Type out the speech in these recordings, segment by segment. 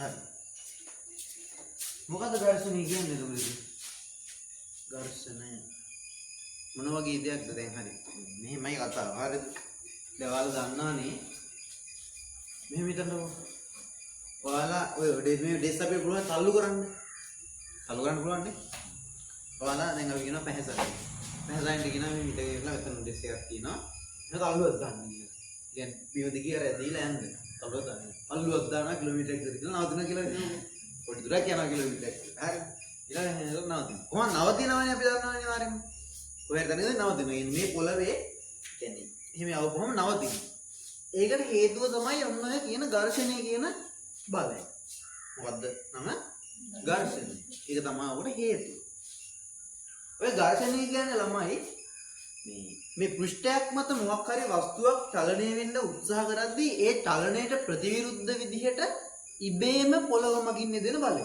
හරි. මොකද්ද ඝර්ෂණය කියන්නේ එතකොට? ඝර්ෂණය මොන වගේ දෙයක්ද දැන් හරි. මෙහෙමයි කතාව. හරිද? දැන් ඔයාලා දන්නවනේ. මෙහෙම හිතන්නකෝ. ඔයාලා ඔය මේ ඩෙස් අපේ පුළුවන් තල්ලු කරන්න. තල්ලු කරන්න පුළුවන් නේ. ඔයාලා දැන් අපි කියනවා පැහැසයි. පැහැසයින්ට කියනවා මේ මිටේ කියලා මෙතන ඩෙස් එකක් තියෙනවා. ඒක තල්ලුවක් ගන්න කියලා. දැන් බිම දිගේ අර ඇදලා යන්න. තල්ලුවක් ගන්න. තල්ලුවක් දානවා කිලෝමීටර් එකකට කියලා නවතිනවා කියලා කියනවා. පොඩි දුරක් යනවා කිලෝමීටර් එකකට. හරි. ඊළඟ හැරෙන්න නවතිනවා. කොහොම නවතිනවනේ අපි දන්නවනේ අනිවාර්යෙන්ම. කොහෙද තනියද නවතිනවා. මේ පොළවේ කියන්නේ එහෙම આવපුවම නවතිනවා. ඒකට හේතුව තමයි ඔන්න ඔය කියන ඝර්ෂණය කියන බලය. මොකද්ද නම? ඝර්ෂණය. ඒක තමයි උකට හේතුව. ඔය ඝර්ෂණය කියන්නේ ළමයි මේ පෘෂ්ඨයක් මත මොකක් හරි වස්තුවක් චලනය වෙන්න උත්සාහ කරද්දී ඒ චලනයට ප්‍රතිවිරුද්ධ විදිහට ඉබේම පොළව මගින් යෙදෙන බලය.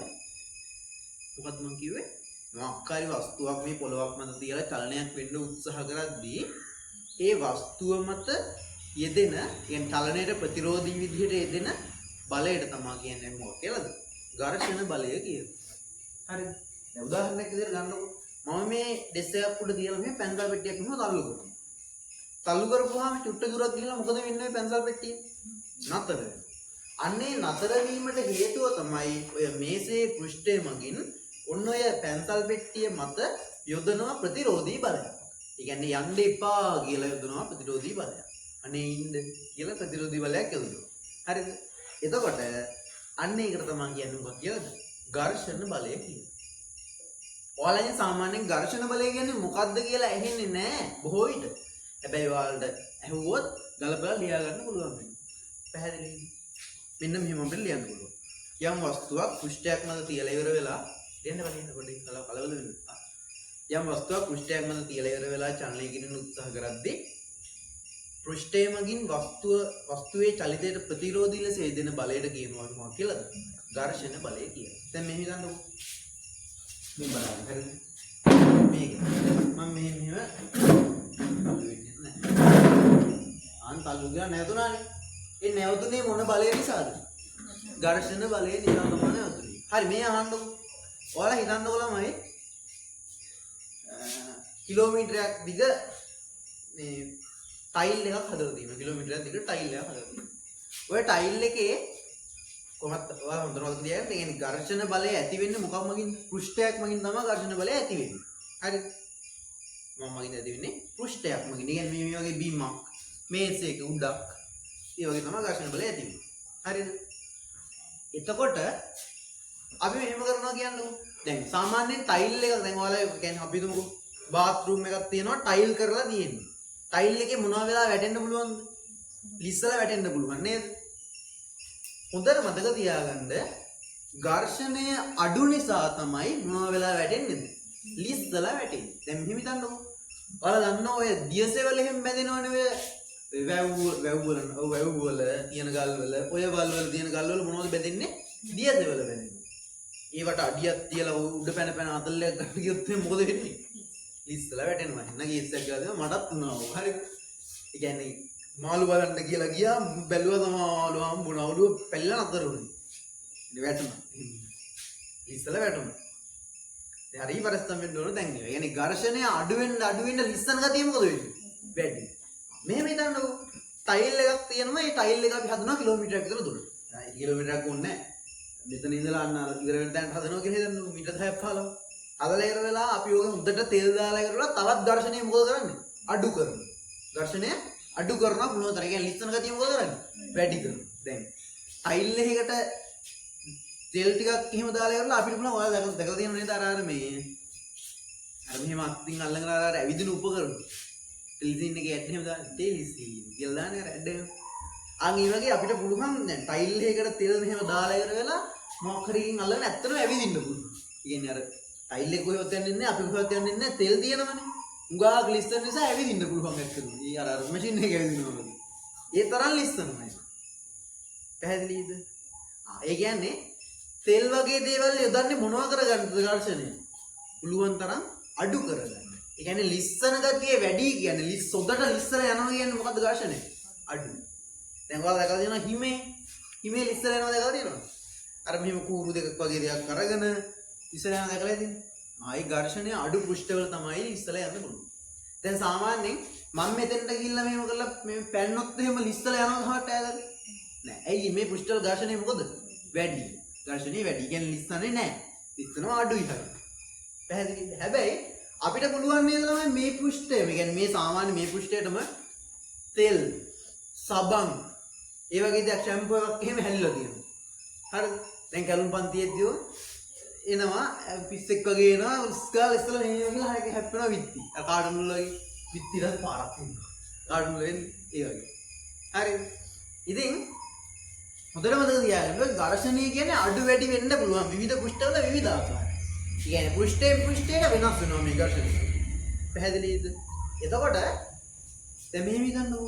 මොකද්ද මම කිව්වේ? මොකක් හරි වස්තුවක් මේ පොළවක් මත තියලා චලනයක් වෙන්න උත්සාහ කරද්දී ඒ වස්තුව මත යෙදෙන කියන්නේ චලනයට ප්‍රතිරෝධී විදිහට යෙදෙන බලයට තමයි කියන්නේ මොකක්ද කියලාද? ඝර්ෂණ බලය කියලා. හරිද? දැන් උදාහරණයක් විදිහට ගන්නකො. මම මේ ඩෙස් එකක් උඩ තියලා මේ පැන්සල් පෙට්ටියක් මෙහෙම තල්ලු කරනවා. තල්ලු කරපුවාම චුට්ට දුරක් ගිහලා මොකද වෙන්නේ පැන්සල් පෙට්ටිය? නතර වෙනවා. අන්නේ නතර වීමට හේතුව තමයි ඔය මේසේ පෘෂ්ඨය මගින් ඔන්න ඔය පැන්සල් පෙට්ටිය මත යොදනවා ප්‍රතිරෝධී බලයක්. ඒ කියන්නේ යන්න එපා කියලා යොදනවා ප්‍රතිරෝධී බලයක්. අනේ ඉන්න කියලා ප්‍රතිරෝධී බලයක් යොදනවා. හරිද? එතකොට අන්න ඒකට තමයි කියන්නේ මොකක්ද කියලාද? ඝර්ෂණ බලය කියලා. ඔයාලෙන් සාමාන්‍යයෙන් ඝර්ෂණ බලය කියන්නේ මොකක්ද කියලා ඇහෙන්නේ නැහැ බොහෝ විට. හැබැයි ඔයාලට ඇහුවොත් ගලපලා ලියා ගන්න පුළුවන් වෙනවා. පැහැදිලිද? මෙන්න මෙහෙම අපිට ලියන්න පුළුවන්. යම් වස්තුවක් පෘෂ්ඨයක් මත තියලා ඉවර වෙලා දෙන්න බලන්න පොඩ්ඩක් කලබල වෙන්න. යම් වස්තුවක් පෘෂ්ඨයක් මත තියලා ඉවර වෙලා චලනය කිරීම උත්සාහ කරද්දී පෘෂ්ඨය මගින් වස්තුවේ චලිතයට ප්‍රතිරෝධී ලෙස යෙදෙන බලයට කියනවා මොකක්ද කියලාද? ඝර්ෂණ බලය කියලා. දැන් මෙහෙම හිතන්නකෝ. මේ බලන්න හරිද? මේක මම මෙහෙම වෙන්නේ නැහැ. තල්ලු ගියා නැතුණානේ. ඒ නැවතුනේ මොන බලය නිසාද? ඝර්ෂණ බලය නිසා තමයි නැවතුනේ. හරි මේ අහන්නකො. ඔයාලා හිතන්නකො ළමයි කිලෝමීටරයක් දිග මේ ටයිල් එකක් හදලා තියෙනවා. කිලෝමීටරයක් දිග ටයිල් එකක් හදලා තියෙනවා. ඔය ටයිල් එකේ කොහොමද ඔයාලා හොඳට මතක තියාගන්න. ඒ කියන්නේ ඝර්ෂණ බලය ඇති වෙන්නේ මොකක් මගින්? පෘෂ්ඨයක් මගින් තමයි ඝර්ෂණ බලය ඇති වෙන්නේ. හරිද? මොකක් මගින් ඇති වෙන්නේ? පෘෂ්ඨයක් මගින්. ඒ කියන්නේ මේ වගේ බීමක් මේසයක උඩක් ඒ වගේ තමයි ඝර්ෂණ බලය ඇති වෙන්නේ. හරිද? එතකොට අපි මෙහෙම කරනවා කියන්නකො. දැන් සාමාන්‍යයෙන් ටයිල් එකක් දැන් ඔයාලා කියන්නේ අපි හිතමුකෝ බාත් รู ම් එකක් තියෙනවා ටයිල් කරලා තියෙන්නේ. ටයිල් එකේ මොනවා වෙලා වැටෙන්න පුළුවන්ද? ලිස්සලා වැටෙන්න පුළුවන් නේද? හොඳට මතක තියාගන්න ඝර්ෂණය අඩු නිසා තමයි මොනවා වෙලා වැටෙන්නේ? ලිස්සලා වැටෙන්නේ. දැන් මෙහෙම හිතන්නකො. ඔයාලා දන්නවා ඔය දියසෙවල එහෙම බැඳෙනවනේ ඔය වැව් වල තියෙන ගල් වල ඔය වල් වල තියෙන ගල් වල මොනවද බැඳෙන්නේ? දියසෙවල බැඳෙනවා. ඒවට අඩියක් තියලා උඩ පැන පැන අතල්ලයක් ගන්න ගියොත් මොකද වෙන්නේ? ලිස්සලා වැටෙනවා. නගී ඉස්සක් ගාලා දෙනවා මටත් උනවා. හරිද? ඒ කියන්නේ මාළු බලන්න කියලා ගියා බැලුවා තමයි මාළු හම්බුණා. ඔළුව පැල්ලලා නතර වුණේ. ඉතින් වැටුණා. ලිස්සලා වැටුණා. ඒ හරි පරිස්සම් වෙන්න ඕන දැන්. ඒ කියන්නේ ඝර්ෂණය අඩු වෙන්න ලිස්සන ගතිය මොකද වෙන්නේ? වැඩි. මෙහෙම හිතන්නකෝ. ටයිල් එකක් තියෙනවා. ඒ ටයිල් එක අපි හදනවා කිලෝමීටරයක් විතර දුරට. කිලෝමීටරයක් ඕනේ නැහැ. මෙතන ඉඳලා අන්න ඉවර වෙන තැනට හදනවා කියලා හිතන්නකෝ. මීටර 10ක් 15ක්. හදලා ඉවර වෙලා අපි ඕක හොඳට තෙල් දාලා ඉවරලා තවත් ඝර්ෂණය මොකද කරන්නේ? අඩු කරනවා. ඝර්ෂණය අඩු කරනවා පුළුවන් තරම්. කියන්නේ ලිස්සන ගතිය මොකද කරන්නේ? වැඩි කරනවා. දැන් ටයිල් එකකට තෙල් ටිකක් එහෙම දාලා ඉවරලා අපිට පුළුවන් ඔයාලා දැකලා තියෙනව නේද අර මෙහෙම අත්ින් අල්ලගෙන අර ඇවිදින උපකරණ. ටෙලිසින් එකේ ඇට එහෙම දාන්න ටෙලිසින් කියලා දාන්නේ අර ඇඩ. අන් ඒ වගේ අපිට පුළුවන් දැන් ටයිල් එකකට තෙල් මෙහෙම දාලා ඉවර වෙලා මොකක් හරි එකකින් අල්ලගෙන ඇත්තටම ඇවිදින්න පුළුවන්. කියන්නේ අර ටයිල් එක කොහෙවත් යන්නේ නැහැ අපි කොහෙවත් යන්නේ නැහැ තෙල් තියෙනවනේ. උගා ග්ලිස්ටර් නිසා ඇවිදින්න පුළුවන් ඇත්තටම. ඒ අර මැෂින් එකේ ඇවිදිනවා වගේ. ඒ තරම් ලිස්සනමයි. පැහැදිලිද? ඒ කියන්නේ තෙල් වගේ දේවල් යොදන්නේ මොනවා කරගන්නද ඝර්ෂණය? පුළුවන් තරම් අඩු කරගන්න. ඒ කියන්නේ ලිස්සන ගතිය වැඩි කියන්නේ සොදට ලිස්සන යනවා කියන්නේ මොකද්ද ඝර්ෂණය? අඩු. දැන් ඔයාලා දැකලා තියෙනවා හිමේ ලිස්සන යනවා දැකලා තියෙනවද? අර මෙහෙම කූරු දෙකක් වගේ දෙයක් අරගෙන ඉස්සරහ යන දැකලා ඉතින් ආයි ඝර්ෂණය අඩු පෘෂ්ඨවල තමයි ඉස්සලා යන්න පුළුවන්. දැන් සාමාන්‍යයෙන් මම මෙතෙන්ට ගිහිල්ලා මෙහෙම කරලා මේ පැන්නොත් එහෙම ලිස්සලා යනවා ගහට ඈදලා නෑ. ඇයි මේ පෘෂ්ඨවල ඝර්ෂණය මොකද? වැඩි. ඝර්ෂණය වැඩි. කියන්නේ ලිස්සන්නේ නෑ. ලිස්සනවා අඩුයි හරි. පැහැදිලිද? හැබැයි අපිට පුළුවන් නේද ළමයි මේ පෘෂ්ඨය, මේ කියන්නේ මේ සාමාන්‍ය මේ පෘෂ්ඨයටම තෙල්, සබන්, ඒ වගේ දෙයක් ෂැම්පූ එකක් එහෙම හැලිලා තියෙනවා. හරිද? දැන් කැලුම් පන්තියේදී එනවා පිස්සෙක් වගේ එනවා ස්කාල් ඉස්සලා මේ වගේ හයක හැප්පෙනවා විත්ති. අර කාඩන් වල වගේ විත්ති රස පාරක් වෙනවා. කාඩන් වල එන්නේ ඒ වගේ. හරිද? ඉතින් හොඳට මතක තියාගන්න ඝර්ෂණය කියන්නේ අඩු වැඩි වෙන්න පුළුවන් විවිධ පෘෂ්ඨවල විවිධ ආකාර. ඒ කියන්නේ පෘෂ්ඨයෙන් පෘෂ්ඨයට වෙනස් වෙනවා මේ ඝර්ෂණය. පැහැදිලිද? එතකොට දැන් මෙහෙම හිතන්නකෝ.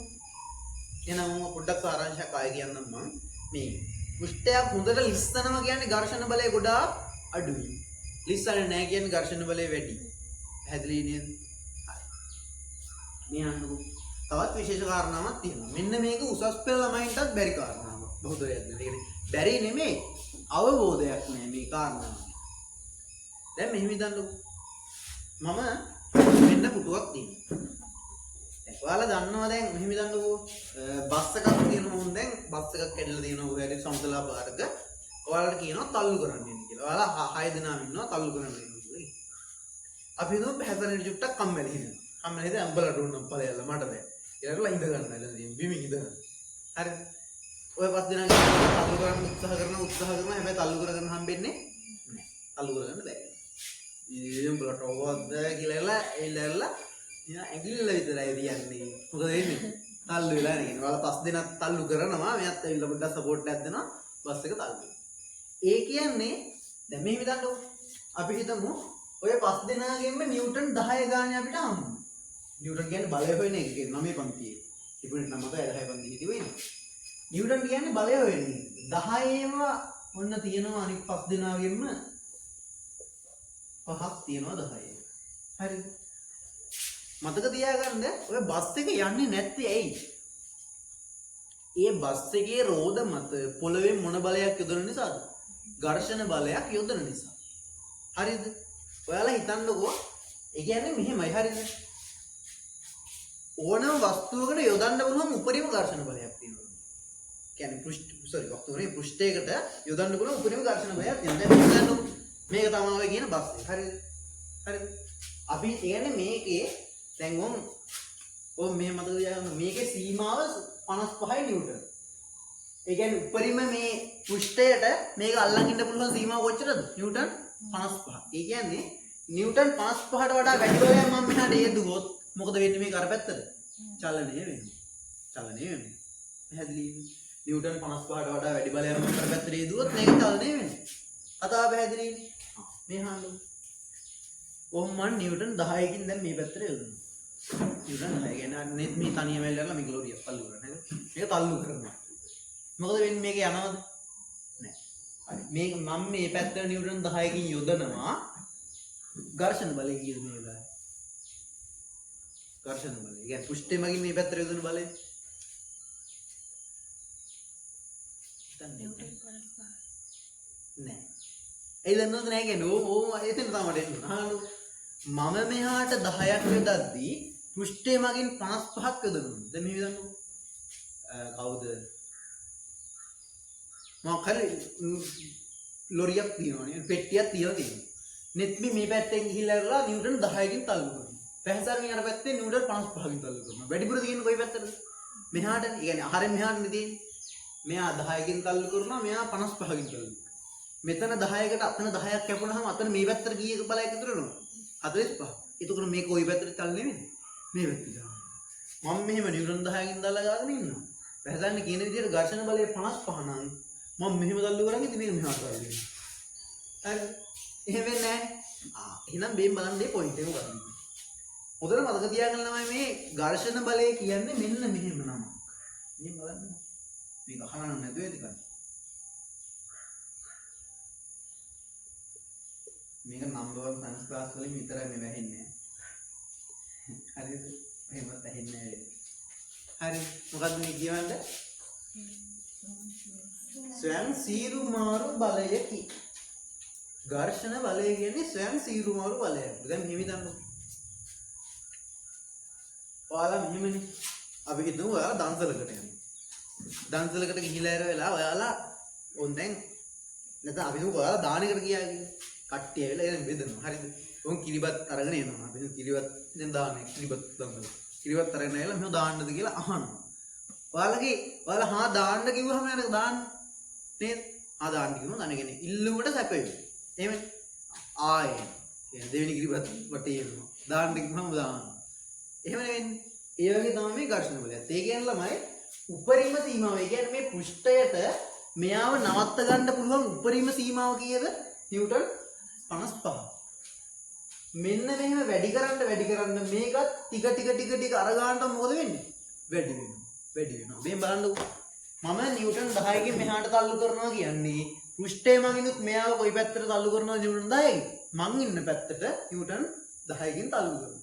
එහෙනම් මම පොඩ්ඩක් සාරාංශයක් ආයෙ කියන්නම් මම. මේ පෘෂ්ඨයක් හොඳට ලිස්සනවා කියන්නේ ඝර්ෂණ බලය ගොඩාක් අඩුයි. ලිස්සන්නේ නැහැ කියන්නේ ඝර්ෂණ බලය වැඩි. පැහැදිලි නේද? මේ අහන්නකෝ. තවත් විශේෂ කාරණාවක් තියෙනවා. මෙන්න මේක උසස් පෙළ ළමයින්ටත් බැරි කාරණාවක්. බහුතරයක් නෙවෙයි. ඒ කියන්නේ බැරි නෙමෙයි. අවබෝධයක් නෑ මේ කාරණාව. දැන් මෙහෙම හිතන්නකෝ. මම මෙන්න පුටුවක් තියෙනවා. ඔයාලා දන්නවා දැන් මෙහෙම හිතන්නකෝ බස් එකක් තියෙනවා මොන් දැන් බස් එකක් කැඩලා තියෙනවා ඔය හැටි සමතලා පාරක. ඔයාලට කියනවා තල්ලු කරන්න ඉන්න කියලා. ඔයාලා 6 දෙනාම ඉන්නවා තල්ලු කරන්න ඉන්න කියලා. අපි හිතමු පැහැදෙන චුට්ටක් කම්මැලි හිටිනවා. කම්මැලි හිටියා අම්බලට උන්නම් ඵලයල්ලා මට බෑ. ඊළඟට ඉඳ ගන්න ඇලලා තියෙන බිමින් ඉඳ ගන්න. හරිද? ඔය 5 දෙනා තල්ලු කරන්න උත්සාහ කරනවා හැබැයි තල්ලු කරගන්න හම්බෙන්නේ නැහැ. තල්ලු කරගන්න බෑ. ඊළඟ උඹලට ඔවද කියලා එල්ලලා ඇගිල්ල විතරයි තියන්නේ. මොකද වෙන්නේ? තල්ලු වෙලා නේ. ඔයාලා 5 දෙනා තල්ලු කරනවා. මෙයාත් ඇවිල්ලා පොඩ්ඩක් සපෝට් එකක් දෙනවා. බස් එක තල්ලු වෙනවා. ඒ කියන්නේ දැන් මෙහෙම හිතන්නකෝ. අපි හිතමු ඔය 5 දෙනාගෙන්ම නිව්ටන් 10 ගානේ අපිට හම්බුනේ. නිව්ටන් කියන්නේ බලය හොයන එක කියන්නේ 9 පන්තියේ. ඉතින් නම් මතයි 10 පන්තියේ හිටියේ වෙන්නේ. නිව්ටන් කියන්නේ බලය හොයන්නේ. 10ේම ඔන්න තියෙනවා අනිත් 5 දෙනාගෙන්ම 5ක් තියෙනවා 10. හරිද? මතක තියාගන්න ඔය බස් එක යන්නේ නැත්තේ ඇයි? ඒ බස් එකේ රෝද මත පොළවේ මොන බලයක් යොදන නිසාද? ඝර්ෂණ බලයක් යොදන නිසා. හරිද? ඔයාලා හිතන්නකෝ ඒ කියන්නේ මෙහෙමයි හරිද? ඕනම වස්තුවකට යොදන්න පුළුවන් උපරිම ඝර්ෂණ බලයක් තියෙනවා. කියන්නේ පෘෂ්ඨයකට යොදන්න පුළුවන් උපරිම ඝර්ෂණ බලයක් තියෙනවා. දැන් මේක තමයි කියන බස් එක. හරිද? හරිද? අපි කියන්නේ මේකේ දැන් ඔය මේ මතක තියාගන්න මේකේ සීමාව 55යි නිව්ටන්. ඒ කියන්නේ උඩරිම මේ පෘෂ්ඨයට මේක අල්ලන් ඉන්න පුළුවන් සීමාව කොච්චරද? නිව්ටන් 55. ඒ කියන්නේ නිව්ටන් 55ට වඩා වැඩි බලයක් මම මෙහාට හේතුවොත් මොකද වෙන්නේ මේක අර පැත්තට? චලනය වෙන්නේ. චලනය වෙන්නේ. පැහැදිලිද? නිව්ටන් 55ට වඩා වැඩි බලයක් මම අර පැත්තට හේතුවොත් මේක චලනය වෙන්නේ. අතා පැහැදිලිද? මේ හාලු. කොහොම මම නිව්ටන් 10කින් දැන් මේ පැත්තට යොදනවා. නිව්ටන් 10 කියන්නේ නෙත් මේ තනියම ඇවිල්ලා මේක ලෝරිය තල්ලු කරනවා නේද? මේක තල්ලු කරනවා. මොකද වෙන්නේ මේක යනවද? නෑ. හරි. මේක මම මේ පැත්තට නිව්ටන් 10කින් යොදනවා. ඝර්ෂණ බලය කීයද මේ වෙලාවේ? ඝර්ෂණ බලය. කියන්නේ පෘෂ්ඨය මගින් මේ පැත්තට යොදන බලය. නෑ. ඒ දන්නවද නෑ කියන්නේ ඕම එතන තමයි එන්නේ. අහන්න. මම මෙහාට 10ක් යොදද්දී පෘෂ්ඨය මගින් 55ක් යොදනවා. දැන් මේ විදිහට කවුද? මොකක් හරි ලොරියක් තියෙනවා නේ. පෙට්ටියක් තියෙනවා. නෙත් මේ පැත්තෙන් ගිහිල්ලා කරලා නිව්ටන් 10කින් තල්ලු කරනවා. පැහැසාරමින් අර පැත්තේ නිව්ටන් 55කින් තල්ලු කරනවා. වැඩිපුර තියෙන්නේ කොයි පැත්තටද? මෙහාට. ඒ කියන්නේ ආහාරෙන් මෙහාට තියෙන්නේ. මෙයා 10කින් තල්ලු කරනවා. මෙයා 55කින් තල්ලු කරනවා. මෙතන 10කට අතන 10ක් කැපුණාම අතන මේ පැත්තට කීයක බලයක් ඉතුරු වෙනවද? 45. එතකොට මේක කොයි පැත්තට තල්ලු වෙන්නේ? මේ පැත්තට. මම මෙහෙම නිව්ටන් 10කින් දාලා ගාගෙන ඉන්නවා. පැහැදන්නේ කියන විදිහට ඝර්ෂණ බලය 55 නම් මම මෙහෙම තල්ලු කරන් ඉතින් මේක මෙහාට තල්ලු වෙනවා. හරි. එහෙම වෙන්නේ නැහැ. එහෙනම් මේ බලන්න මේ පොයින්ට් එක ගන්න. හොඳට මතක තියාගන්න ළමයි මේ ඝර්ෂණ බලය කියන්නේ මෙන්න මෙහෙම නම. මේ බලන්න. මේක අහන්න නැතුව ඇති ගන්න. මේක නම්බර් 1 සයන්ස් ක්ලාස් වලින් විතරයි මේ වැහෙන්නේ. හරිද? එහෙමත් ඇහෙන්නේ නැහැ. හරි. මොකද්ද මේ කියවන්නේ? ස්වයං සීරු මාරු බලයකි. ඝර්ෂණ බලය කියන්නේ ස්වයං සීරු මාරු බලයක්. දැන් මෙහෙම හිතන්නකො. ඔයාලා මෙහෙමනේ. අපි හිතමු ඔයාලා දන්සලකට යනවා. දන්සලකට ගිහිලා ඉර වෙලා ඔයාලා ඕන් දැන් නැත්නම් අපි හිතමු ඔයාලා දානෙකට ගියා කියලා. කට්ටිය ඇවිල්ලා එන බෙදනවා. හරිද? උන් කිරිබත් අරගෙන එනවා. අපි හිතමු කිරිබත් දැන් දාන්නේ කිරිබත් දන්සල. කිරිබත් අරගෙන ඇවිල්ලා මෙහෙම දාන්නද කියලා අහනවා. ඔයාලා හා දාන්න කිව්වහම නේද දාන්නේ? නේද? හා දාන්න කිව්වම දාන්නේ ඉල්ලුමට සැපෙයි. එහෙමනේ. ආයේ දෙවෙනි කිරිබත් වටේ එනවා. දාන්න කිව්වම දානවා. එහෙමනේ වෙන්නේ. ඒ වගේ තමයි මේ ඝර්ෂණ බලයත්. ඒ කියන්නේ ළමයි උපරිම සීමාව. ඒ කියන්නේ මේ පෘෂ්ඨයට මෙයාව නවත්ත ගන්න පුළුවන් උපරිම සීමාව කීයද? නිව්ටන් 55. මෙන්න මෙහෙම වැඩි කරන්න මේකත් ටික අර ගන්නට මොකද වෙන්නේ? වැඩි වෙනවා. මේ බලන්නකෝ. මම නිව්ටන් 10කින් මෙහාට තල්ලු කරනවා කියන්නේ පෘෂ්ඨය මගිනුත් මෙයාව කොයි පැත්තට තල්ලු කරනවද නිව්ටන් 10කින්? මං ඉන්න පැත්තට නිව්ටන් 10කින් තල්ලු කරනවා.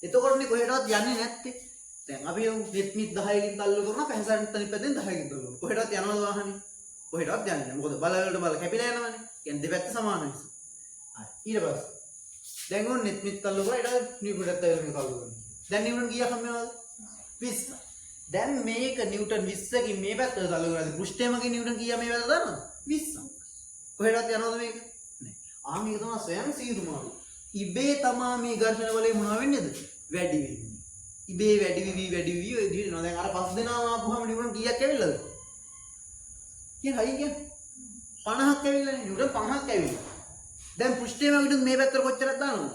එතකොටනේ කොහෙටවත් යන්නේ නැත්තේ. දැන් අපි නෙත්මිත් 10කින් තල්ලු කරනවා පැහැසන්ට තනි පැත්තෙන් 10කින් තල්ලු කරනවා. කොහෙටවත් යනවද වාහනේ? කොහෙටවත් යන්නේ නැහැ. මොකද බල වලට බල කැපිලා යනවනේ. කියන්නේ දෙපැත්ත සමාන නිසා. හරි. ඊට පස්සේ දැන් උන් නෙත්මිත් තල්ලු කරලා ඊට නිව්ටන්ට තල්ලු කරනවා. දැන් නිව්ටන් ගියා කම්මේවද? 20. දැන් මේක නිව්ටන් 20කින් මේ පැත්තට තල්ලු කරලා පෘෂ්ඨයමකින් නිව්ටන් කීයා මේ පැත්තට දානවද? 20. කොහෙටවත් යනවද මේක? නැහැ. මේක තමයි ස්වයං සීරු මාරු. ඉබේ තමා මේ ඝර්ෂණ බලය මොනවා වෙන්නේද? වැඩි වෙන්නේ. ඉබේ වැඩි වෙවි ඔය විදිහට යනවා. දැන් අර පස් දෙනාම ආපුවාම නිව්ටන් කීයක් ඇවිල්ලාද? කියන හයි කියන්නේ 50ක් ඇවිල්ලානේ. නිව්ටන් 50ක් ඇවිල්ලා. දැන් පෘෂ්ඨයම විදිහට මේ පැත්තට කොච්චරක් දානවද?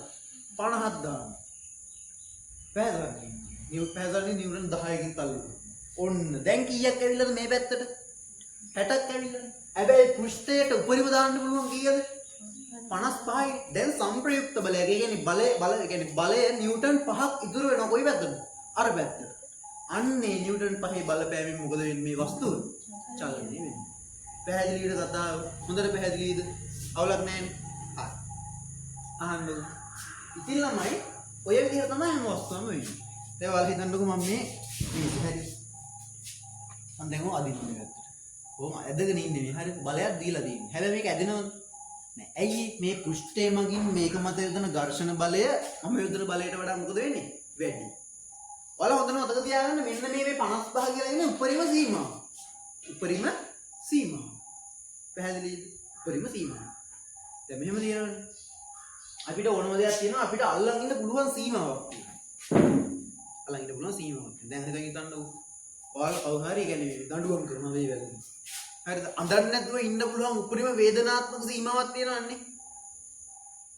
50ක් දානවා. පැහැදිලි නිව්ටන් 10කින් තල්ලු කරනවා. ඔන්න දැන් කීයක් ඇවිල්ලාද මේ පැත්තට? 60ක් ඇවිල්ලානේ. හැබැයි පෘෂ්ඨයට උපරිම දාන්න පුළුවන් කීයද? 55යි. දැන් සම්ප්‍රයුක්ත බලය. ඒ කියන්නේ බලය නිව්ටන් 5ක් ඉතුරු වෙනවා කොයි පැත්තටද? අර පැත්තට. අන්නේ නිව්ටන් 5ේ බලපෑමෙන් මොකද වෙන්නේ මේ වස්තුව? චලනය වෙන්නේ. පැහැදිලිද කතාව? හොඳට පැහැදිලිද? අවුලක් නැහැනේ. හරි. අහන්න. ඉතින් ළමයි ඔය විදිහ තමයි හැම වස්තුවම වෙන්නේ. දැන් ඔයාලා හිතන්නකෝ මම මේ හරි. මම දැන් ඔය අදින්න මේ පැත්තට. කොහොම ඇදගෙන ඉන්නේ මේ. හරි බලයක් දීලා තියෙන්නේ. හැබැයි මේක ඇදෙනවද? නෑ. ඇයි මේ පෘෂ්ඨය මගින් මේක මත යොදන ඝර්ෂණ බලය මම යොදන බලයට වඩා මොකද වෙන්නේ? වැඩි. ඔයාලා හොඳට මතක තියාගන්න මෙන්න මේ 55 කියලා ඉන්නේ උපරිම සීමාව. උපරිම සීමාව. පැහැදිලිද? උපරිම සීමාව. දැන් මෙහෙම තියෙනවනේ. අපිට ඕනම දෙයක් තියෙනවා අපිට අල්ලන් ඉන්න පුළුවන් සීමාවක් තියෙනවා. අල්ලන් ඉන්න පුළුවන් සීමාවක්. දැන් හිතන්නකෝ. ඔයාලා කවුරු හරි කියන්නේ දඬුවම් කරනවා මේ වැරදි. හරිද? අඬන්න නැතුව ඉන්න පුළුවන් උපරිම වේදනාත්මක සීමාවක් තියෙනවන්නේ.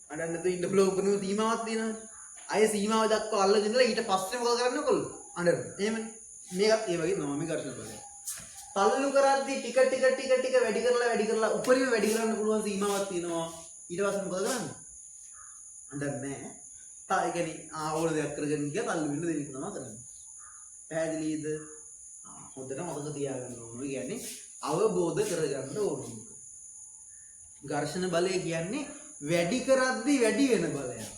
අඬන්න නැතුව ඉන්න පුළුවන් උපරිම සීමාවක් තියෙනවනේ. අය සීමාව දක්වා අල්ලගෙන ඉඳලා ඊට පස්සේ මොකද කරන්නේ ඔයගොල්ලෝ? අඬන. එහෙමනේ. මේකත් ඒ වගේ තමයි මේ ඝර්ෂණ බලය. තල්ලු කරද්දී ටික වැඩි කරලා උපරිම වැඩි කරන්න පුළුවන් සීමාවක් තියෙනවා. ඊට පස්සේ මොකද කරන්නේ? අඬන්නේ නැහැ. ඒ කියන්නේ ඕන දෙයක් කරගෙන ගියා තල්ලු වෙන්න දෙන්න තමයි කරන්නේ. පැහැදිලිද? හොඳට මතක තියාගන්න ඕනේ. කියන්නේ අවබෝධ කරගන්න ඕනේ. ඝර්ෂණ බලය කියන්නේ වැඩි කරද්දී වැඩි වෙන බලයක්.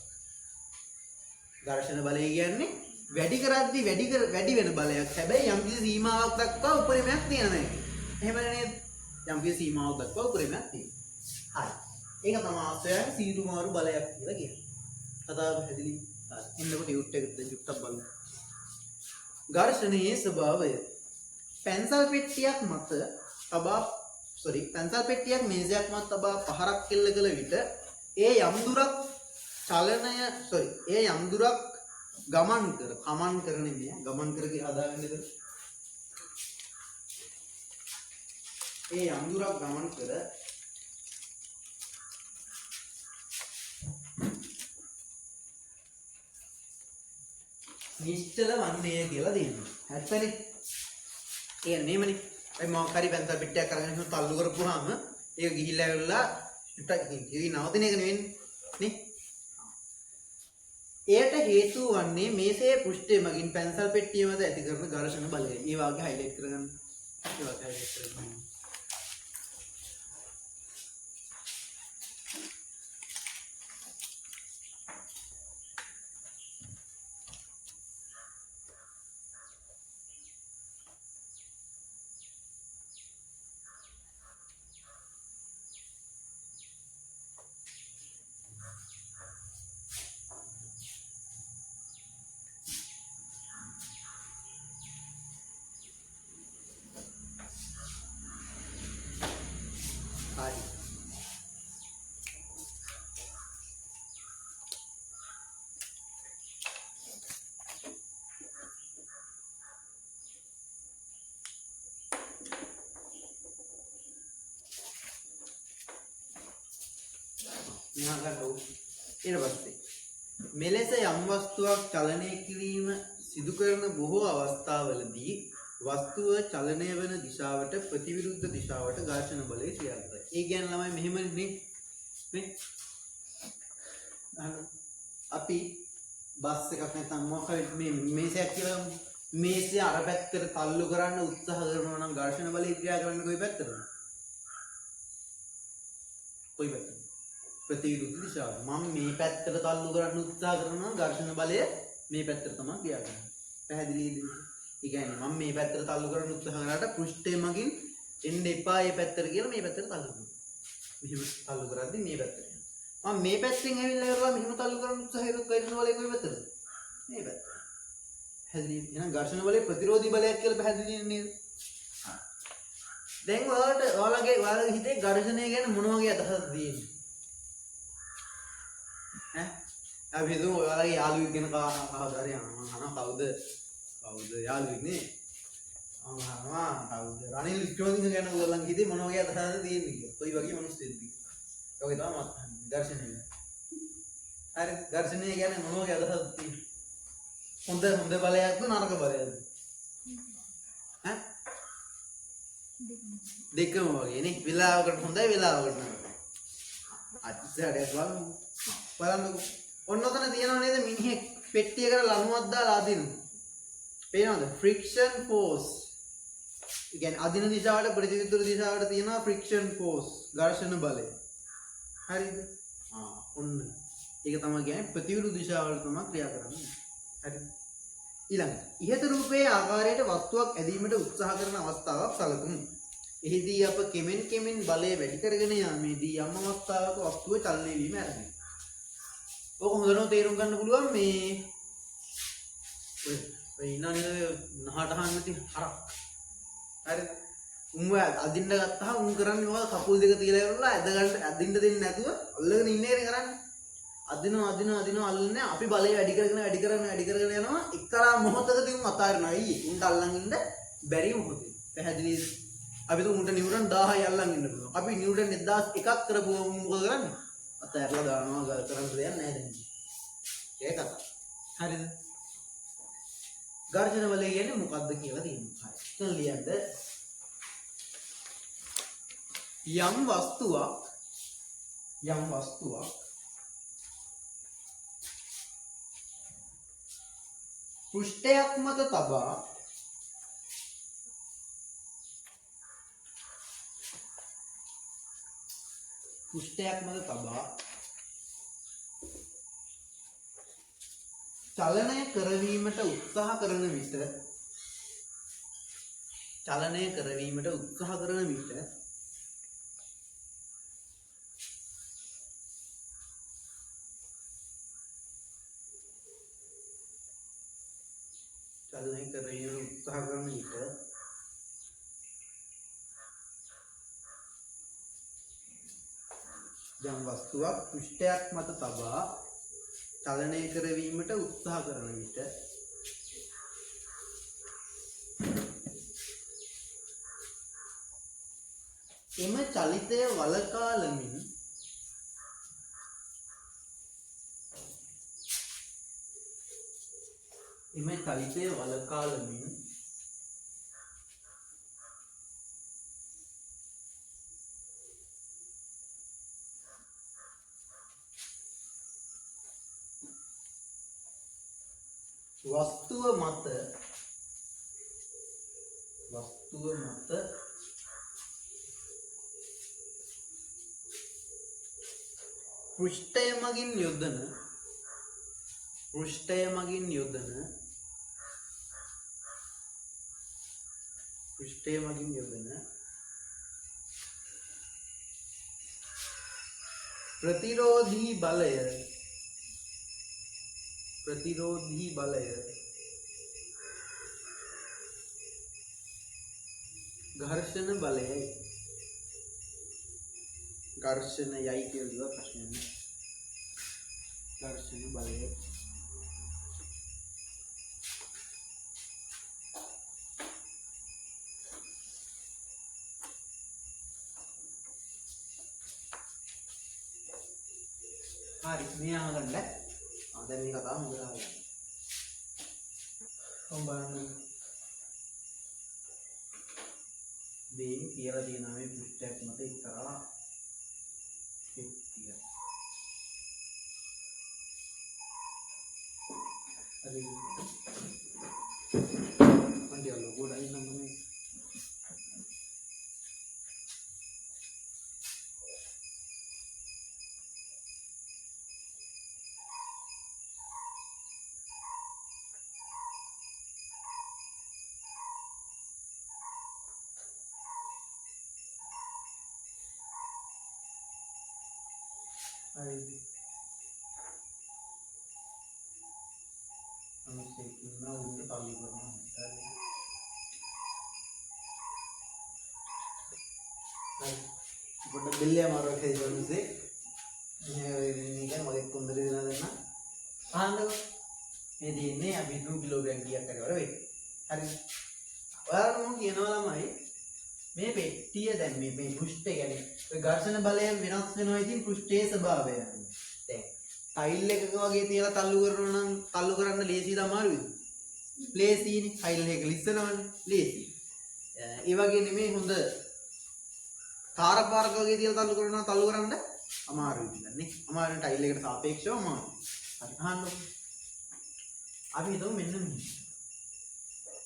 ඝර්ෂණ බලය කියන්නේ වැඩි කරද්දී වැඩි වෙන බලයක්. හැබැයි යම් කිසි සීමාවක් දක්වා උපරිමයක් තියෙනවා මේක. එහෙම නේද? යම් කිසි සීමාවක් දක්වා උපරිමයක් තියෙනවා. හරි. ඒක තමයි ස්වයං සීරු මාරු බලයක් කියලා කියන්නේ. කතාව පැහැදිලි. හරි. එන්නකොට ටියුට් එක චුට්ටක් බලමු. ඝර්ෂණයේ ස්වභාවය. පැන්සල් පෙට්ටියක් මේසයක් මත තබා පහරක් කෙල්ල කළ විට ඒ යම් දුරක් ගමන් කර කියලා හදාගන්නද? ඒ යම් දුරක් ගමන් කර නිශ්චල වන්නේ කියලා දෙනවා. හරිනේ? ඒ නෙමෙයි. ඒ මොකක් හරි පැන්සල් පෙට්ටියක් අරගෙන ඉන්න තල්ලු කරපුවාම ඒක ගිහිල්ලා ඇවිල්ලා ඉතින් නවතින එක නෙවෙන්නේ නේ. එයට හේතු වන්නේ මේසේ පෘෂ්ඨය මගින් පැන්සල් පෙට්ටිය මත ඇති කරන ඝර්ෂණ බලය. ඒ වාගේ හයිලයිට් කරගන්න. හරි. ඊට පස්සේ මෙලෙස යම් වස්තුවක් චලනය කිරීම සිදු කරන බොහෝ අවස්ථාවලදී වස්තුව චලනය වන දිශාවට ප්‍රතිවිරුද්ධ දිශාවට ඝර්ෂණ බලය ක්‍රියාත්මකයි. ඒ කියන්නේ ළමයි මෙහෙමනේ නේ. අපි බස් එකක් නැත්නම් මොකක් හරි මේ මේසයක් කියලා මේසය අර පැත්තට තල්ලු කරන්න උත්සාහ කරනවා නම් ඝර්ෂණ බලය ක්‍රියා කරන්නේ කොයි පැත්තටද? කොයි පැත්තටද? ප්‍රතිවිරුද්ධ දිශාව. මම මේ පැත්තට තල්ලු කරන්න උත්සාහ කරනවා ඝර්ෂණ බලය මේ පැත්තට තමයි ක්‍රියා කරන්නේ. පැහැදිලිද? ඒ කියන්නේ මම මේ පැත්තට තල්ලු කරන්න උත්සාහ කරාට පෘෂ්ඨය මගින් එන්න එපා මේ පැත්තට කියලා මේ පැත්තට තල්ලු කරනවා. මෙහෙම තල්ලු කරද්දී මේ පැත්තට යනවා. මම මේ පැත්තෙන් ඇවිල්ලා කරලා මෙහෙම තල්ලු කරන්න උත්සාහ කරොත් ඝර්ෂණ බලය කොයි පැත්තටද? මේ පැත්තට. පැහැදිලිද? එහෙනම් ඝර්ෂණ බලය ප්‍රතිරෝධී බලයක් කියලා පැහැදිලි නේද? දැන් ඔයාලගේ හිතේ ඝර්ෂණය ගැන මොන වගේ අදහසක්ද තියෙන්නේ? අපි හිතමු ඔයාලගේ යාළුවෙක් ගැන කවදාද යනවා කවුද යාළුවෙක් නේ කවුද රනිල් වික්‍රමසිංහ ගැන ඔයාලන් හිතේ මොන වගේ අදහසක්ද තියෙන්නේ කියලා. කොයි වගේ මිනිස්සුද කියලා. ඔගේ තමයි ඝර්ෂණය. හරි ඝර්ෂණය කියන්නේ මොන වගේ අදහසක්ද තියෙන්නේ? හොඳ බලයක්ද නරක බලයක්ද? දෙකම වගේ නේ. වෙලාවකට හොඳයි වෙලාවකට නරකයි. අච්චරයක් බලන්නකෝ. ඔන්න ඔතන තියෙනව නේද මිනිහෙක් පෙට්ටියකට ලණුවක් දාලා අදින්න. පේනවද? Friction force. ඒ කියන්නේ අදින දිශාවට ප්‍රතිවිරුද්ධ දිශාවට තියෙනවා ෆ්‍රික්ෂන් ෆෝස් ඝර්ෂණ බලය. හරිද? ඔන්න. ඒක තමයි කියන්නේ ප්‍රතිවිරුද්ධ දිශාවල තමයි ක්‍රියා කරන්නේ. හරිද? ඊළඟට ඉහත රූපයේ ආකාරයට වස්තුවක් ඇදීමට උත්සාහ කරන අවස්ථාවක් සැලකුමු. එහිදී අප කෙමෙන් බලය වැඩි කරගෙන යාමේදී යම් අවස්ථාවක වස්තුව චලනය වීම ආරම්භයි. ඔක හොඳටම තේරුම් ගන්න පුළුවන් මේ ඔය ඉන්නනේ නහට අහන්න තියෙන හරක්. හරිද? උන්ව අදින්න ගත්තාම උන් කරන්නේ මොකද? කකුල් දෙක තියලා ඉවරලා ඇද ගන්න අදින්න දෙන්නේ නැතුව අල්ලගෙන ඉන්නේ කරන්නේ. අදිනවා අල්ලන්නේ අපි බලය වැඩි කරගෙන යනවා එක්තරා මොහොතකදී උන් අතාරිනවා. අයියේ උන්ට අල්ලන් ඉන්න බැරි මොහොතේ. පැහැදිලිද? අපි તો උන්ට නිවුටන් 1000යි අල්ලන් ඉන්න පුළුවන්. අපි නිවුටන් 1001ක් කරපුවම මොකද කරන්නේ? අතහැරලා දානවා කරන්න දෙයක් නැහැ දැන්. ඒක කතාව. හරිද? ඝර්ෂණ බලය කියන්නේ මොකක්ද කියලා තියෙනවා. හරි. දැන් ලියන්න. යම් වස්තුවක් පෘෂ්ඨයක් මත තබා චලනය කරවීමට උත්සාහ කරන විට යම් වස්තුවක් පෘෂ්ඨයක් මත තබා චලනය කරවීමට උත්සාහ කරන විට එම චලිතය වළකාලමින් වස්තුව මත පෘෂ්ඨය මගින් යොදන ප්‍රතිරෝධී බලය ඝර්ෂණ බලයයි. ඝර්ෂණයයි කියලා දිව ප්‍රශ්නයක් නෑ. ඝර්ෂණ බලය හරි මේ අහගන්න. දැන් මේ කතාව මොකද අහගන්න. බලන්න බේන් කියලා තියෙනවා මේ පෘෂ්ඨයක් මත එක්තරා පෙට්ටිය. හරි මන්ද ලොගෝ ලයින් නම් මේ පොඩ්ඩක් බෙල්ලේ අමාරුවක් හේතුව නිසා මේක මොකෙක් කොන්දර දෙනා දෙන්න අහන්නකො මේ දෙන්නේ අපි 2 කිලෝග්‍රෑම් කීයක් හරි වර වෙයි හරි ඔයාලට මම කියනවා ළමයි මේ පෙට්ටිය දැන් මේ පෘෂ්ඨය කියන්නේ ඔය ඝර්ෂණ බලයෙන් වෙනස් වෙනවා ඉතින් පෘෂ්ඨයේ ස්වභාවය දැන් ටයිල් එකක වගේ තියලා තල්ලු කරනවා නම් තල්ලු කරන්න ලේසියද අමාරුද ලේසියිනේ ටයිල් එක ලිස්සනවනේ ලේසි ඒ වගේ නෙමෙයි හොඳ කාරපාරක වගේ තියලා තල්ලු කරන්න අමාරුයි කියලා නේ අමාරු ටයිල් එකට සාපේක්ෂව අමාරුයි හරි අහන්නකො අපි හිතමු මෙන්න මෙහෙම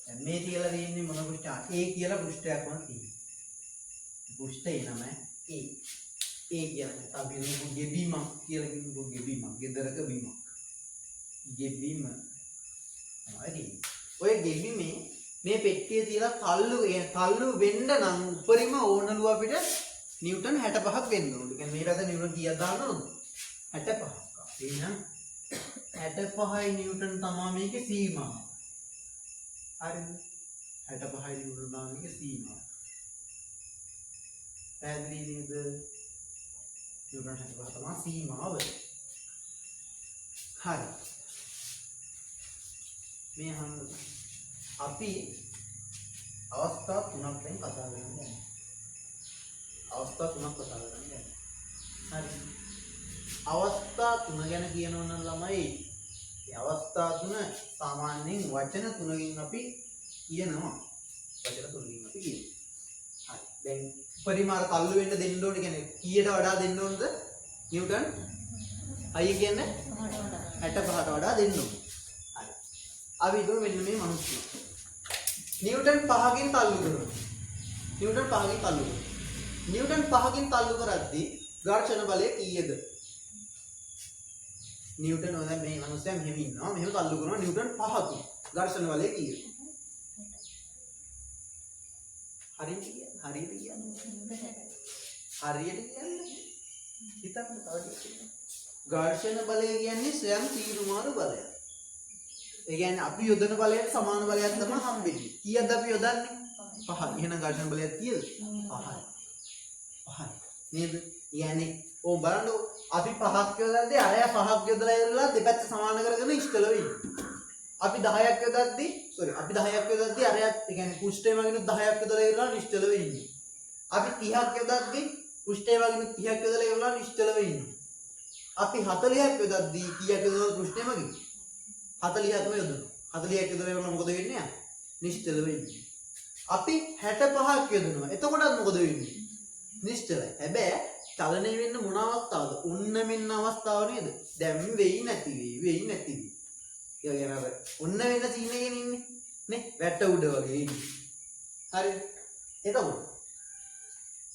දැන් මේ තියලා තියෙන්නේ මොන පෘෂ්ඨය A කියලා පෘෂ්ඨයක් වань තියෙනවා පෘෂ්ඨේ නම A කියන්නේ අපි හිතමු ගෙබීමක් කියලා කියමු ගෙබීමක් ගෙදරක බීමක් ගෙබීම හරි ඔය ගෙබීමේ මේ පෙට්ටිය තියලා තල්ලු වෙන්න නම් උඩරිම ඕනලු අපිට නිව්ටන් 65ක් වෙන්න ඕනේ. කියන්නේ මේ පැත්ත නිව්ටන් කීයක් දාන්න ඕනද? 65ක්. එහෙනම් 65යි නිව්ටන් තමයි මේකේ සීමාව. හරිද? 65යි නිව්ටන් තමයි මේකේ සීමාව. පැහැදිලි නේද? නිව්ටන් 65 තමයි සීමාව. හරි. මේ අහන්න අපි අවස්ථා තුනක් දැන් කතා කරන්නේ. අවස්ථා තුනක් කතා කරන්නේ. හරි. අවස්ථා තුන ගැන කියනවා නම් ළමයි මේ අවස්ථා තුන සාමාන්‍යයෙන් වචන තුනකින් අපි කියනවා. වචන තුනකින් අපි කියනවා. හරි. දැන් පරිමාර තල්ලු වෙන්න දෙන්න ඕනේ කියන්නේ කීයට වඩා දෙන්න ඕනද? නිව්ටන් අය කියන්නේ 65ට වඩා දෙන්න ඕනේ. හරි. අපි හිතමු මෙන්න මේ මිනිස්සු නිව්ටන් 5කින් තල්ලු කරනවා. නිව්ටන් 5කින් තල්ලු කරනවා. නිව්ටන් 5කින් තල්ලු කරද්දී ඝර්ෂණ බලය කීයද? නිව්ටන් ඔය මේ මිනිස්සයා මෙහෙම ඉන්නවා. මෙහෙම තල්ලු කරනවා නිව්ටන් 5කින්. ඝර්ෂණ බලය කීයද? හරියට කියන්නේ. හරියට කියන්නේ. හිතන්න තවද. ඝර්ෂණ බලය කියන්නේ ස්වයං තීරුමාරු බලයක්. ඒ කියන්නේ අපි යොදන බලයට සමාන බලයක් තමයි හම්බෙන්නේ. කීයද අපි යොදන්නේ? 5. එහෙනම් ඝර්ෂණ බලයක් කීයද? 5යි. 5යි. නේද? يعني ඕ බලන්න අපි 5ක් යොදද්දී අරයා 5ක් යොදලා ඉවරලා දෙපැත්ත සමාන කරගෙන ඉෂ්ටල වෙන්නේ. අපි 10ක් යොදද්දී අපි 10ක් යොදද්දී අරයා ඒ කියන්නේ පුෂ්ඨේ වගේනුත් 10ක් යොදලා ඉවරලා ඉෂ්ටල වෙන්නේ. අපි 30ක් යොදද්දී පුෂ්ඨේ වගේනුත් 30ක් යොදලා ඉවරලා ඉෂ්ටල වෙන්නේ. අපි 40ක් යොදද්දී කීයක් යොදලා පුෂ්ඨේ වගේ 40ක්ම යොදනවා. 40ක් යොදලා ඉවරලා මොකද වෙන්නේ? නිශ්චල වෙන්නේ. අපි 65ක් යොදනවා. එතකොටත් මොකද වෙන්නේ? නිශ්චලයි. හැබැයි චලනය වෙන්න මොන අවස්ථාවද? උන්න මෙන්න අවස්ථාව නේද? දැන් වෙයි නැති වෙයි නැති වෙයි. ඒ කියන්නේ අර උන්න වෙන්න සීන් එකේ ඉන්නේ. නේ? වැට උඩ වගේ ඉන්නේ. හරිද? එතකොට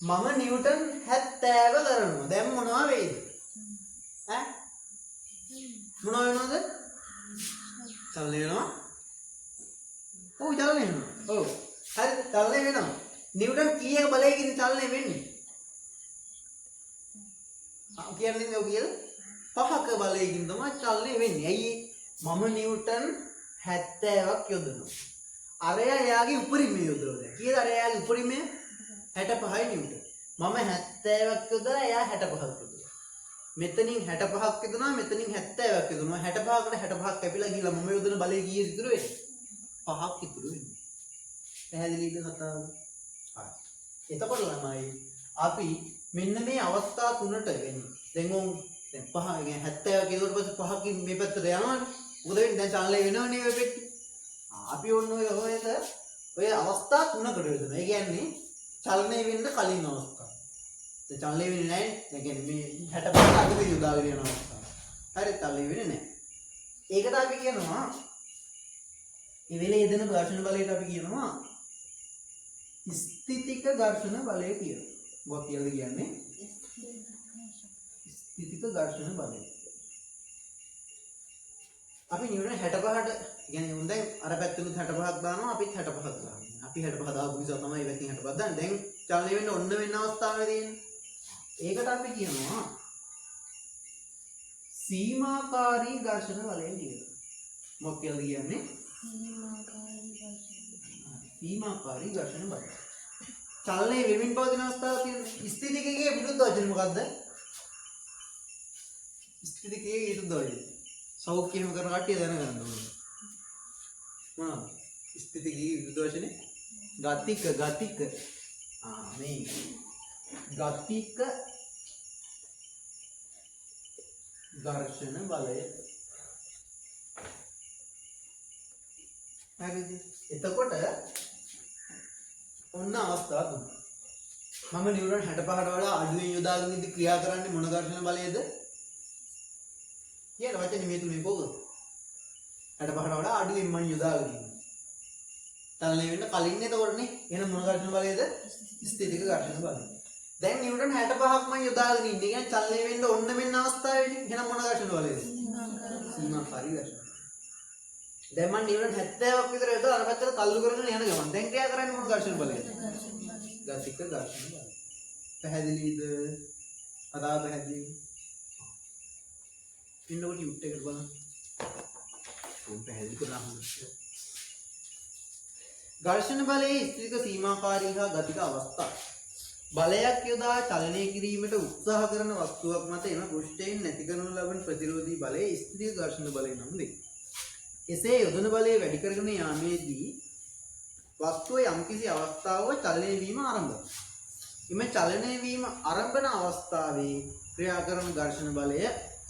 මම නිව්ටන් 70 කරනවා. දැන් මොනවා වෙයිද? ඈ? මොනවා වෙනවද? චලනය වෙනවා. ඔව් චලනය වෙනවා. ඔව්. හරි චලනය වෙනවා. නිව්ටන් කීයක බලයකින් චලනය වෙන්නේ? කියන්නේ ඔය කියලා 5ක බලයකින් තමයි චලනය වෙන්නේ. ඇයි මම නිව්ටන් 70ක් යොදනවා. අරයා එයාගේ උපරිමය යොදනවා. දැන් කීයද අරයාගේ උපරිමය? 65යි නිව්ටන්. මම 70ක් යොදලා එයා 65ක් යොදලා. මෙතනින් 65ක් යොදනවා මෙතනින් 70ක් යොදනවා. 65කට 65ක් කැපිලා ගිහලා මම යොදන බලය කීයද ඉතුරු වෙන්නේ? 5ක් ඉතුරු වෙන්නේ. පැහැදිලිද කතාව? හරි. එතකොට ළමයි අපි මෙන්න මේ අවස්ථා තුනට වෙන්නේ. දැන් උන් දැන් 5 කියන්නේ 70 කිව්වට පස්සේ 5කින් මේ පැත්තට යනවනේ. මොකද වෙන්නේ? දැන් චලනය වෙනවනේ ඔය පෙට්ටි. අපි ඔන්න ඔය හොයද ඔය අවස්ථා තුනකට යොදනවා. ඒ කියන්නේ චලනය වෙන්න කලින් අවස්ථාව. දැන් චලනය වෙන්නේ නැහැ. දැන් කියන්නේ මේ 65 අගට යොදාගෙන යන අවස්ථාව. හරි චලනය වෙන්නේ නැහැ. ඒකට අපි කියනවා මේ වෙලේ යෙදෙන ඝර්ෂණ බලයට අපි කියනවා ස්ථිතික ඝර්ෂණ බලය කියලා. මොකක්ද කියලාද කියන්නේ? ස්ථිතික ඝර්ෂණ බලය. අපි නිවන 65ට කියන්නේ උන් දැන් අර පැත්තෙනුත් 65ක් දානවා අපිත් 65ක් දානවා. අපි 65 දාපු නිසා තමයි පැත්තෙන් 65 දාන්නේ. දැන් චලනය වෙන්න ඔන්න වෙන්න අවස්ථාවක් තියෙන්නේ. ඒකට අපි කියනවා සීමාකාරී ඝර්ෂණ බලය කියලා. මොකක්ද කියන්නේ? සීමාකාරී ඝර්ෂණ බලය. චලනයේ වෙමින් පවතින අවස්ථාවක් තියෙනවා. ස්ථිතිකයේ විරුද්ධ වචන මොකද්ද? ස්ථිතිකයේ විරුද්ධ වචන. සෞඛ්‍යම කරන කට්ටිය දැනගන්න ඕනේ. මොනවද? ස්ථිතිකයේ විරුද්ධ වචනේ ගතික. මේ ගතික ඝර්ෂණ බලය. හරිද? එතකොට ඔන්න අවස්ථාව තුන. මම නියුරෝන් 65ට වඩා අඩුවෙන් යොදාගෙන ඉඳි ක්‍රියා කරන්නේ මොන ඝර්ෂණ බලයේද? කියන වචනේ මේ තුනේ කොහොමද? 65ට වඩා අඩුවෙන් මම යොදාගෙන ඉන්නේ. චලනය වෙන්න කලින් එතකොටනේ එහෙනම් මොන ඝර්ෂණ බලයේද? ස්ථිතික ඝර්ෂණ බලය. දැන් නියුරෝන් 65ක් මම යොදාගෙන ඉන්නේ. කියන්නේ චලනය වෙන්න ඔන්න මෙන්න අවස්ථාවේදී. එහෙනම් මොන ඝර්ෂණ බලයේද? සීමාකාරී ඝර්ෂණ. දැන් මම නිවන 70ක් විතර යොදලා අර පැත්තට තල්ලු කරගෙන යන ගමන් දැන් ක්‍රියා කරන්නේ මොන ඝර්ෂණ බලයද? ගතික ඝර්ෂණ බලය. පැහැදිලිද? අදා පැහැදිලි. ඉන්නකොට යුට් එකට බලන්න. උන් පැහැදිලි කරලා අහන්න. ඝර්ෂණ බලයේ ස්ථිතික සීමාකාරී හා ගතික අවස්ථා. බලයක් යොදා චලනය කිරීමට උත්සාහ කරන වස්තුවක් මත එම පෘෂ්ඨයෙන් නැති කරනු ලබන ප්‍රතිරෝධී බලයේ ස්ථිතික ඝර්ෂණ බලය නම් වේ. එසේ යොදන බලය වැඩි කරගෙන යාමේදී වස්තුව යම්කිසි අවස්ථාවක චලනය වීම ආරම්භ වෙනවා. එම චලනය වීම ආරම්භන අවස්ථාවේ ක්‍රියා කරන ඝර්ෂණ බලය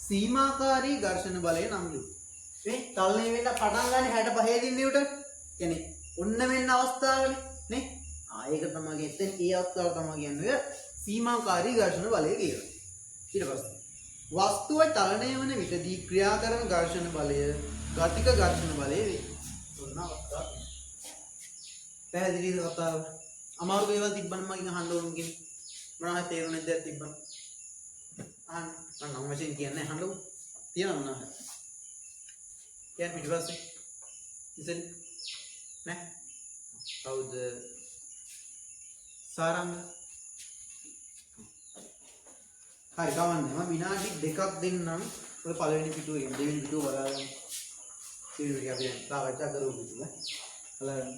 සීමාකාරී ඝර්ෂණ බලය නම් වේ. මේ චලනය වෙන්න පටන් ගන්න 65 දින්නේ උට. කියන්නේ ඔන්න මෙන්න අවස්ථාවනේ නේ. ඒක තමයි එතෙන් ඒ අවස්ථාව තමයි කියන්නේ සීමාකාරී ඝර්ෂණ බලය කියලා. ඊට පස්සේ වස්තුව චලනය වන විටදී ක්‍රියා කරන ඝර්ෂණ බලය ගතික ඝර්ෂණ බලය වේ. ඔන්න අවස්ථාව. පැහැදිලිද කතාව? අමාරු දේවල් තිබ්බනම් මගෙන් අහන්න ඕන කෙනෙක්. මොනවද තේරුනේ නැද්ද තිබ්බනම්? අහන්න. මම නම් වශයෙන් කියන්නේ අහන්න ඕන. තියනවා නේද? කියන්න පිටිපස්සේ. ඉතින් නෑ. කවුද? සාරංග. හරි ගමන්නේ. මම විනාඩි 2ක් දෙන්නම්. ඔය පළවෙනි පිටුවේ දෙවෙනි පිටුව බලාගන්න. ඊට අපි සාකච්ඡා කරමු පිටුව. බලන්න.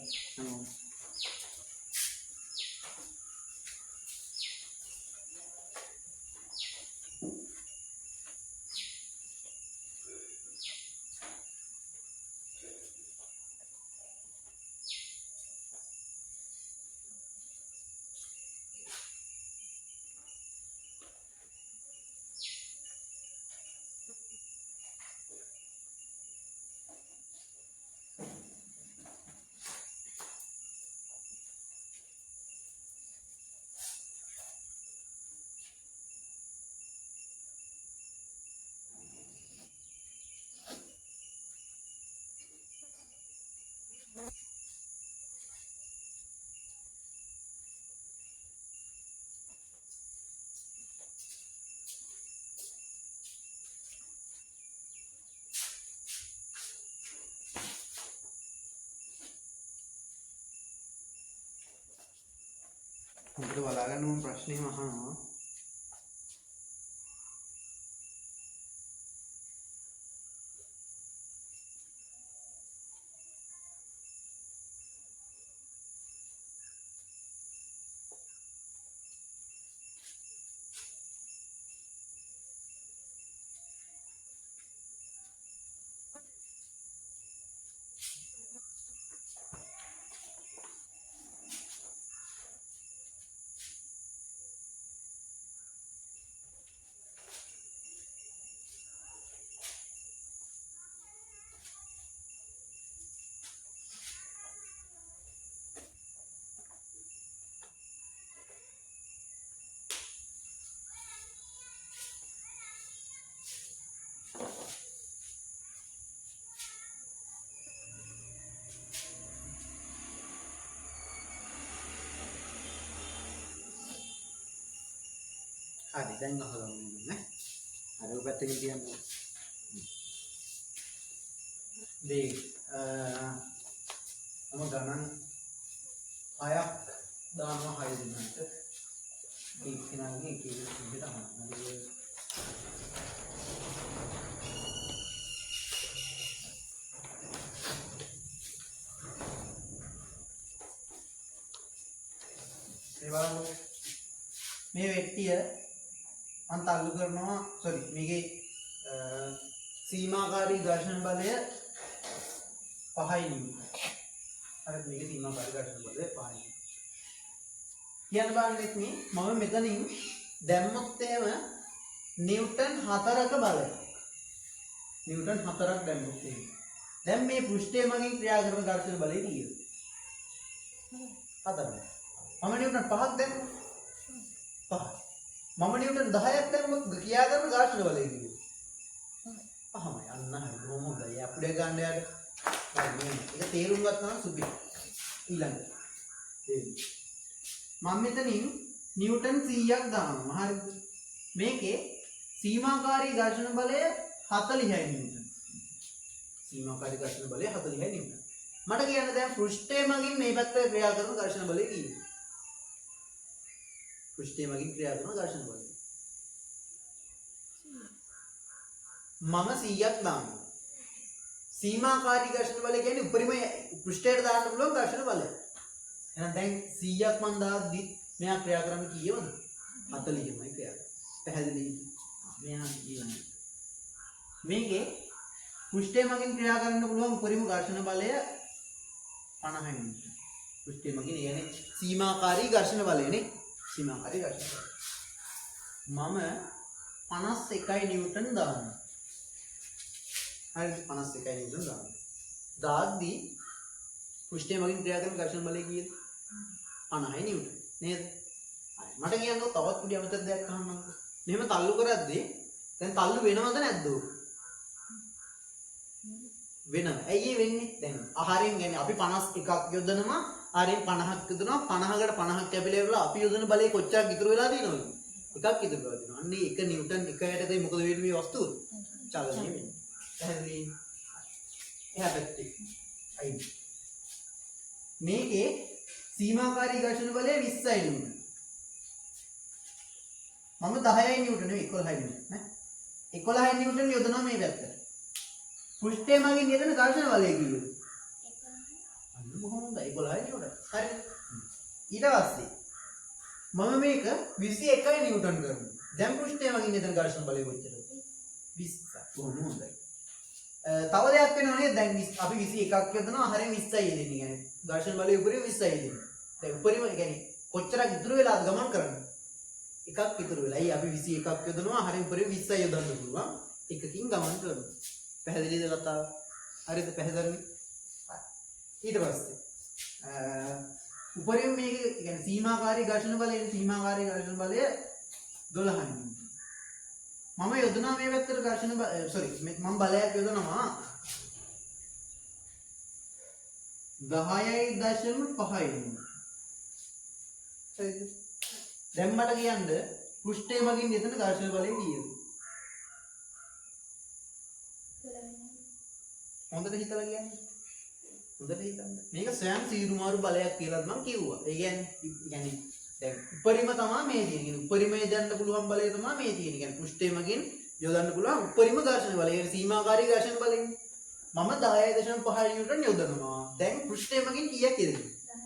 හොඳට බලාගන්න මම ප්‍රශ්නේම අහනවා. හරි දැන් අහගමු නේ. අර ඔය පැත්තකින් තියන්න. මේ මම ගණන් 6ක් දානවා 6 දෙනාට. මේ කෙනාගේ එක එක විදිහට අහන්න. මේ වෙට්ටිය මම තල්ලු කරනවා මේකේ සීමාකාරී ඝර්ෂණ බලය 5යි නිව්ටන්. අර මේකේ සීමාකාරී ඝර්ෂණ බලය 5යි. කියන්න බලන්නෙත් මම මෙතනින් දැම්මොත් එහෙම නිව්ටන් 4ක බලය. නිව්ටන් 4ක් දැම්මොත් එහෙම. දැන් මේ පෘෂ්ඨය මගින් ක්‍රියා කරන ඝර්ෂණ බලය කීයද? 4යි. මම නිව්ටන් 5ක් දැම්මොත් 5. මම නිව්ටන් 10ක් දැම්මොත් ක්‍රියා කරන ඝර්ෂණ බලය කීයද? 5යි. අන්න හරි. බොහොම හොඳයි. අපිට ගන්න යාට ඒක තේරුම් ගත්තා නම් සුබි. ඊළඟ. මම මෙතනින් නිව්ටන් 100ක් දානවා. හරිද? මේකේ සීමාකාරී ඝර්ෂණ බලය 40යි නිව්ටන්. සීමාකාරී ඝර්ෂණ බලය 40යි නිව්ටන්. මට කියන්න දැන් පෘෂ්ඨය මගින් මේ පැත්තට ක්‍රියා කරන ඝර්ෂණ බලය කීයද? පෘෂ්ඨය මගින් ක්‍රියා කරන ඝර්ෂණ බලය. මම 100ක් දානවා. සීමාකාරී ඝර්ෂණ බලය කියන්නේ උපරිම පෘෂ්ඨයට දාන්න පුළුවන් ඝර්ෂණ බලය. එහෙනම් දැන් 100ක් මන් දාද්දි මෙයා ක්‍රියා කරන්නේ කීයවද? 40මයි ක්‍රියා කරන්නේ. පැහැදිලිද? මෙයා ඊළඟ. මේකේ පෘෂ්ඨය මගින් ක්‍රියා කරන්න පුළුවන් උපරිම ඝර්ෂණ බලය 50යි නිව්ටන්. පෘෂ්ඨය මගින් කියන්නේ සීමාකාරී ඝර්ෂණ බලයනේ. සීමාකාරී ඝර්ෂණ බලය. මම 51යි නිව්ටන් දානවා. හරිද? 51යි නිව්ටන් දානවා. දාද්දි පෘෂ්ඨය මගින් ක්‍රියා කරන ඝර්ෂණ බලය කීයද? 50යි නිව්ටන්. නේද? හරි. මට කියන්නකො තවත් පොඩි අමතක දෙයක් අහන්නම්කෝ. මෙහෙම තල්ලු කරද්දී දැන් තල්ලු වෙනවද නැද්ද? වෙනවා. ඇයි ඒ වෙන්නේ? දැන් ආහාරයෙන් يعني අපි 51ක් යොදනවා, ආහාරයෙන් 50ක් යොදනවා. 50කට 50ක් කැපිලා ඉවරලා අපි යොදන බලය කොච්චරක් ඉතුරු වෙලා තියෙනවද? එකක් ඉතුරු වෙලා තියෙනවා. අන්නේ 1 නිව්ටන් 1 යටතේ මොකද වෙන්නේ මේ වස්තුව? චලනය වෙන්නේ. පැහැදිලි? එහා පැත්තේ. අයි. මේකේ සීමාකාරී ඝර්ෂණ බලය 20යි නිව්ටන්. මම 10යි නිව්ටන් නෙවෙයි 11යි නිව්ටන් නේ. 11යි නිව්ටන් යොදනවා මේ පැත්තට. පෘෂ්ඨය මගින් යෙදෙන ඝර්ෂණ බලය කීයද? 11. අන්න බොහොම හොඳයි 11යි නිව්ටන්. හරි. ඊට පස්සේ මම මේක 21යි නිව්ටන් කරනවා. දැන් පෘෂ්ඨය මගින් යෙදෙන ඝර්ෂණ බලය කොච්චරද? 20. බොහොම හොඳයි. තව දෙයක් වෙනව නේද? දැන් අපි 21ක් යොදනවා හරියට 20යි යෙදෙන්නේ. يعني ඝර්ෂණ බලය උපරිම 20යි යෙදෙන්නේ. දැන් උපරිම يعني කොච්චරක් ඉතුරු වෙලාද ගමන් කරන්නේ? එකක් ඉතුරු වෙලා. අපි 21ක් යොදනවා හරියට උපරිම 20යි යොදන්න පුළුවන්. එකකින් ගමන් කරනවා. පැහැදිලිද කතාව? හරිද? පැහැදිලිද? ඊට පස්සේ උපරිම මේක يعني සීමාකාරී ඝර්ෂණ බලයෙන් සීමාකාරී ඝර්ෂණ බලය 12යි. මම යොදනවා මේ පැත්තට ඝර්ෂණ මම බලයක් යොදනවා 10.5යි. හරිද? දැන් මට කියන්න පෘෂ්ඨය මගින් යෙදෙන ඝර්ෂණ බලය කීයද? හොඳට හිතලා කියන්නේ. හොඳට හිතන්න. මේක ස්වයං සීරුමාරු බලයක් කියලා මම කිව්වා. ඒ කියන්නේ දැන් උපරිම තමයි මේ තියෙන්නේ. උපරිමයේ දන්න පුළුවන් බලය තමයි මේ තියෙන්නේ. කියන්නේ පෘෂ්ඨය මගින් යොදන්න පුළුවන් උපරිම ඝර්ෂණ බලය. ඒ සීමාකාරී ඝර්ෂණ බලය. මම 10.5 නිව්ටන් යොදනවා. දැන් පෘෂ්ඨය මගින් කීයක් යදෙන්නේ? 10.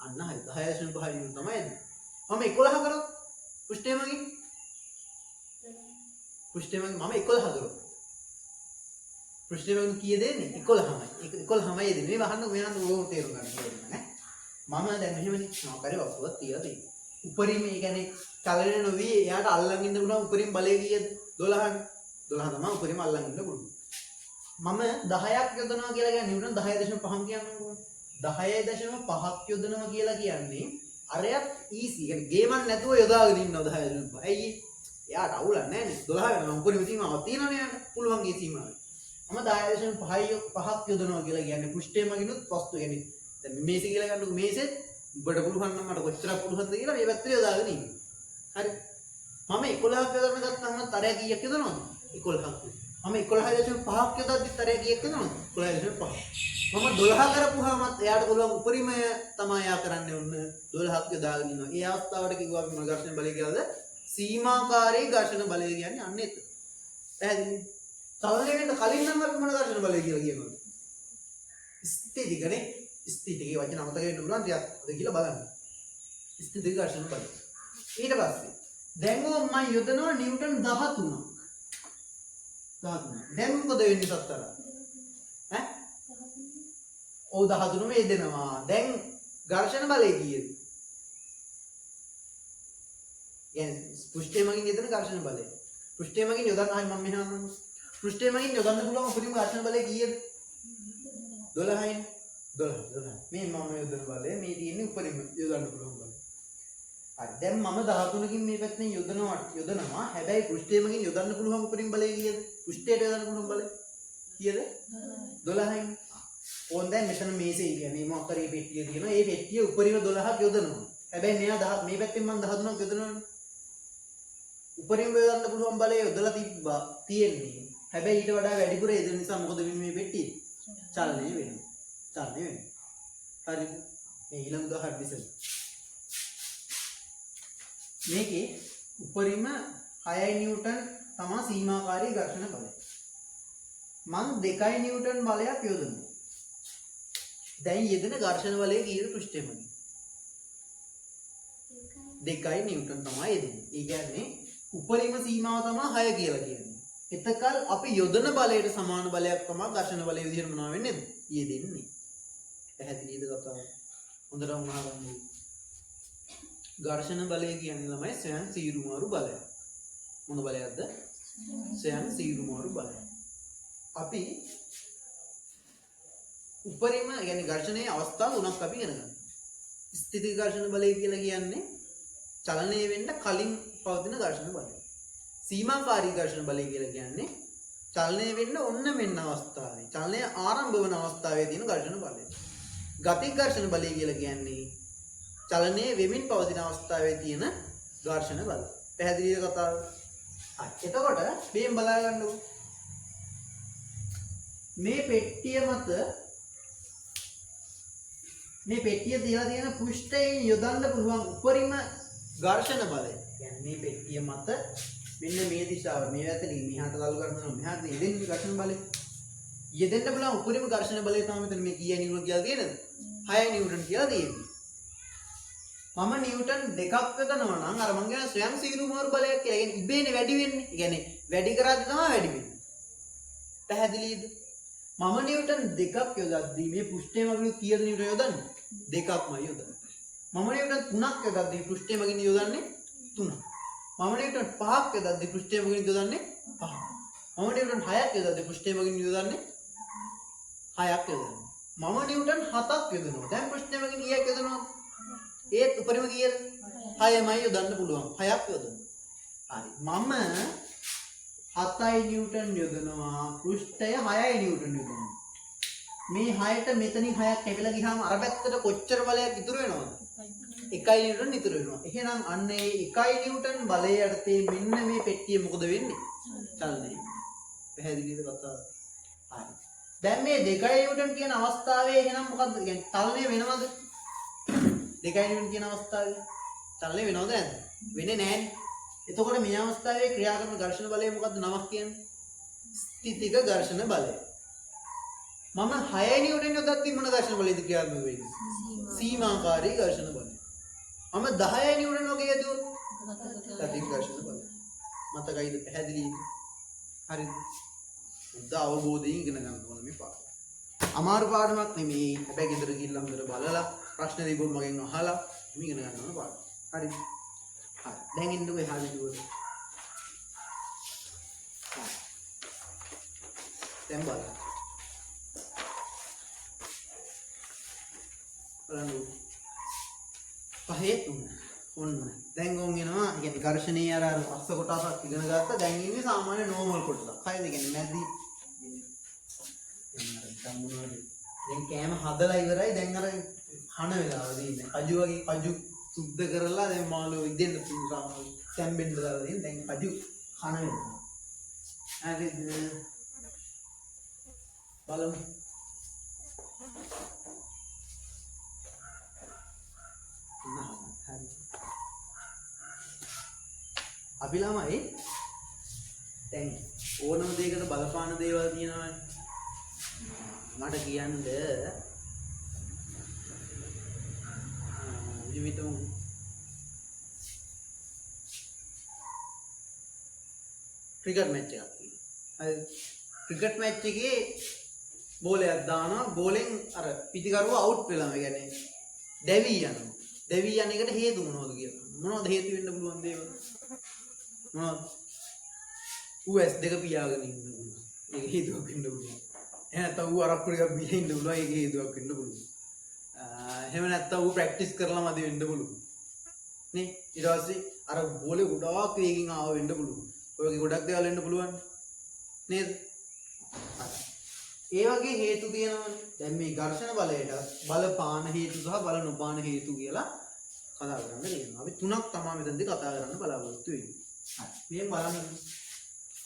අන්න හරි. 10.5 නිව්ටන් තමයි යන්නේ. මම 11 කරොත් පෘෂ්ඨය මගින් මම 11 කරොත් පෘෂ්ඨය මගින් කීයද එන්නේ? 11යි. 11යි එන්නේ. මේ වහන්න මෙයන් ඕක තේරුම් ගන්න ඕනේ නේ. මම දැන් මෙහෙමනේ මොකද වස්තුවක් තියලා තියෙන්නේ. උපරිම ඒ කියන්නේ චලනය නොවි එයාට අල්ලන් ඉන්න පුළුවන් උපරිම බලය කීයද? 12නේ. 12 තමයි උපරිම අල්ලන් ඉන්න පුළුවන්. මම 10ක් යොදනවා කියලා කියන්නේ නිව්ටන් 10.5 කියන්නේ කොහොමද? 10.5ක් යොදනවා කියලා කියන්නේ අරයක් ඊසි. කියන්නේ ගේමක් නැතුව යොදාගෙන ඉන්නවා 10.5. ඇයි? එයාට අවුලක් නැහැ නේ. 12 වෙනවා උපරිම සීමාවක් තියෙනවනේ යාට. පුළුවන් ඒ සීමාව. මම 10.5ක් යොදනවා කියලා කියන්නේ පෘෂ්ඨය මගිනුත් වස්තු يعني දැන් මේසෙ කියලා ගන්නකො මේසෙත් ඔබට පුළුවන් නම් මට කොච්චරක් පුළුවන්ද කියලා මේ පැත්තට යොදාගෙන ඉන්න. හරි. මම 11ක් යොදන්න ගත්තාම තරය කීයක් යොදනවද? 11ක්. මම 11.5ක් යොදද්දි තරය කීයක් යොදනවද? 11.5. මම 12 කරපුවාමත් එයාට පුළුවන් උපරිමය තමයි එයා කරන්නේ ඔන්න 12ක් යොදාගෙන ඉන්නවා. ඒ අවස්ථාවට කිව්වා අපි මොන ඝර්ෂණ බලය කියලාද? සීමාකාරී ඝර්ෂණ බලය කියන්නේ අන්න ඒක. පැහැදිලිද? චලනය වෙන්න කලින් නම් අපි මොන ඝර්ෂණ බලය කියලා කියනවද? ස්ථිතිකනේ. ස්ථිතිකේ වචන අමතක වෙන්න පුළුවන් ටිකක් අද කියලා බලන්න. ස්ථිතික ඝර්ෂණ බලය. ඊට පස්සේ දැන් මම යොදනවා නිව්ටන් 13ක්. 13. දැන් මොකද වෙන්නේ සත්තර? ඈ? ඔව් 13 මේ දෙනවා. දැන් ඝර්ෂණ බලය කීයද? කියන්නේ පෘෂ්ඨය මගින් යොදන ඝර්ෂණ බලය. පෘෂ්ඨය මගින් යොදන්න ආයි මම මෙහෙම අහනවා. පෘෂ්ඨය මගින් යොදන්න පුළුවන් උපරිම ඝර්ෂණ බලය කීයද? 12යි. 12. මේ මම යොදන බලය මේ තියෙන්නේ උපරිම යොදන්න පුළුවන් බලය. හරි. දැන් මම 13කින් මේ පැත්තෙන් යොදනවා. හැබැයි පෘෂ්ඨය මගින් යොදන්න පුළුවන් උපරිම බලය කීයද? පෘෂ්ඨයට යොදන්න පුළුවන් බලය කීයද? 12යි. ඕන් දැන් මෙතන මේසේ කියන්නේ මොකක් හරි පෙට්ටිය තියෙනවා. ඒ පෙට්ටිය උපරිම 12ක් යොදනවා. හැබැයි මෙයා මේ පැත්තෙන් මම 13ක් යොදනවනේ. උපරිම යොදන්න පුළුවන් බලය යොදලා තියෙන්නේ. හැබැයි ඊට වඩා වැඩිපුර යොදන නිසා මොකද වෙන්නේ මේ පෙට්ටිය? චලනය වෙනවා. හරිද? මේ ඊළඟ උදාහරණ විසඳ. මේකේ උපරිම 6 නිව්ටන් තමයි සීමාකාරී ඝර්ෂණ බලය. මම 2 නිව්ටන් බලයක් යොදනවා. දැන් යෙදෙන ඝර්ෂණ බලය කීයද පෘෂ්ඨයෙන්? 2 නිව්ටන් තමයි යෙදෙන්නේ. ඒ කියන්නේ උපරිම සීමාව තමයි 6 කියලා කියන්නේ. එතකල් අපි යොදන බලයට සමාන බලයක් තමයි ඝර්ෂණ බලය විදිහට මොනවා වෙන්නේ? යෙදෙන්නේ. පැහැදිලිද කතාව? හොඳට වුණාගන්න. ඝර්ෂණ බලය කියන්නේ ළමයි ස්වයං සීරුමාරු බලය. මොන බලයක්ද? ස්වයං සීරුමාරු බලය. අපි උපරිම يعني ඝර්ෂණයේ අවස්ථා තුනක් අපි ඉගෙන ගන්නවා. ස්ථිති ඝර්ෂණ බලය කියලා කියන්නේ චලනය වෙන්න කලින් පවතින ඝර්ෂණ බලය. සීමාකාරී ඝර්ෂණ බලය කියලා කියන්නේ චලනය වෙන්න ඔන්න මෙන්න අවස්ථාවේ. චලනය ආරම්භ වන අවස්ථාවේ තියෙන ඝර්ෂණ බලය. ගතික ඝර්ෂණ බලය කියලා කියන්නේ චලනය වෙමින් පවතින අවස්ථාවේ තියෙන ඝර්ෂණ බලය. පැහැදිලිද කතාව? එතකොට මේන් බලා ගන්නකො. මේ පෙට්ටිය මත මේ පෙට්ටිය තියලා තියෙන පෘෂ්ඨයෙන් යොදන්න පුළුවන් උපරිම ඝර්ෂණ බලය. يعني මේ පෙට්ටිය මත මෙන්න මේ දිශාව මේ පැත්තට මෙහාට තල්ලු කරනවා මෙහාට යෙදෙන ඝර්ෂණ බලය. යෙදෙන්න පුළුවන් උපරිම ඝර්ෂණ බලය තමයි මෙතන මේ කීය නිව්ටන් කියලා තියෙනද? 6 නිව්ටන් කියලා තියෙන්නේ. මම නිව්ටන් 2ක් යොදනවා නම් අර මං කියන ස්වයං සීරුමාරු බලයක් කියලා. يعني ඉබේනේ වැඩි වෙන්නේ. ඒ කියන්නේ වැඩි කරද්දී තමයි වැඩි වෙන්නේ. පැහැදිලිද? මම නිව්ටන් 2ක් යොදද්දී මේ පෘෂ්ඨය මගින් කීයද නිව්ටන් යොදන්නේ? 2ක්මයි යොදන්නේ. මම නිව්ටන් 3ක් යොදද්දී පෘෂ්ඨය මගින් යොදන්නේ 3ක්. මම නිව්ටන් 5ක් යොදද්දී පෘෂ්ඨය මගින් යොදන්නේ 5ක්. මම නිව්ටන් 6ක් යොදද්දී පෘෂ්ඨය මගින් යොදන්නේ 6ක් යොදන්නේ. මම නිව්ටන් 7ක් යොදනවා. දැන් පෘෂ්ඨය මගින් කීයක් යොදනවද? ඒත් උපරිම කීයද? 6මයි යොදන්න පුළුවන්. 6ක් යොදනවා. හරි. මම 7යි නිව්ටන් යොදනවා. පෘෂ්ඨය 6යි නිව්ටන් යොදනවා. මේ 6ට මෙතනින් 6ක් කැපිලා ගියාම අර පැත්තට කොච්චර බලයක් ඉතුරු වෙනවද? 1යි නිව්ටන් ඉතුරු වෙනවා. එහෙනම් අන්න ඒ 1යි නිව්ටන් බලය යටතේ මෙන්න මේ පෙට්ටිය මොකද වෙන්නේ? චලනය. පැහැදිලිද කතාව? හරි. දැන් මේ 2යි නිව්ටන් කියන අවස්ථාවේ එහෙනම් මොකද්ද? කියන්නේ චලනය වෙනවද? 2යි නිව්ටන් කියන අවස්ථාවේ චලනය වෙනවද නැද්ද? වෙන්නේ නැහැනේ. එතකොට මේ අවස්ථාවේ ක්‍රියා කරන ඝර්ෂණ බලය මොකද්ද නමක් කියන්නේ? ස්ථිතික ඝර්ෂණ බලය. මම 6 නිව්ටන් යොදද්දී මොන ඝර්ෂණ බලයද ක්‍රියාත්මක වෙන්නේ? සීමාකාරී ඝර්ෂණ බලය. මම 10 නිව්ටන් වගේ යදුවොත් ගතික ඝර්ෂණ බලය. මතකයිද? පැහැදිලිද? හරිද? උදා අවබෝධයෙන් ඉගෙන ගන්න ඕන මේ පාඩම. අමාරු පාඩමක් නෙමෙයි. හැබැයි ගෙදර ගිහිල්ලා හොඳට බලලා ප්‍රශ්න දීපොත් මගෙන් අහලා මේ ඉගෙන ගන්න ඕන පාඩම. හරිද? හරි. දැන් ඉන්නකො එහා විදියට. දැන් බලන්න. පහේ 3. ඔන්න. දැන් ගොන් එනවා. කියන්නේ ඝර්ෂණයේ අර අස්ස කොටසක් ඉගෙන ගත්තා. දැන් ඉන්නේ සාමාන්‍ය නෝමල් කොටසක්. හරිද? කියන්නේ මැදි දැන් කෑම හදලා ඉවරයි. දැන් අර කන වෙලාවදී ඉන්නේ. කජු වගේ කජු සුද්ධ කරලා දැන් මාළු ඉදෙන්න පුළුවන්. තැම්බෙන්න දාලා තියෙන දැන් අඩු කන වෙනවා. හරිද? බලමු. හරි. අපි ළමයි දැන් ඕනම දෙයකට බලපාන දේවල් තියෙනවානේ. මට කියන්න විවිධ ක්‍රිකට් මැච් එකක් තියෙනවා. හරි. ක්‍රිකට් මැච් එකේ බෝලයක් දානවා. බෝලෙන් අර පිටිකරුවා අවුට් වෙලාම කියන්නේ දැවි යනවා. දැවි යන එකට හේතු මොනවද කියලා. මොනවද හේතු වෙන්න පුළුවන් දේවල්? මොනවද? ඌ S2 පියාගෙන ඉන්න පුළුවන්. ඒක හේතුවක් වෙන්න පුළුවන්. එහෙම නැත්නම් ඌ අරක්කු ටිකක් බීලා ඉන්න පුළුවන්. ඒක හේතුවක් වෙන්න පුළුවන්. එහෙම නැත්නම් ඌ ප්‍රැක්ටිස් කරලා මදි වෙන්න පුළුවන්. නේ? ඊට පස්සේ අර බෝලේ ගොඩාක් වේගෙන් ආව වෙන්න පුළුවන්. ඔය වගේ ගොඩක් දේවල් වෙන්න පුළුවන්. නේද? ඒ වගේ හේතු තියෙනවනේ. දැන් මේ ඝර්ෂණ බලයට බලපාන හේතු සහ බල නොපාන හේතු කියලා කතා කරන්න තියෙනවා. අපි තුනක් තමයි මෙතනදී කතා කරන්න බලාපොරොත්තු වෙන්නේ. හරි. මේ බලන්න.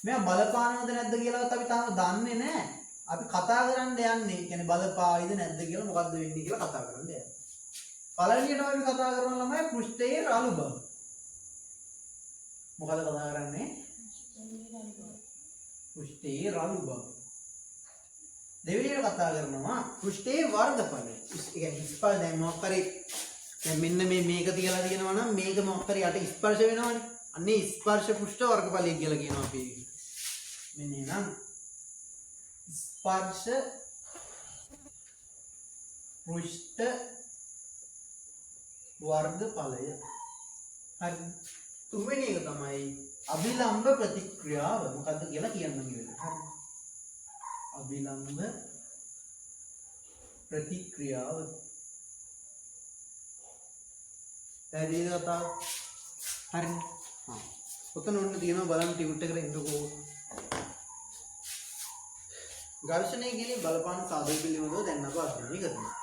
මෙයා බලපානවද නැද්ද කියලාවත් අපි තාම දන්නේ නැහැ. අපි කතා කරන්න යන්නේ කියන්නේ බලපායිද නැද්ද කියලා මොකද්ද වෙන්නේ කියලා කතා කරන්න යන්නේ. පළවෙනියට අපි කතා කරන ළමයි පෘෂ්ඨයේ රළු බව. මොකද කතා කරන්නේ? පෘෂ්ඨයේ රළු බව. දෙවෙනියට කතා කරනවා පෘෂ්ඨයේ වර්ධඵලය. ඒ කියන්නේ ස්පර්ශ දැන් මොකක් හරි දැන් මෙන්න මේක තියලා තියෙනවා නම් මේක මොකක් හරි යට ස්පර්ශ වෙනවනේ. අන්නේ ස්පර්ශ පෘෂ්ඨ වර්ගඵලය කියලා කියනවා අපි. මෙන්න නම් ස්පර්ශ පෘෂ්ඨ වර්ගඵලය. හරි. තුන්වෙනි එක තමයි අභිලම්බ ප්‍රතික්‍රියාව. මොකද්ද කියලා කියන්න කිව්වේ. හරි. අභිලම්බ ප්‍රතික්‍රියාව. දැන් කතාව හරිනේ. ඔතන ඔන්න තියෙනවා බලන්න ටියුට් එකට එන්නකෝ. ඝර්ෂණය කියන්නේ බලපාන සාධක පිළිබඳව දැන් අප අධ්‍යයනය කරනවා.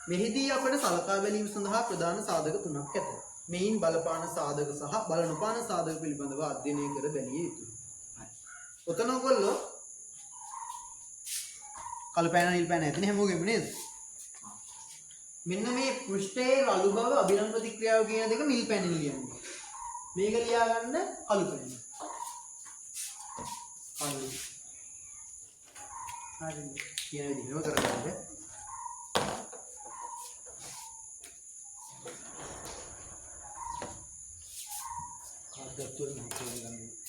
මෙහිදී අපට සලකා බැලීම සඳහා ප්‍රධාන සාධක තුනක් ඇත. මෙයින් බලපාන සාධක සහ බල නොපාන සාධක පිළිබඳව අධ්‍යයනය කර බැලිය යුතුයි. හරි. ඔතන ඔයගොල්ලෝ කළු පෑන නිල් පෑන ඇතිනේ හැමෝගෙම නේද? මෙන්න මේ පෘෂ්ඨයේ රළු බව අභිලම්බ ප්‍රතික්‍රියාව කියන දෙක නිල් පෑනෙන් ලියන්නේ. මේක ලියාගන්න කළු පෑන. හරි. හරි. කියන විදිහම කරගන්න. කාර්යතුල් නැතිව ගන්න.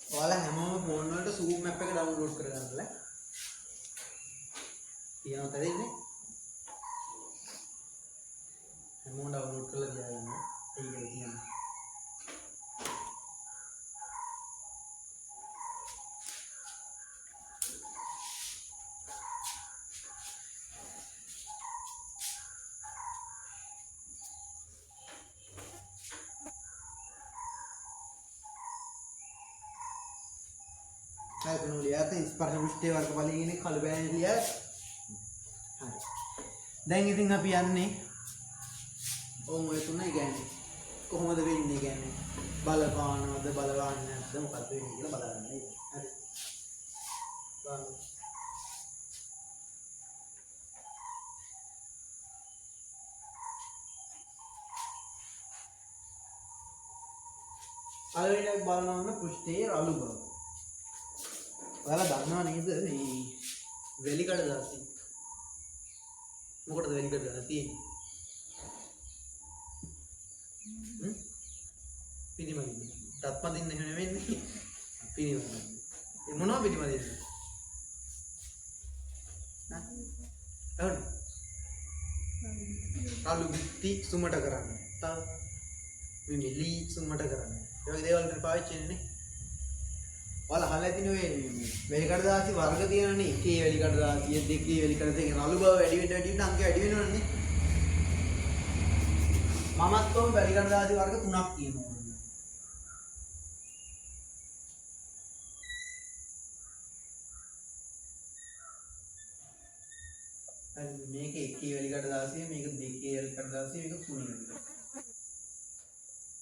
ඔයාලා හැමෝම ෆෝන් වලට Zoom app එක ඩවුන්ලෝඩ් කරගන්නලා. තියෙනවද තේරෙන්නේ? හැමෝම ඩවුන්ලෝඩ් කරලා තියාගන්න. ඒකද කියන්නේ. Hai penuh lihat nih ස්පර්ශ පෘෂ්ඨයේ වර්ගඵලය කියන්නේ කළු පෑනේ ලියලා. හරි. දැන් ඉතින් අපි යන්නේ ඔය තුන කියන්නේ කොහොමද වෙන්නේ කියන්නේ බලපානවද බලපාන්නේ නැද්ද මොකක්ද වෙන්නේ කියලා බලන්න නේද? හරි. බලන්න. පළවෙනි එක බලනවා නම් පෘෂ්ඨයේ රළු බව. ඔයාලා දන්නවා නේද මේ වැලි කඩදාසි මොකටද වැලි කඩදාසි තියෙන්නේ? පිළිමදින්න. තත්පදින්න එහෙම නෙවෙන්නේ. පිළිමදින්න. ඒ මොනවා පිළිමදින්න? නෑ. රළු බිත්ති සුමට කරන්න. තව මේ මිලි සුමට කරන්න. ඒ වගේ දේවල් වලට පාවිච්චි වෙන්නේ නේ. ඔයාලා අහලා ඇතිනේ ඔය වැලි කඩදාසි වර්ග තියෙනනේ. එකේ වැලි කඩදාසිය, දෙකේ වැලි කඩදාසිය. රළු බව වැඩි වෙන්න අංක වැඩි වෙනවනේ. මමත් කොහොම වැලි කඩදාසි වර්ග 3ක් තියෙනවා. මේක එකේ වැලි කඩදාසිය, මේක දෙකේ වැලි කඩදාසිය, මේක තුනේ වැලි කඩදාසිය.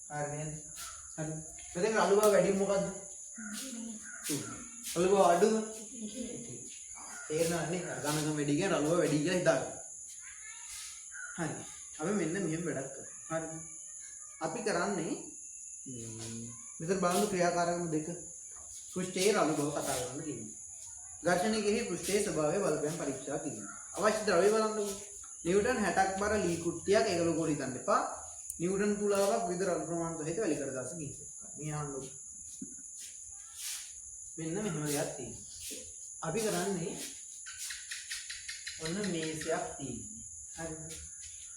හරි නේද? හරි. මෙතන රළු බව වැඩි මොකද්ද? රළු බව අඩුද? තේරෙනවනේ ගණකම වැඩි කියන රළු බව වැඩි කියලා හිතාගන්න. හරි. අපි මෙන්න මෙහෙම වැඩක් කරනවා. හරි. අපි කරන්නේ මෙතන බලන්න ක්‍රියාකාරකම් දෙක. පෘෂ්ඨයේ රළු බව කතා කරන්න තියෙනවා. ඝර්ෂණයේ පෘෂ්ඨයේ ස්වභාවය බලපෑම් පරීක්ෂා කිරීම. අවශ්‍ය ද්‍රව්‍ය බලන්නකො. නිව්ටන් 60ක් බර ලී කුට්ටියක් ඒක ලොකෝට හිතන්න එපා. නිව්ටන් තුලාවක් විතර රළු ප්‍රමාණ සහිත වැලි කඩදාසි ගිහින්. මේ අහන්නකො. මෙන්න මෙහෙම දෙයක් තියෙනවා. අපි කරන්නේ ඔන්න මේසයක් තියෙනවා. හරිද?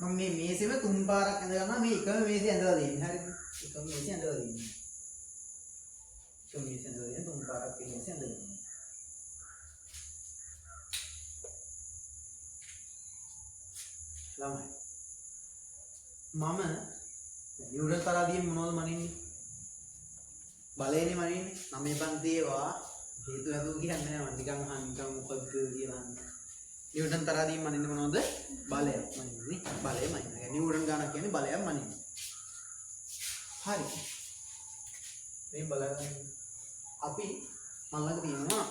මම මේ මේසෙම තුන් පාරක් ඇඳ ගන්නවා. මේ එකම මේසෙ ඇඳලා දෙන්නේ. හරිද? එකම මේසෙ ඇඳලා දෙන්නේ. එකම මේසෙ ඇඳලා දෙන්නේ තුන් පාරක් මේ මේසෙ ඇඳලා. ළමයි මම නිව්ටන් තරාදියෙන් මොනවද මනින්නේ? බලයනේ මනින්නේ. 9 පන්තියේ වා හේතු හදු කියන්නේ නැහැ. මම නිකන් අහන්න නිකන් මොකද්ද කියලා අහන්න. නිව්ටන් තරාදියෙන් මනින්නේ මොනවද? බලයක් මනින්නේ. බලය මනින්නේ. නිව්ටන් ගානක් කියන්නේ බලයක් මනින්නේ. හරි. මේ බලන්න අපි මල්ලක තියෙනවා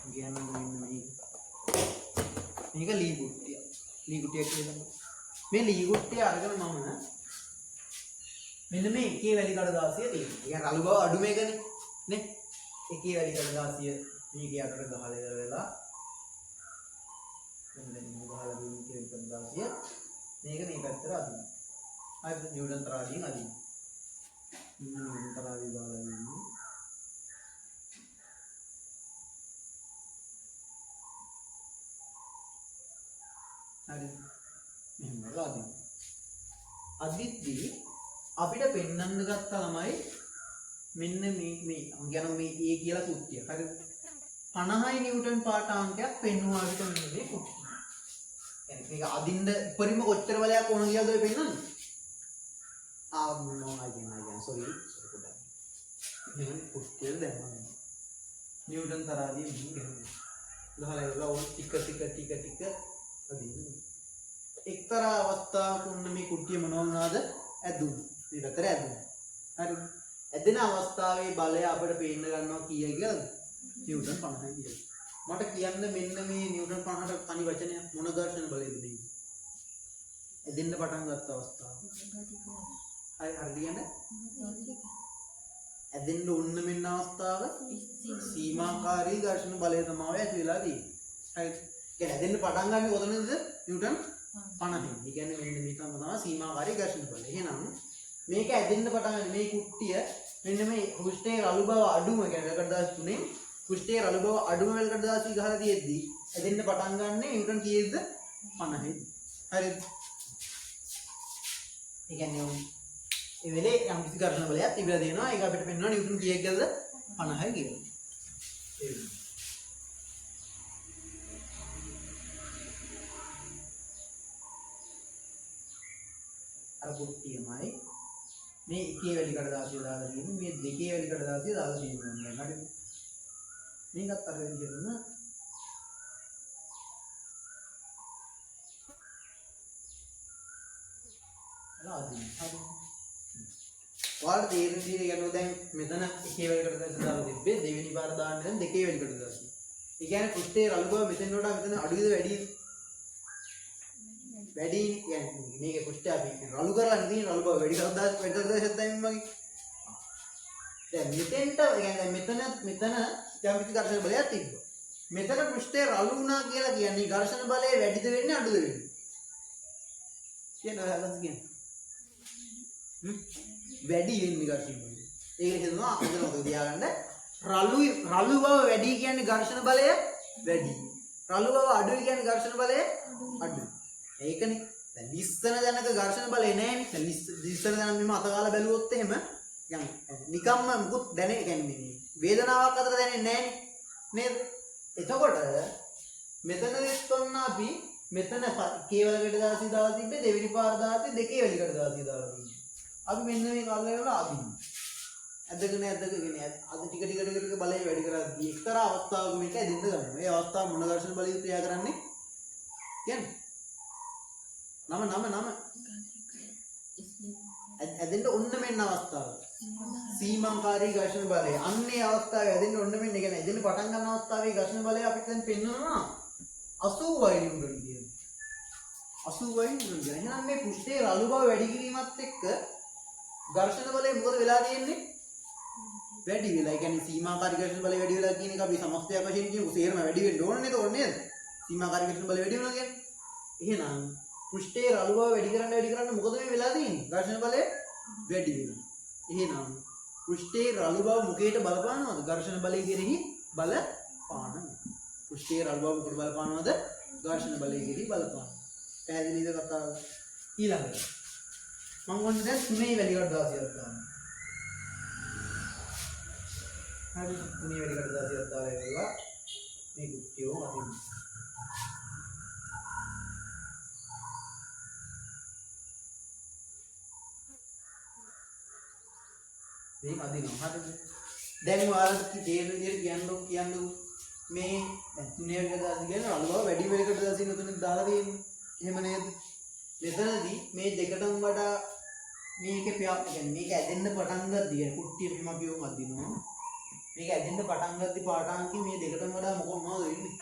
කියන්න මෙන්න මේක ලී කුට්ටිය. ලී කුට්ටියක් කියලා. මේ ලී කුට්ටිය අරගෙන මම මෙන්න මේ එකේ වැලි කඩදාසිය තියෙනවා. ඒ කියන්නේ රළු බව අඩු මේකනේ නේ. එකේ වැලි කඩදාසිය මේකේ අතට ගහලා වෙලා මෙන්න මේ ගහලා දුන්න එකේ වැලි කඩදාසිය මේක මේ පැත්තට අදිනවා. හරිද? නිව්ටන් තරාදියෙන් අදිනවා. නිව්ටන් තරාදිය දාලා ඉන්නේ. හරි. මෙහෙම අදිනවා. අදිද්දී අපිට පෙන්වන්න ගත්ත ළමයි මෙන්න මේ කියන මේ A කියලා කුට්ටිය. හරිද? 50යි නිව්ටන් පාඨාංකයක් පෙන්වුවා අපිට මෙන්න මේ කුට්ටිය. يعني මේක අදින්න උඩරිම කොච්චර බලයක් ඕන කියලාද ඔය පෙන්වන්නේ? sorry පොඩ්ඩක්. මේ කුට්ටිය දැම්මම නිව්ටන් තරාදිය මෙහෙම ගහනවා. ගහලා ඉවරලා ඕන ටික අදින්න. එක්තරා අවස්ථාවක උන්න මේ කුට්ටිය මොනවා වුණාද? ඇදුණා. මේ පැතර ඇදුණා. හරිද? ඇදෙන අවස්ථාවේ බලය අපිට පේන්න ගන්නවා කීයද කියලාද? නිව්ටන් 50යි කියලා. මට කියන්න මෙන්න මේ නිව්ටන් 50ට තනි වචනයක් මොන ඝර්ෂණ බලයද මේ? ඇදෙන්න පටන් ගත්ත අවස්ථාව. හරි කියන්නේ? ඇදෙන්න උන්න මෙන්න අවස්ථාව සීමාකාරී ඝර්ෂණ බලය තමයි ඇති වෙලා තියෙන්නේ. හරිද? කියන්නේ ඇදෙන්න පටන් ගන්න කොතනද? නිව්ටන් 50යි. ඒ කියන්නේ මෙන්න මේකම තමයි සීමාකාරී ඝර්ෂණ බලය. එහෙනම් මේක ඇදෙන්න පටන් ගන්න මේ කුට්ටිය මෙන්න මේ පෘෂ්ඨයේ රළු බව අඩුම කියන්නේ කඩදාසි තුනේ පෘෂ්ඨයේ රළු බව අඩුම වෙල් කඩදාසි ගහලා තියෙද්දි ඇදෙන්න පටන් ගන්න නිව්ටන් කීයද? 50යි. හරිද? ඒ කියන්නේ ඒ වෙලේ යම් කිසි ඝර්ෂණ බලයක් තිබිලා දෙනවා. ඒක අපිට පෙන්වනවා නිව්ටන් කීයක් ගලද? 50යි කියලා. අර කුට්ටියමයි මේ එකේ වැලි කඩදාසිය දාලා තියෙන්නේ. මේ දෙකේ වැලි කඩදාසිය දාලා තියෙනවා. හරිද? මේකත් අර විදිහටම ආදී. හරි. ඔයාලට තේරෙන විදිහට කියනවා දැන් මෙතන එකේ වැලි කඩදාසිය දාලා තිබ්බේ දෙවෙනි පාර දාන්නේ දැන් දෙකේ වැලි කඩදාසිය. ඒ කියන්නේ පෘෂ්ඨයේ රළු බව මෙතන වඩා මෙතන අඩුද වැඩිද? වැඩි කියන්නේ මේකේ පෘෂ්ඨය අපි රළු කරලා නෙදී රළු බව වැඩි කඩදාසියක් දැම්මම මගේ දැන් මෙතෙන්ට يعني මෙතන යම් කිසි ඝර්ෂණ බලයක් තිබ්බා. මෙතන පෘෂ්ඨය රළු වුණා කියලා කියන්නේ ඝර්ෂණ බලය වැඩිද වෙන්නේ අඩුද වෙන්නේ? කියනවා අදහස් කියන්නේ. වැඩි වෙන්නේ ඝර්ෂණ බලය. ඒක හිතනවා අපිට මොකද තියාගන්න රළු බව වැඩි කියන්නේ ඝර්ෂණ බලය වැඩි. රළු බව අඩුයි කියන්නේ ඝර්ෂණ බලය අඩුයි. ඒකනේ. දැන් ලිස්සන දැනක ඝර්ෂණ බලය නැහැනේ. දැන් ලිස්සන දැන මෙහෙම අතගාලා බැලුවොත් එහෙම නිකම්ම මුකුත් දැනෙන්නේ කියන්නේ වේදනාවක් අතර දැනෙන්නේ නැහැනේ. නේද? එතකොට මෙතනදිත් ඔන්න අපි මෙතන කේවලකට දාලා තිබ්බේ දෙවෙනි පාර දාලා දෙකේ වැලිකට දාලා තිබ්බේ. අපි මෙන්න මේ කල්ලේ වල අදින්න. ඇදගෙන අද ටික බලය වැඩි කරද්දී එක්තරා අවස්ථාවක මේක ඇදෙන්න ගන්නවා. මේ අවස්ථාව මොන ඝර්ෂණ බලය ක්‍රියා කරන්නේ? කියන්නේ නම ඇදෙන්න ඔන්න මෙන්න අවස්ථාව. සීමාකාරී ඝර්ෂණ බලය. අන්නේ අවස්ථාවේ ඇදෙන්න ඔන්න මෙන්න කියන්නේ ඇදෙන්න පටන් ගන්න අවස්ථාවේ ඝර්ෂණ බලය අපිට දැන් පෙන්වනවා 80 නිව්ටන් කියන. 80 නිව්ටන්. එහෙනම් මේ පෘෂ්ඨයේ රළු බව වැඩි කිරීමත් එක්ක ඝර්ෂණ බලය මොකද වෙලා තියෙන්නේ? වැඩි වෙලා. ඒ කියන්නේ සීමාකාරී ඝර්ෂණ බලය වැඩි වෙලා කියන එක අපි සමස්තයක් වශයෙන් කියමු. සේරම වැඩි වෙන්න ඕනේ නේද? ඕනේ නේද? සීමාකාරී ඝර්ෂණ බලය වැඩි වෙනවා කියන්නේ. එහෙනම් පෘෂ්ඨයේ රළු බව වැඩි කරන්න මොකද මේ වෙලා තියෙන්නේ? ඝර්ෂණ බලය වැඩි වෙනවා. එහෙනම් පෘෂ්ඨයේ රළු බව මොකේට බලපානවද? ඝර්ෂණ බලය කෙරෙහි බලපානවා. පෘෂ්ඨයේ රළු බව මොකේට බලපානවද? ඝර්ෂණ බලය කෙරෙහි බලපානවා. පැහැදිලිද කතාව? ඊළඟට මම ඔන්න දැන් තුනේ වැලිකට 16ක් දානවා. හරි තුනේ වැලිකට 16ක් දාලා ඉවරලා මේ කුට්ටියෝ අදින්න. මේක අදිනවා. හරිද? දැන් ඔයාලට තේරෙන විදිහට කියන්නකො මේ දැන් තුනේ වැලිකට 16 කියන රළු බව වැඩි වැලිකට 16 තුනේ දාලා තියෙන්නේ. එහෙම නේද? මෙතනදී මේ දෙකටම වඩා මේකේ කියන්නේ මේක ඇදෙන්න පටන් ගද්දි يعني කුට්ටිය මෙහෙම අපි ඔම අදිනවා. මේක ඇදෙන්න පටන් ගද්දි පාඨාංකය මේ දෙකටම වඩා මොකද වෙන්නේ?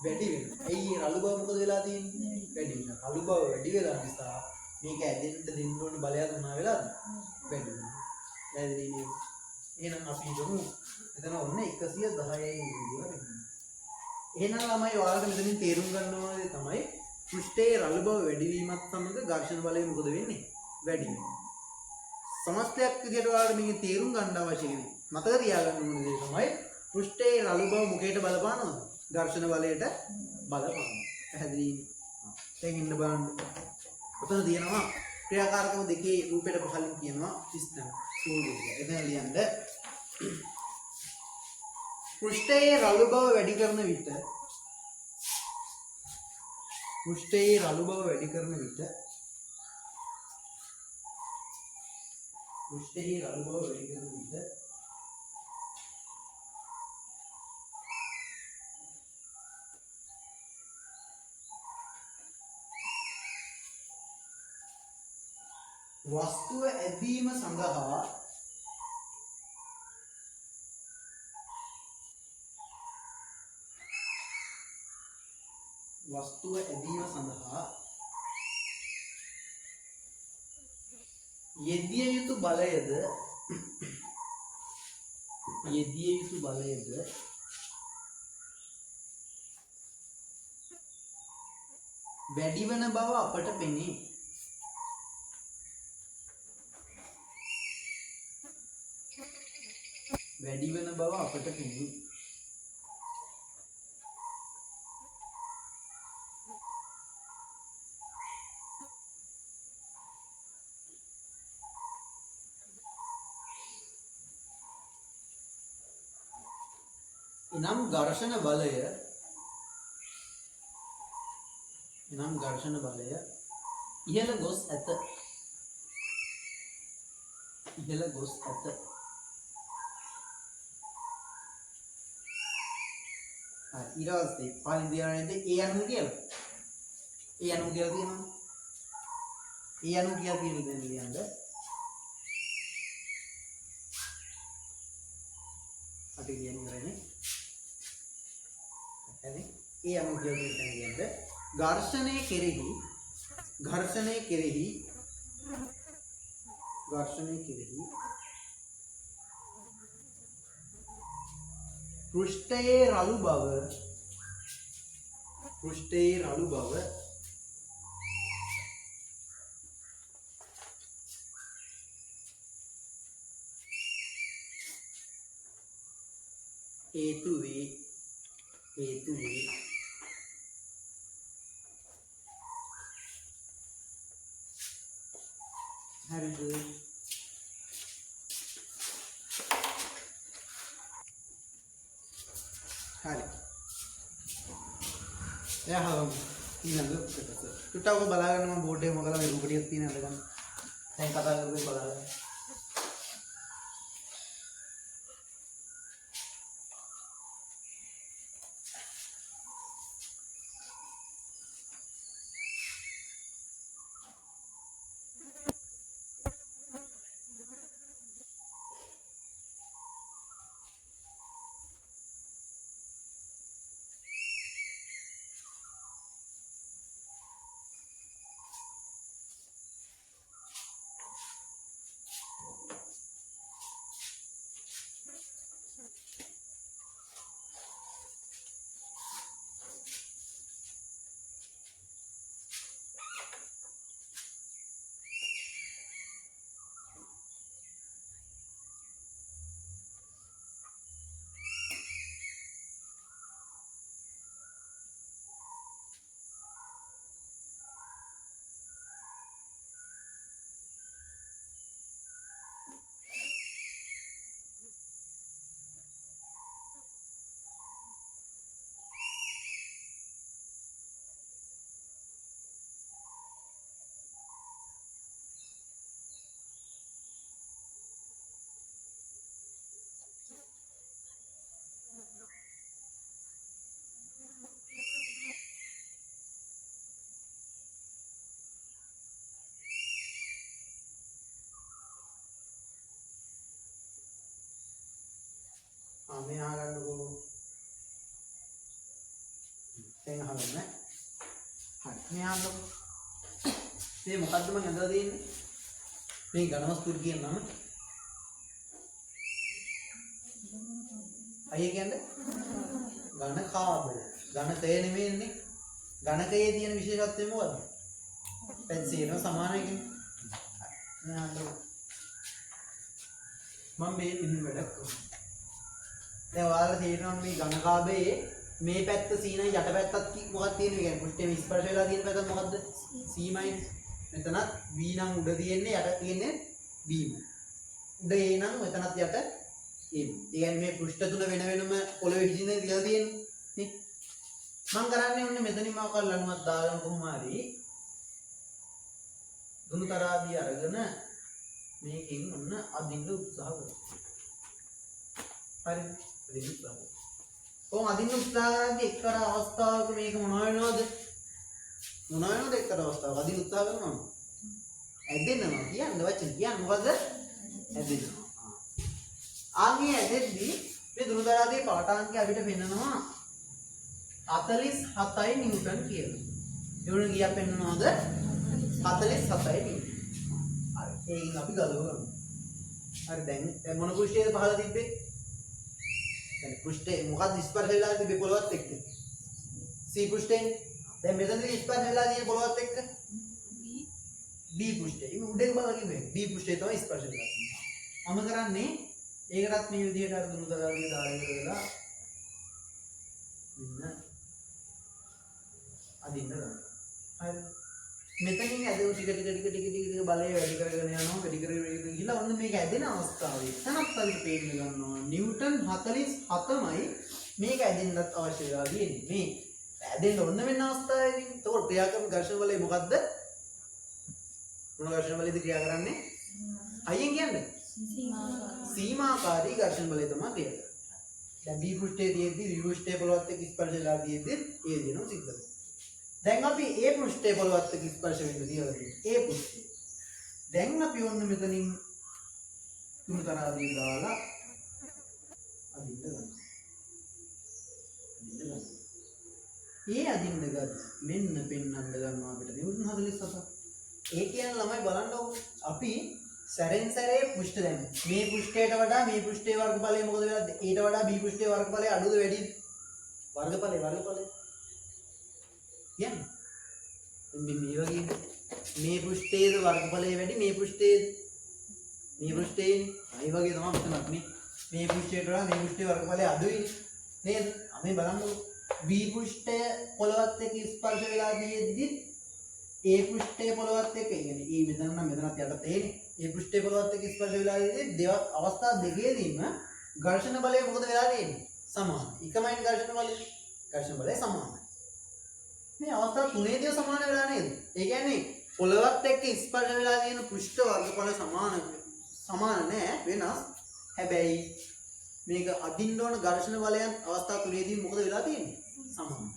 වැඩි වෙනවා. ඇයි රළු බව මොකද වෙලා තියෙන්නේ? වැඩි වෙනවා. රළු බව වැඩි වෙලා නිසා මේක ඇදෙන්න දෙන්න ඕනේ බලයක් මොනවා වෙලාද? වැඩි වෙනවා. වැඩි. එහෙනම් අපි හිතමු එතන ඔන්න 110යි විදියට. එහෙනම් ළමයි ඔයාලට මෙතනින් තේරුම් ගන්න ඕනේ තමයි පෘෂ්ඨයේ රළු බව වැඩි වීමත් සමග ඝර්ෂණ බලය මොකද වෙන්නේ? වැඩි වෙනවා. සමස්තයක් විදිහට ඔයාලට මේක තේරුම් ගන්න අවශ්‍ය කෙනෙක්. මතක තියාගන්න ඕනේ දේ තමයි පෘෂ්ඨයේ රළු බව මොකේට බලපානවද? ඝර්ෂණ බලයට බලපානවා. පැහැදිලිද? දැන් ඉන්න බලන්න. ඔතන තියෙනවා ක්‍රියාකාරකම දෙකේ රූපයට පහලින් කියනවා සිස්ටම් සෝල්ඩ් එක. එතන ලියන්න පෘෂ්ඨයේ රළු බව වැඩි කරන විට පෘෂ්ඨයේ රළු බව වැඩි කරන විට වස්තුව ඇදීම සඳහා යෙදිය යුතු බලයද වැඩිවන බව අපට පෙනේ. එනම් ඝර්ෂණ බලය ඉහළ ගොස් ඇත. ඊළඟට පාලින් දියරන්නේ ඒ අනුව කියලා. ඒ අනුව කියලා තියෙනවා. ඒ අනුව කියලා තියෙන දේ ලියන්න. අපි කියන්නේ ඉවරනේ. හරි. ඒ අනුව කියලා තියෙන ලියන්න. ඝර්ෂණය කෙරෙහි පෘෂ්ඨයේ රළු බව හේතු වේ හරිද හරි එහම ඊළඟ කොටස ටුටාව බලාගන්න මම බෝඩ් එක මොකද මේ රූපටියක් තියෙන අඳගන්න දැන් කතා කරලා බලන්න මේ අහගන්නකෝ දැන් අහගන්න හරි මේ අහන්නකෝ මේ මොකද්ද මම අඳලා දෙන්නේ මේ ඝනවස්තුව කියන නම අයිය කියන්නේ ඝන කාබල ඝනකය නෙමෙයිනේ ඝනකයේ තියෙන විශේෂත්වය මොකද්ද පැන්සියන සමාන එකනේ මේ අහන්නකෝ මම මේ පිටින් වැඩක් කරනවා දැන් ඔයාලා තේරෙනවා මේ ඝනකාභයේ මේ පැත්ත සීනයි යට පැත්තත් මොකක්ද තියෙන්නේ කියන්නේ පුෂ්ඨයේ ස්පර්ශ වෙලා තියෙන පැත්ත මොකද්ද සීමයි මෙතනත් V නම් උඩ තියෙන්නේ යට තියෙන්නේ B උඩ A නම් මෙතනත් යට A ඒ කියන්නේ මේ පෘෂ්ඨ තුන වෙන වෙනම පොළවේ හිටින්නේ තියලා තියෙන්නේ නේ මම කරන්නේ ඔන්න මෙතනින් මාව කරලනුවක් දාගෙන කොහොම හරි දුනු තරාදී අරගෙන මේකෙන් ඔන්න අදින්න උත්සාහ කරනවා හරි කොහොම අදින්න උත්සාහ කරද්දී එක්තරා අවස්ථාවක මේක මොන වෙනවද එක්තරා අවස්ථාවක අදින්න උත්සාහ කරනවා ඇදෙනවා කියන්නේ වචන කියන්නේ මොකද ඇදෙනවා ආන්ගේ ඇදෙද්දී මේ දුරදරාදී පාඨාංකය අපිට පෙන්නනවා 47යි නිව්ටන් කියලා ඒ වුණ කීයක් පෙන්නනවද 47යි නිව්ටන් හරි ඒකින් අපි ගලවගමු හරි දැන් මොන කුෂ්ඨයේද පහළ තිබ්බේ पृष्ठे मुखात स्पर्श වෙලා තිබේ පොළවත් එක්ක C පෘෂ්ඨයෙන් දැන් මෙතනදී ස්पर्श වෙලා තියෙන පොළවත් එක්ක B පෘෂ්ඨය. මේ උඩේ බලකින් මේ B පෘෂ්ඨය තමයි ස්पर्श වෙලා තියෙන්නේ. මම කරන්නේ ඒකටත් මේ විදිහට අර දුරු තරාගේ දාලා ඉවරලා මෙන්න අදින්න ගන්න. හරි. මෙතනින් ඇදෙන ටික බලය වැඩි කරගෙන යනවා වැඩි කරගෙන ගිහලා ඔන්න මේක ඇදෙන අවස්ථාවේ එතනත් අපිට පේන්න ගන්නවා නිව්ටන් 47මයි මේක ඇදෙන්නත් අවශ්‍ය වෙලා තියෙන්නේ මේ ඇදෙන්න ඔන්න වෙන අවස්ථාවේදී ඒතකොට ක්‍රියාකරන ඝර්ෂණ බලය මොකද්ද මොන ඝර්ෂණ බලයද ක්‍රියා කරන්නේ අයියෙන් කියන්නේ සීමාකාරී ඝර්ෂණ බලය තමයි ක්‍රියා කරන්නේ දැන් B පෘෂ්ඨයේ තියෙද්දි B පෘෂ්ඨයේ පොළවත් එක්ක ස්පර්ශ වෙලා තියෙද්දි ඒ දිනු සිද්ධ වෙනවා දැන් අපි A පෘෂ්ඨයේ පොළවත් එක්ක ස්පර්ශ වෙන්න තියලා තියෙනවා A පෘෂ්ඨය. දැන් අපි ඔන්න මෙතනින් තුන තරාදී දාලා අදින්න ගන්නවා. ඒ අදින්න ගත්ත මෙන්න පෙන්වන්න ගන්නවා අපිට නිව්ටන් 47. ඒ කියන්නේ ළමයි බලන්නකො අපි සැරෙන් සැරේ පෘෂ්ඨ දැම්ම. මේ පෘෂ්ඨයට වඩා මේ පෘෂ්ඨයේ වර්ගඵලය මොකද වෙලාද? ඊට වඩා B පෘෂ්ඨයේ වර්ගඵලය අඩුද වැඩිද? වර්ගඵලය කියන්නේ. මේ වගේ මේ පෘෂ්ඨයේද වර්ගඵලය වැඩි මේ පෘෂ්ඨයේද? මේ පෘෂ්ඨයේනේ. අය වගේ තමයි මෙතනත් මේ පෘෂ්ඨයට වඩා මේ පෘෂ්ඨයේ වර්ගඵලය අඩුයි නේද? අපි බලන්නකො. B පෘෂ්ඨය පොළවත් එක්ක ස්පර්ශ වෙලා තියෙද්දි A පෘෂ්ඨය පොළවත් එක්ක කියන්නේ E මෙතන නම් මෙතනත් යට තේනේ. A පෘෂ්ඨය පොළවත් එක්ක ස්පර්ශ වෙලා තියෙද්දි දෙව අවස්ථා දෙකේදීම ඝර්ෂණ බලය මොකද වෙලා තියෙන්නේ? සමානයි. එකමයි ඝර්ෂණ බලය. ඝර්ෂණ බලය සමානයි. මේ අවස්ථා තුනේදී සමාන වෙලා නේද? ඒ කියන්නේ පොළවත් එක්ක ස්පර්ශ වෙලා තියෙන පෘෂ්ඨ වර්ගඵල සමාන නෑ වෙනස්. හැබැයි මේක අදින්න ඕන ඝර්ෂණ බලයන් අවස්ථා තුනේදී මොකද වෙලා තියෙන්නේ? සමානයි.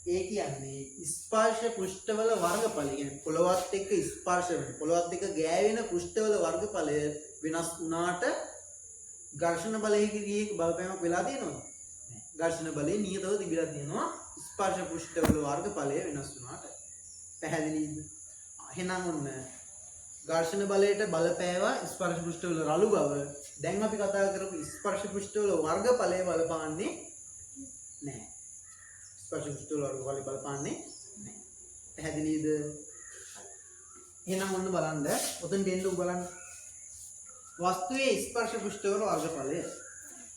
ඒ කියන්නේ ස්පර්ශ පෘෂ්ඨවල වර්ගඵල කියන්නේ පොළවත් එක්ක ස්පර්ශ වෙන පොළවත් එක්ක ගෑවෙන පෘෂ්ඨවල වර්ගඵලය වෙනස් වුණාට ඝර්ෂණ බලයේ බලපෑමක් වෙලා තියෙනවද? නැහැ. ඝර්ෂණ බලයේ නියතව තිබිලා තියෙනවා ස්පර්ශ පෘෂ්ඨවල වර්ගඵලය වෙනස් වුණාට. පැහැදිලිද? එහෙනම් ඔන්න ඝර්ෂණ බලයට බලපෑවා ස්පර්ශ පෘෂ්ඨවල රළු බව. දැන් අපි කතා කරපු ස්පර්ශ පෘෂ්ඨවල වර්ගඵලය බලපාන්නේ නැහැ. ස්පර්ශ පෘෂ්ඨවල වර්ගඵලය බලපාන්නේ නැහැ. පැහැදිලිද? එහෙනම් ඔන්න බලන්න. ඔතෙන් දෙන්න බලන්න. වස්තුවේ ස්පර්ශ පෘෂ්ඨවල වර්ගඵලය.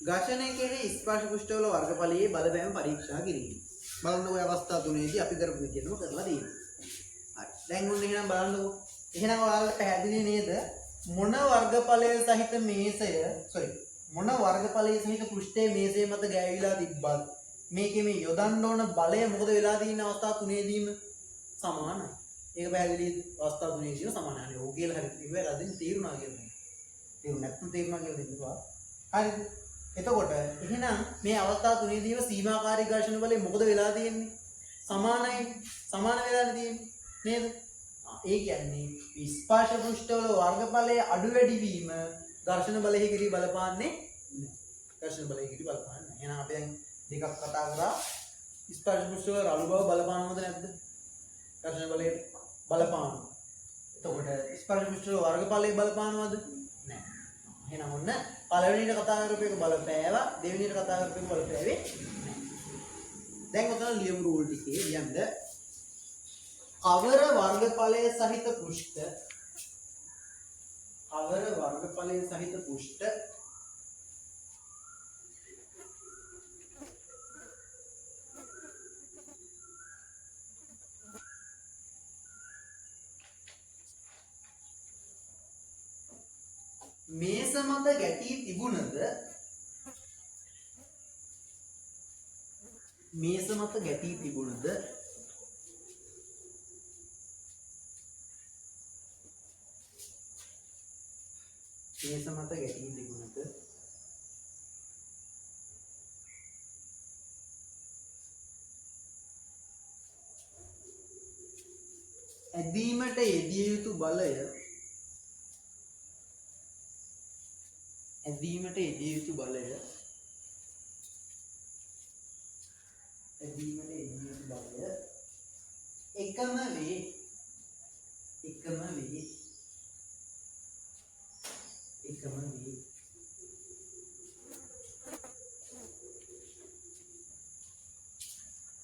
ඝර්ෂණය කෙරෙහි ස්පර්ශ පෘෂ්ඨවල වර්ගඵලයේ බලපෑම පරීක්ෂා කිරීම. බලන්න ඔය අවස්ථා තුනේදී අපි කරපු විදිහටම කරලා තියෙනවා. හරි. දැන් ඔන්න එහෙනම් බලන්නකො. එහෙනම් ඔයාලට පැහැදිලි නේද? මොන වර්ගඵලය සහිත මේසය මොන වර්ගඵලයේ සහිත පෘෂ්ඨයේ මේසය මත ගෑවිලා තිබ්බත් මේකේ මේ යොදන්න ඕන බලය මොකද වෙලා තියෙන අවස්ථා තුනේදීම සමානයි. ඒක පැහැදිලිද? අවස්ථා තුනේදීම සමානයි. අනේ ඕක කියලා හරි ඉවර අදින් තීරුණා කියලා. ඒක නැත්නම් තීරුණා කියලා දෙන්නවා. හරිද? එතකොට එහෙනම් මේ අවස්ථා තුනේදීම සීමාකාරී ඝර්ෂණ බලය මොකද වෙලා තියෙන්නේ? සමානයි. සමාන වෙලානේ තියෙන්නේ. නේද? ඒ කියන්නේ ස්පර්ශ පෘෂ්ඨවල වර්ගඵලයේ අඩු වැඩි වීම ඝර්ෂණ බලයේ කිරි බලපාන්නේ නැහැ. ඝර්ෂණ බලයේ කිරි බලපාන්නේ නැහැ. එහෙනම් අපි දැන් දෙකක් කතා කරා. ස්පර්ශ පෘෂ්ඨවල රළු බව බලපානවද නැද්ද? ඝර්ෂණ බලයේ බලපානවා. එතකොට ස්පර්ශ පෘෂ්ඨවල වර්ගඵලයේ බලපානවද? නැහැ. එහෙනම් ඔන්න පළවෙනිට කතා කරපු එක බලපෑවා, දෙවෙනිට කතා කරපු එක බලපෑවේ නැහැ. දැන් ඔතන ලියමු රූල් ටිකේ ලියන්න. කවර වර්ගඵලයේ සහිත පෘෂ්ඨ මේස මත ගැටී තිබුණද ඇදීමට යෙදිය යුතු බලය එකම වේ.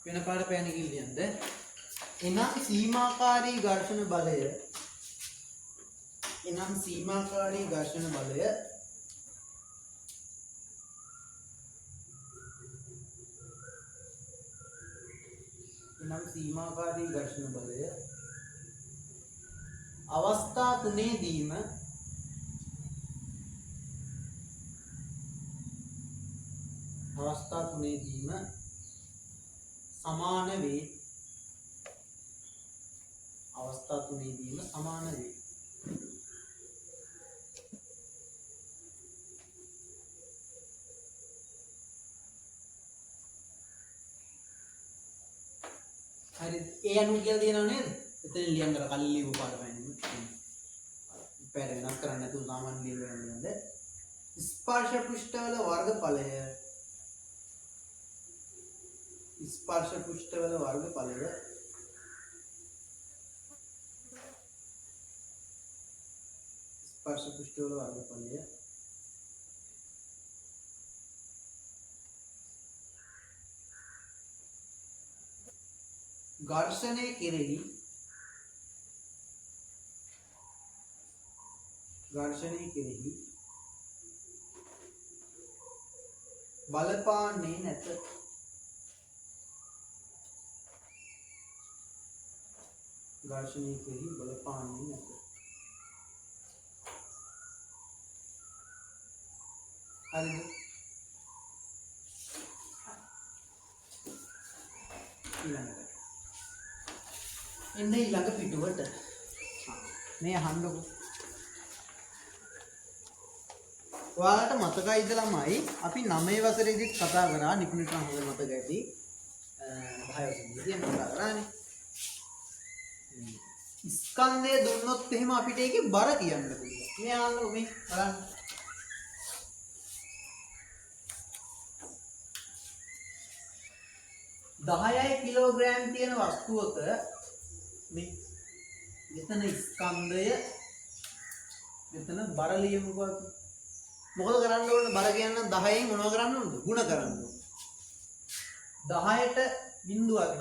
වෙන පාඩ පෑන කිල්ලියන්ද? එනම් සීමාකාරී ඝර්ෂණ බලය අවස්ථා තුනේදීම සමාන වේ. හරි. ඒ අනුව කියලා තියෙනව නේද? එතන ලියන්න කර කලින් ලියපු පාඩම වෙන්නේ. පැර වෙනස් කරන්න නැතුව සාමාන්‍ය ලියන්න. ස්පර්ශ පෘෂ්ඨවල වර්ගඵලය ස්පර්ශ පෘෂ්ඨ වල වර්ගඵලය ඝර්ෂණය කෙරෙහි බලපාන්නේ නැත. ඝර්ෂණය කෙරෙහි බලපාන්නේ නැත. හරිද? ඊළඟ පිටුවට මේ අහන්නකො. ඔයාලට මතකයිද ළමයි අපි 9 වසරේදීත් කතා කරා නිකුණිට හොඳ මතක ඇති 10 වසරේදී කතා කරානේ. ස්කන්ධය දුන්නොත් එහෙම අපිට ඒකේ බර කියන්න පුළුවන්. මේ අහන්නකො මේ බලන්න. 10 කිලෝග්‍රෑම් තියෙන වස්තුවක මේ මෙතන ස්කන්ධය මෙතන බර ලියමුකෝ. මොකද කරන්න ඕනේ? බර කියන්න 10න් මොනව කරන්න ඕනද? ಗುಣ කරන්න ඕනේ. 10ට බිඳුවක්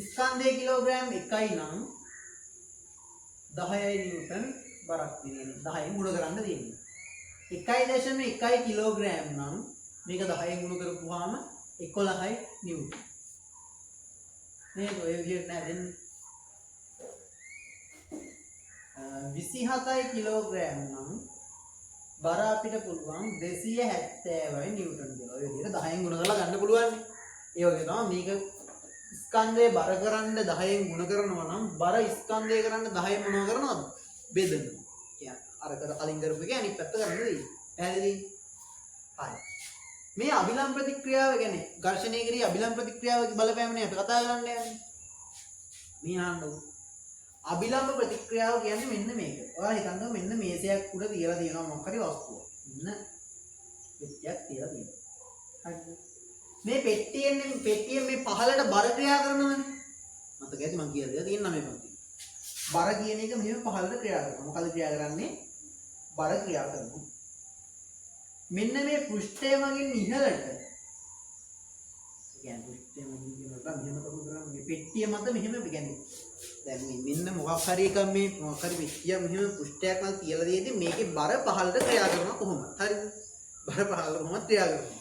ස්කන්ධය කිලෝග්‍රෑම් 1යි නම් 10යි නිව්ටන් බරක් තියෙන්නේ. 10න් ගුණ කරන්න තියෙන්නේ. 1.1 කිලෝග්‍රෑම් නම් මේක 10න් ගුණ කරපුවාම 11යි නිව්ටන්. මේක ඔය විදිහට නෑ දෙන්නේ. 27 කිලෝග්‍රෑම් නම් බර අපිට පුළුවන් 270යි නිව්ටන් කියලා. ඔය විදිහට 10න් ගුණ කරලා ගන්න පුළුවන්. ඒ වගේ තමයි මේක ස්කන්ධය බර කරන්න 10න් ගුණ කරනවා නම් බර ස්කන්ධය කරන්න 10න් මොනව කරනවද? බෙදනවා. කියන්නේ අරකට කලින් කරපු එක අනිත් පැත්ත කරන්න දෙයි. පැහැදිලි? හරි. මේ අභිලම්බ ප්‍රතික්‍රියාව කියන්නේ ඝර්ෂණය කිරී අභිලම්බ ප්‍රතික්‍රියාවගේ බලපෑමනේ අපි කතා කරන්න යන්නේ. මේ අහන්නකො. අභිලම්බ ප්‍රතික්‍රියාව කියන්නේ මෙන්න මේක. ඔයාලා හිතන්න මෙන්න මේසයක් උඩ තියලා තියෙනවා මොකක් හරි වස්තුවක්. මෙන්න පෙට්ටියක් තියලා තියෙනවා. හරිද? මේ පෙට්ටියෙන් මේ පහළට බර ක්‍රියා කරනවනේ. මතක ඇති මම කියලා දෙලා තියෙනවා මේ පොතේ. බර කියන එක මෙහෙම පහළට ක්‍රියා කරනවා. මොකද ක්‍රියා කරන්නේ? බර ක්‍රියා කරනවා. මෙන්න මේ පෘෂ්ඨය මගින් ඉහළට කියන්නේ පෘෂ්ඨය මගින් ඉහළට මෙහෙම කපු කරාම මේ පෙට්ටිය මත මෙහෙම කියන්නේ දැන් මෙන්න මොකක් හරි එකක් මේ මොකක් හරි පෙට්ටියක් මෙහෙම පෘෂ්ඨයක් මත තියලා දෙද්දි මේකේ බර පහළට ක්‍රියා කරනවා කොහොමද? හරිද? බර පහළට කොහොමද ක්‍රියා කරන්නේ?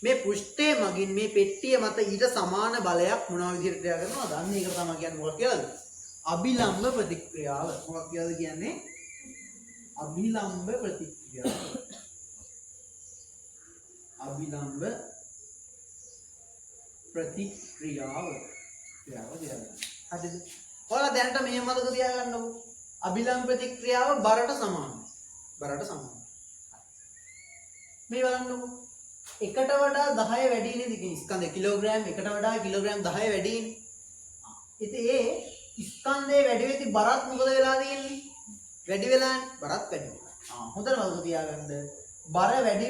මේ පෘෂ්ඨය මගින් මේ පෙට්ටිය මත ඊට සමාන බලයක් මොනවා විදිහට ක්‍රියා කරනවද? අන්න ඒක තමයි කියන්නේ මොකක් කියලාද? අභිලම්බ ප්‍රතික්‍රියාව. මොකක් කියලාද කියන්නේ? අභිලම්බ ප්‍රතික්‍රියාව. අභිලම්බ ප්‍රතික්‍රියාව. හරිද? ඔයාලා දැනට මෙහෙම මතක තියාගන්නකො. අභිලම්බ ප්‍රතික්‍රියාව බරට සමානයි. බරට සමානයි. මේ බලන්නකො. එකට වඩා 10 වැඩි නේද? ස්කන්ධය කිලෝග්‍රෑම් එකට වඩා කිලෝග්‍රෑම් 10 වැඩි නේ. ඉතින් ඒ ස්කන්ධයේ වැඩි වෙති බරත් මොකද වෙලා තියෙන්නේ? වැඩි වෙලානේ. බරත් වැඩි වෙනවා. හොඳට මතක තියාගන්න. බර වැඩි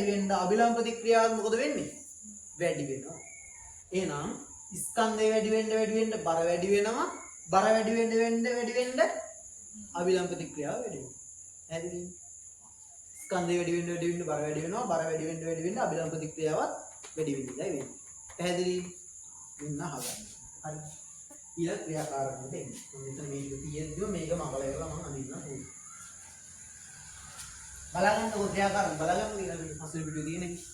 වෙන්න අභිලම්බ ප්‍රතික්‍රියාව මොකද වෙන්නේ? වැඩි වෙනවා. එහෙනම් ස්කන්ධය වැඩි වෙන්න බර වැඩි වෙනවා. බර වැඩි වෙන්න අභිලම්බ ප්‍රතික්‍රියාව වැඩි වෙනවා. හරිද? ස්කන්ධය වැඩි වෙන්න බර වැඩි වෙනවා. බර වැඩි වෙන්න අභිලම්බ ප්‍රතික්‍රියාවත් වැඩි වෙන්නයි වෙන්නේ. පැහැදිලි? මෙන්න අහගන්න. හරි. ඊළඟ ක්‍රියාකාරකමට එන්න. මෙතන මේක තියෙද්දිම මේක මගල කරලා මම අඳින්න ඕනේ. බලගන්නකො ක්‍රියාකාරක බලගන්න ඊළඟ පස්සේ පිටුවේ තියෙන්නේ.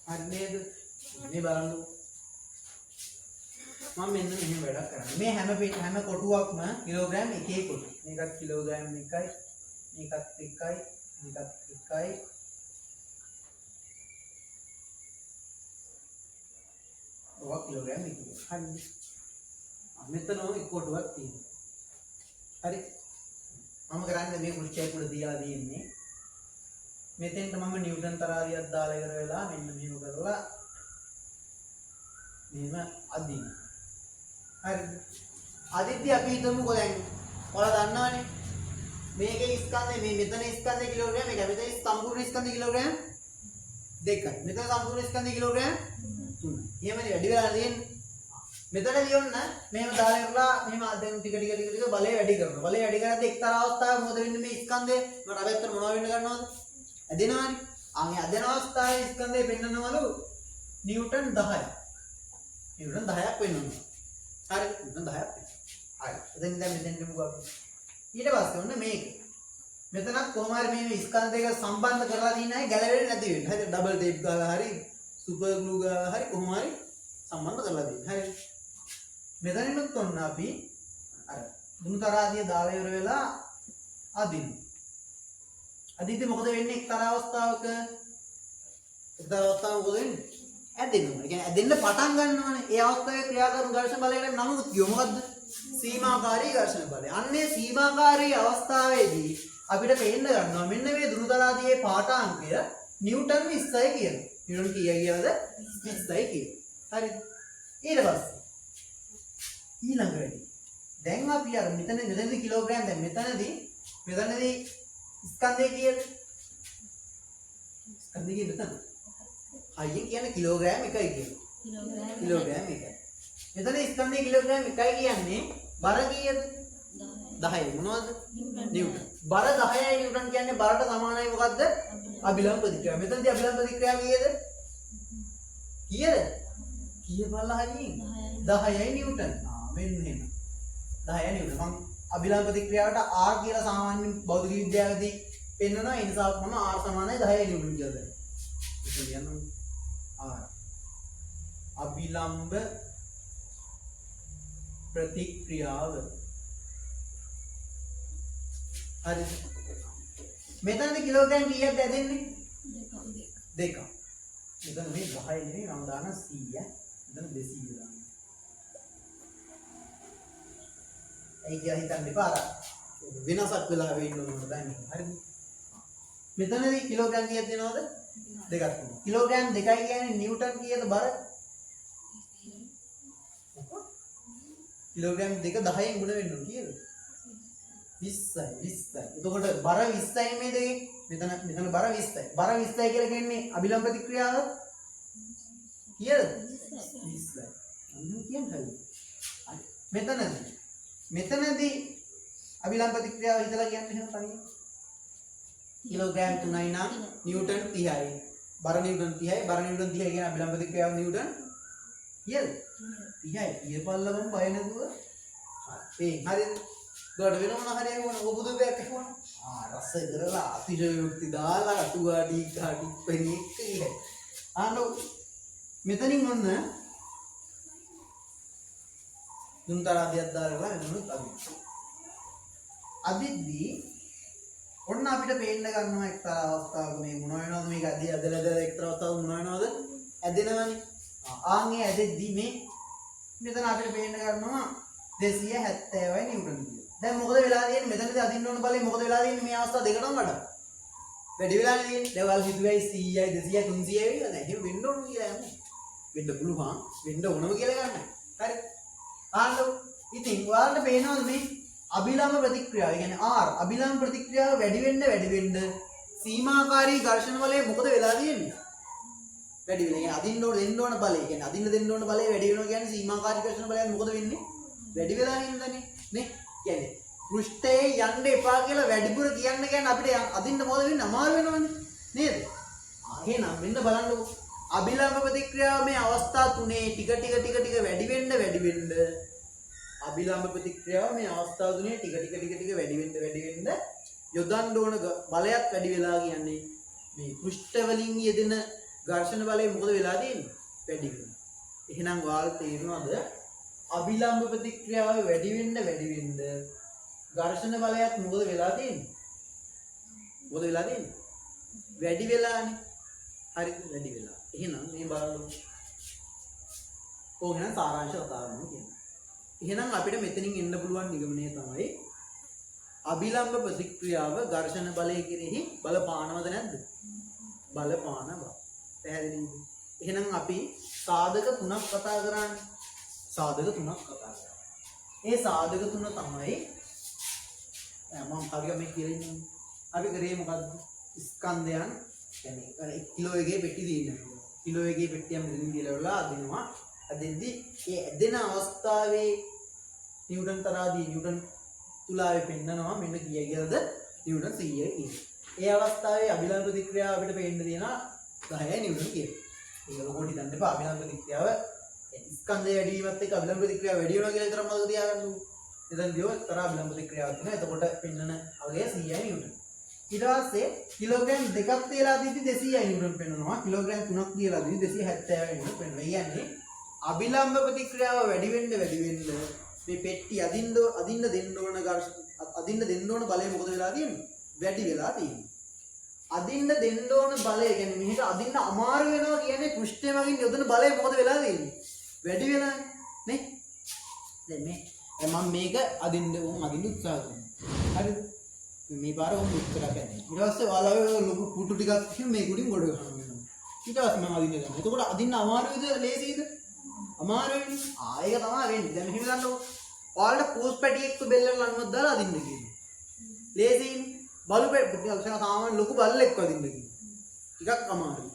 හරි නේද? මේ බලන්නකො. මම මෙන්න මෙහෙම වැඩක් කරන්නේ. මේ හැම කොටුවක්ම කිලෝග්‍රෑම් 1 කොටු. මේකත් කිලෝග්‍රෑම් 1යි, මේකත් 1යි, මේකත් 1යි. ඔවා කිලෝග්‍රෑම් 1. හරිද? මෙතන ඔය කොටුවක් තියෙනවා. හරි. මම කරන්නේ මේ කුෂ්ඨය උඩ තියලා තියෙන්නේ. මෙතෙන්ට මම නිව්ටන් තරාදියක් දාලා ඉවර වෙලා මෙන්න මෙහෙම කරලා මෙහෙම අදින්න. හරිද? අදිද්දි අපි හිතමුකෝ දැන් ඔයාලා දන්නවනේ මේකේ ස්කන්ධය මේ මෙතන ස්කන්ධය කිලෝග්‍රෑම් එකයි මෙතන සම්පූර්ණ ස්කන්ධය කිලෝග්‍රෑම් 2යි. මෙතන සම්පූර්ණ ස්කන්ධය කිලෝග්‍රෑම් 3යි. එහෙමනේ වැඩි වෙලා තියෙන්නේ. මෙතන ලියන්න මෙහෙම දාලා ඉවරලා මෙහෙම දැන් ටික බලය වැඩි කරනවා. බලය වැඩි කරද්දී එක්තරා අවස්ථාවක මොකද වෙන්නේ මේ ස්කන්ධය? මට අර පැත්තට මොනව වෙන්න ගන්නවද? ඇදෙනවනේ. ආන්ගේ ඇදෙන අවස්ථාවේ ස්කන්ධය පෙන්නනවලු නිව්ටන් 10ක්. නිව්ටන් 10ක් වෙනවා. හරි. නිව්ටන් 10ක්. හරි. එතෙන් දැන් මෙතෙන්ට මුගක්. ඊට පස්සේ ඔන්න මේක. මෙතනක් කොහොම හරි මේ ස්කන්ධ දෙක සම්බන්ධ කරලා තියෙන අය ගැලවෙන්නේ නැති වෙන්නේ. හරි. ඩබල් ටේප් ගාලා හරි සුපර් ග්ලූ ගාලා හරි කොහොම හරි සම්බන්ධ කරලා දෙන්න. හරි. මෙතනිනුත් ඔන්න අපි අර දුනුතරාදිය දාලා ඉවර වෙලා අදින්න. අදිද්දි මොකද වෙන්නේ එක්තරා අවස්ථාවක? මොකද වෙන්නේ? ඇදෙනවා. ඒ කියන්නේ ඇදෙන්න පටන් ගන්නවානේ. ඒ අවස්ථාවේ ක්‍රියා කරන ඝර්ෂණ බලයට නම කියමු මොකද්ද? සීමාකාරී ඝර්ෂණ බලය. අන්නේ සීමාකාරී අවස්ථාවේදී අපිට පේන්න ගන්නවා මෙන්න මේ දුනුතරාදියේ පාඨාංකය නිව්ටන් 20යි කියන. නිව්ටන් කීය කියලාද? 20යි කියන. හරිද? ඊට පස්සේ ඊළඟ වැඩි. දැන් අපි අර මෙතනදී කිලෝග්‍රෑම් දැන් මෙතනදී ස්කන්ධය කියන්නේ ස්කන්ධය මෙතන. අයියෙන් කියන්නේ කිලෝග්‍රෑම් එකයි කියන්නේ. කිලෝග්‍රෑම් එකයි. මෙතන ස්කන්ධය කිලෝග්‍රෑම් එකයි කියන්නේ බර කීයද? 10යි. මොනවද? නිව්ටන්. බර 10යි නිව්ටන් කියන්නේ බරට සමානයි මොකද්ද? අභිලම්බ ප්‍රතික්‍රියාව. මෙතනදී අභිලම්බ ප්‍රතික්‍රියාව කීයද? කීයද? කීය බලලා හරියින් 10යි නිව්ටන්. මෙන්න එහෙම 10යි නිව්ටන්. මම අභිලම්බ ප්‍රතික්‍රියාවට R කියලා සාමාන්‍ය භෞතික විද්‍යාවේදී පෙන්නනවා. ඒ නිසා මම R සමානයි 10යි නිව්ටන් කියලා දැන්. ඒක කියන්න R අභිලම්බ ප්‍රතික්‍රියාව. හරි. මෙතනදී කිලෝග්‍රෑම් කීයක්ද ඇදෙන්නේ? 2ක්. මෙතන මේ 10 නෙමෙයි මම දාන 100. මෙතන 200 දාන්න. ඒ කිය හිතන්න එපා අර වෙනසක් වෙලා වෙන්න ඕන දැන්. හරිද? මෙතනදී කිලෝග්‍රෑම් කීයක් දෙනවද? 2ක් දෙනවා. කිලෝග්‍රෑම් 2යි කියන්නේ නිව්ටන් කීයද බර? කිලෝග්‍රෑම් 2 10න් ගුණ වෙන්න ඕන කීයද? 20යි. එතකොට බර 20යි මේ දෙකේ. මෙතන බර 20යි. බර 20යි කියලා කියන්නේ අභිලම්බ ප්‍රතික්‍රියාව කීයද? 20යි. අන්න කියන්නේ හරිද? මෙතනදී අභිලම්බ ප්‍රතික්‍රියාව හිතලා කියන්නේ එහෙම පරිදි. කිලෝග්‍රෑම් 3යි නම් නිව්ටන් 30යි. බර නිව්ටන් 30යි. බර නිව්ටන් 30යි කියන අභිලම්බ ප්‍රතික්‍රියාව නිව්ටන් කීයද? 30යි. ඊපල්ලම බය නැතුව. හරි. හරිද? ගොඩ වෙන මොන හරි වුණ ඔබ දුබයක් ඇහුවා. රස කරලා අතිශයෝක්ති දාලා අටුගාඩි ගාඩි පෙන්නේ කියලා. මෙතනින් ඔන්න දුන්තරාදියක් දාලා එනමුත් අදිද්දී ඔන්න අපිට පේන්න ගන්නවා එක්තරා අවස්ථාවක මේ මොන වෙනවද මේක ඇදලා එක්තරා අවස්ථාවක මොන වෙනවද ඇදෙනවනේ. ආන්ගේ ඇදෙද්දී මේ මෙතන අපිට පේන්න ගන්නවා 270යි නිව්ටන් කියලා. දැන් මොකද වෙලා තියෙන්නේ මෙතනදී අදින්න ඕන බලේ මොකද වෙලා තියෙන්නේ මේ අවස්ථාව දෙකටම වඩා වැඩි වෙලා තියෙන්නේ. දැන් ඔයාලා හිතුවයි 100යි 200යි 300යි කියලා නෑ. එහෙම වෙන්න ඕන කියලා යන්නේ. වෙන්න පුළුවන් වෙන්න ඕනම කියලා ගන්න. හරි. ඉතින් ඔයාලට පේනවද මේ අභිලම්බ ප්‍රතික්‍රියාව? ඒ කියන්නේ R අභිලම්බ ප්‍රතික්‍රියාව වැඩි වෙන්න සීමාකාරී ඝර්ෂණ බලය මොකද වෙලා තියෙන්නේ? වැඩි වෙනවා. ඒ අදින්න ඕන දෙන්න ඕන බලය. ඒ කියන්නේ අදින්න දෙන්න ඕන බලය වැඩි වෙනවා කියන්නේ සීමාකාරී ඝර්ෂණ බලයෙන් මොකද වෙන්නේ? වැඩි වෙලා ඉන්නනේ නේ. කියන්නේ පෘෂ්ඨයේ යන්න එපා කියලා වැඩිපුර කියන්නේ අපිට අදින්න මොකද වෙන්නේ? අමාරු වෙනවනේ නේද? එහෙනම් මෙන්න බලන්නකෝ. අභිලම්බ ප්‍රතික්‍රියාව මේ අවස්ථා තුනේ ටික වැඩි වෙන්න අභිලම්බ ප්‍රතික්‍රියාව මේ අවස්ථා තුනේ ටික වැඩි වෙන්න යොදන්න ඕන බලයක් වැඩි වෙලා කියන්නේ මේ පෘෂ්ඨ වලින් යෙදෙන ඝර්ෂණ බලය මොකද වෙලා තියෙන්නේ? වැඩි වෙනවා. එහෙනම් ඔයාලට තේරෙනවද? අභිලම්බ ප්‍රතික්‍රියාව වැඩි වෙන්න ඝර්ෂණ බලයක් මොකද වෙලා තියෙන්නේ? මොකද වෙලා තියෙන්නේ? වැඩි වෙලානේ. හරිද? වැඩි වෙලා. එහෙනම් මේ බලන්න. ඕක නම් සාරාංශ කතාවක් නෙමෙයි කියන්නේ. එහෙනම් අපිට මෙතනින් එන්න පුළුවන් නිගමනය තමයි අභිලම්බ ප්‍රතික්‍රියාව ඝර්ෂණ බලය කෙරෙහි බලපානවද නැද්ද? බලපානවා. පැහැදිලිද? එහෙනම් අපි සාධක තුනක් කතා කරන්නේ. සාධක තුනක් කතා කරා. ඒ සාධක තුන තමයි මම හරියට මේ කියන්නේ. අපි කරේ මොකද්ද? ස්කන්ධයන් කියන්නේ 1 කිලෝ එකේ පෙට්ටි දිනනවා. කිලෝ එකේ පෙට්ටියක් මෙතනින් දිලවලා අදිනවා. අදෙද්දි ඒ ඇදෙන අවස්ථාවේ නිව්ටන් තරාදී නිව්ටන් තුලාවේ පෙන්නනවා මෙන්න කීය කියලාද? නිව්ටන් 100 කියන්නේ. ඒ අවස්ථාවේ අභිලම්බ ප්‍රතික්‍රියාව අපිට පේන්න තියෙනවා 10 නිව්ටන් කියලා. ඒක ලොකෝටි දන්න එපා. අභිලම්බ ප්‍රතික්‍රියාව ස්කන්ධය වැඩි වීමත් එක්ක අභිලම්බ ප්‍රතික්‍රියාව වැඩි වෙනවා කියලා විතරක් මතක තියාගන්න ඕනේ. එතනදී ඔය තරහ අභිලම්බ ප්‍රතික්‍රියාවක් තියෙනවා. එතකොට පෙන්නන අගය 100යි නිව්ටන්. ඊට පස්සේ කිලෝග්‍රෑම් 2ක් තියලා දීදි 200යි නිව්ටන් පෙන්නනවා. කිලෝග්‍රෑම් 3ක් තියලා දීදි 270යි නිව්ටන් පෙන්නනවා. ඒ කියන්නේ අභිලම්බ ප්‍රතික්‍රියාව වැඩි වෙන්න මේ පෙට්ටි අදින්න දෙන්න ඕන බලය මොකද වෙලා තියෙන්නේ? වැඩි වෙලා තියෙන්නේ. අදින්න දෙන්න ඕන බලය කියන්නේ මෙහෙට අදින්න අමාරු වෙනවා කියන්නේ පෘෂ්ඨය මගින් යොදන බලය මොකද වෙලා තියෙන්නේ? වැඩි වෙලානේ නේ? දැන් මම මේක අදින්න මගින් උත්සාහ කරනවා. හරිද? මේ පාර උන් උත්තර ගන්න. ඊට පස්සේ ඔයාලා ලොකු පුටු ටිකක් මේ කුඩින් ගොඩ ගන්නවා. ඊට පස්සේ මම අදින්න ගන්නවා. එතකොට අදින්න අමාරුද ලේසියිද? අමාරුයි. ඒක තමයි වෙන්නේ. දැන් මෙහෙම ගන්නකො. ඔයාලට පූස් පැටියෙක් බෙල්ලට ලන්නවත් දාලා අදින්න කියනවා. ලේසියිනේ. බලු පැටියෙක් සාමාන්‍ය ලොකු බල්ලෙක් වදින්න කියනවා. ටිකක් අමාරුයි.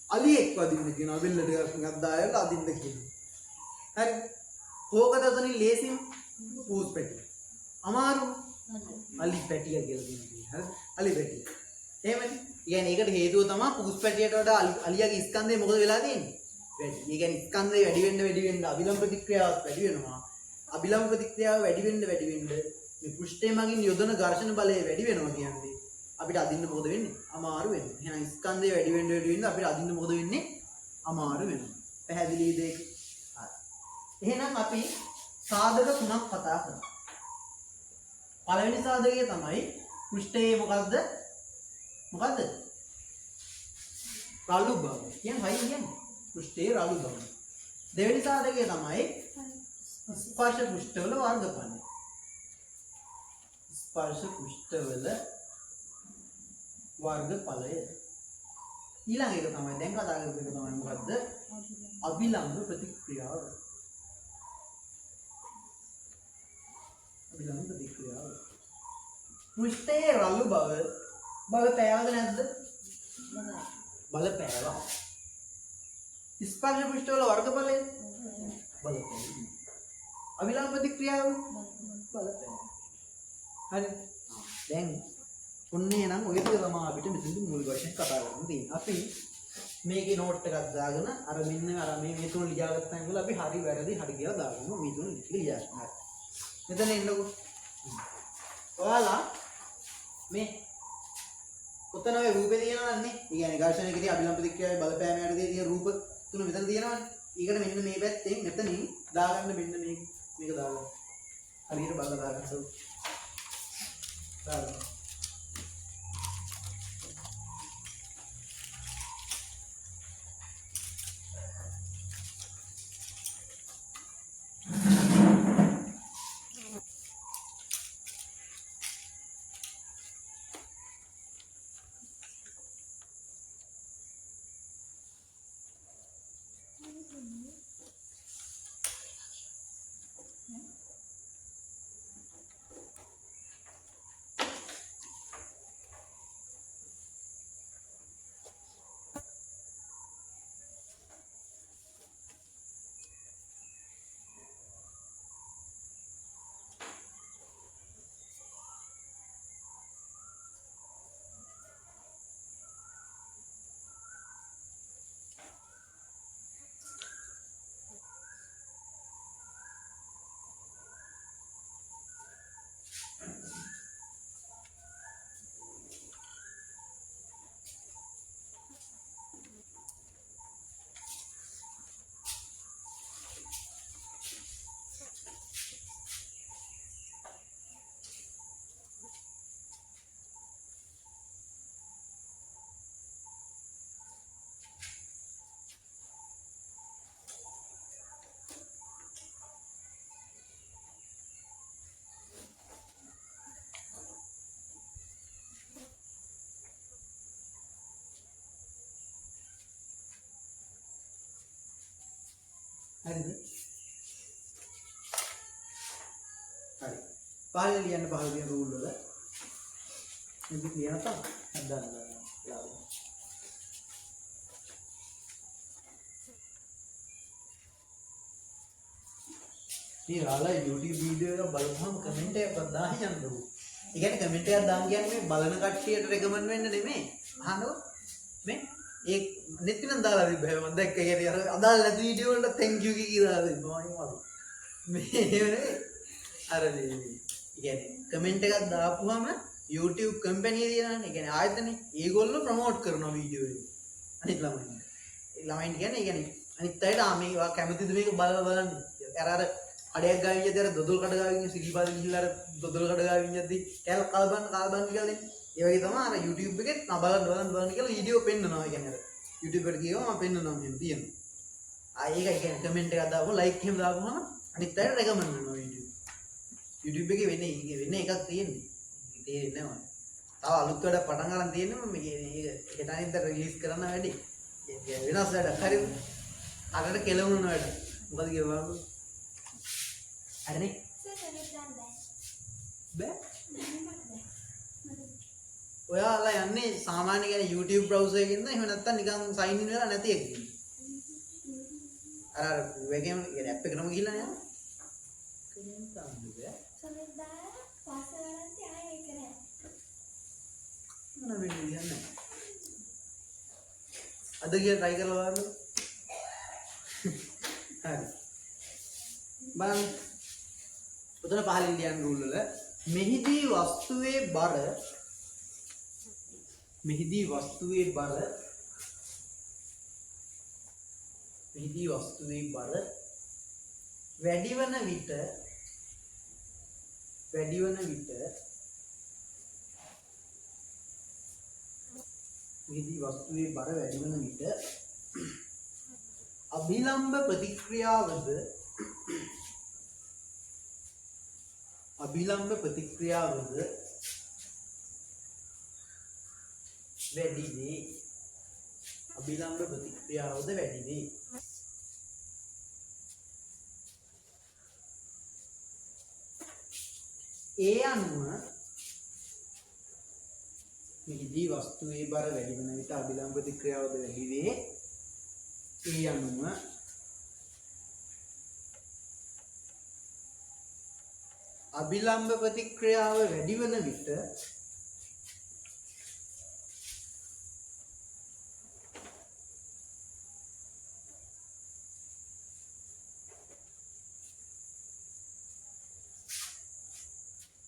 අලියෙක් වදින්න කියනවා. බෙල්ලට ටිකක් දාලා අදින්න කියනවා. හරි. කෝකද උතනින් ලේසියිම පූස් පැටිය. අමාරු අලි පැටිය කියලා කියනවා. හරි. අලි පැටිය. එහෙමද? කියන්නේ ඒකට හේතුව තමයි පූස් පැටියට වඩා අලියාගේ ස්කන්ධය මොකද වෙලා තියෙන්නේ? වැඩි. ඒ කියන්නේ ස්කන්ධය වැඩි වෙන්න අභිලම්බ ප්‍රතික්‍රියාවත් වැඩි වෙනවා. අභිලම්බ ප්‍රතික්‍රියාව වැඩි වෙන්න මේ පෘෂ්ඨය මගින් යොදන ඝර්ෂණ බලය වැඩි වෙනවා කියන්නේ අපිට අදින්න මොකද වෙන්නේ? අමාරු වෙනවා. එහෙනම් ස්කන්ධය වැඩි වෙන්න අපිට අදින්න මොකද වෙන්නේ? අමාරු වෙනවා. පැහැදිලිද ඒක? හරි. එහෙනම් අපි සාධක තුනක් කතා කරමු. පළවෙනි සාධකය තමයි පෘෂ්ඨයේ මොකද්ද? රළු බව. කියන්නේ හයි කියන්නේ. පෘෂ්ඨයේ රළු බව. දෙවෙනි සාධකය තමයි ස්පර්ශ පෘෂ්ඨවල වර්ගඵලය. ස්පර්ශ පෘෂ්ඨවල වර්ගඵලය. ඊළඟ එක තමයි දැන් කතා කරපු එක තමයි මොකද්ද? අභිලම්බ ප්‍රතික්‍රියාව. අභිලම්බ ප්‍රතික්‍රියාව. පෘෂ්ඨයේ රළු බව පෑවද නැද්ද? බලපෑවා. ස්පර්ශ පෘෂ්ඨවල වර්ගඵලය බලපෑවා. අභිලම්බ ප්‍රතික්‍රියාව බලපෑවා. හරි. දැන් ඔන්නේ නම් ඔය ටික තමයි අපිට මෙතනදී මූලික වශයෙන් කතා කරන්න තියෙන්නේ. අපි මේකේ නෝට් එකක් දාගෙන අර මෙන්න මේ තුන ලියාගත්තාම කියලා අපි හරි වැරදි හරි කියලා දාගන්නවා. මේ තුන ලියා ගන්න. හරි. මෙතන එන්නකො. ඔයාලා මේ ඔතන ඔය රූපේ තියෙනවන්නේ. ඒ කියන්නේ ඝර්ෂණයකදී අභිලම්බ ප්‍රතික්‍රියාවේ බලපෑම යටතේ තියෙන රූප තුන මෙතන තියෙනවනේ. ඊකට මෙන්න මේ පැත්තෙන් මෙතනින් දාගන්න මෙන්න මේක දාගන්න. හරියට බලලා දාගන්න. දාගන්න. හරිද? හරි. පහළ ලියන්න පහළ ලියන රූල් වල මේක ලියන තමයි හදන්න යාළුවා. මේ රාලා YouTube වීඩියෝ එක බලපුවම කමෙන්ට් එකක් දාන්න යන්නකො. ඒ කියන්නේ කමෙන්ට් එකක් දාන්න කියන්නේ මේ බලන කට්ටියට රෙකමන්ඩ් වෙන්න නෙමෙයි. අහන්නකො. මේ ඒ නෙත්නම් දාලා තිබ්බා. මම දැක්ක කියන්නේ අර අදාළ නැති වීඩියෝ වලට thank you කියලා දාලා මේ නෙමෙයි. අර මේ කියන්නේ කමෙන්ට් එකක් දාපුවම YouTube කම්පැනි දිනනනේ. ඒ කියන්නේ ආයතනේ ඒගොල්ලෝ ප්‍රොමෝට් කරනවා වීඩියෝ එක. අනිත් ළමයින්ට. ඒ ළමයින්ට කියන්නේ අනිත් අයට මේ කැමතිද මේක බලන්න. අර අඩයක් ගාවින් යද්දී අර දොදොල් කඩ ගාවින් සිරිපාද ගිහිල්ලා අර දොදොල් කඩ ගාවින් යද්දී කාල්බන් කියලා නේ. ඒ වගේ තමයි අර YouTube එකේ බලන්න කියලා වීඩියෝ පෙන්නනවා. ඒ කියන්නේ අර YouTube එකට ගියම මම පෙන්නනවා මෙහෙම තියෙනවා. ඒකයි කියන්නේ කමෙන්ට් එකක් දාපුවම ලයික් එහෙම දාපුවම අනිත් අයට රෙකමන්ඩ් වෙනවා වීඩියෝ. YouTube එකේ වෙන්නේ එකක් තියෙන්නේ. තේරෙන්නේ නැහැ මම. තව අලුත් වැඩ පටන් ගන්න තියෙන්නේ මම මේක හෙටනින්ද රිලීස් කරන්න වැඩි. ඒක වෙනස් වැඩක් හරිද? අරකට කෙලවුණන වැඩ. මොකද කියලා බලන්න. හරිනේ? බෑ. ඔයාලා යන්නේ සාමාන්‍ය කියන්නේ YouTube browser එකකින්ද එහෙම නැත්නම් නිකන් sign in වෙලා නැති එකකින්ද? අර වෙගේම කියන්නේ app එකටම ගිහිල්ලා නේද? කෙනෙක් ගන්න බෑ. සමහරවිට පාස්වර්ඩ් එකක් ආයෙ ඒක නෑ. මොන වෙන්නේ කියන්නේ? අද ගියා try කරලා බලන්න. හරි. බලන්න. උතන පහලින් ලියන රූල් වල මෙහිදී වස්තුවේ බර වැඩි වන විට අභිලම්බ ප්‍රතික්‍රියාවද වැඩි වේ. ඒ අනුව මෙහිදී වස්තුවේ බර වැඩි වන විට අභිලම්බ ප්‍රතික්‍රියාවද වැඩි වේ. ඒ අනුව අභිලම්බ ප්‍රතික්‍රියාව වැඩි වන විට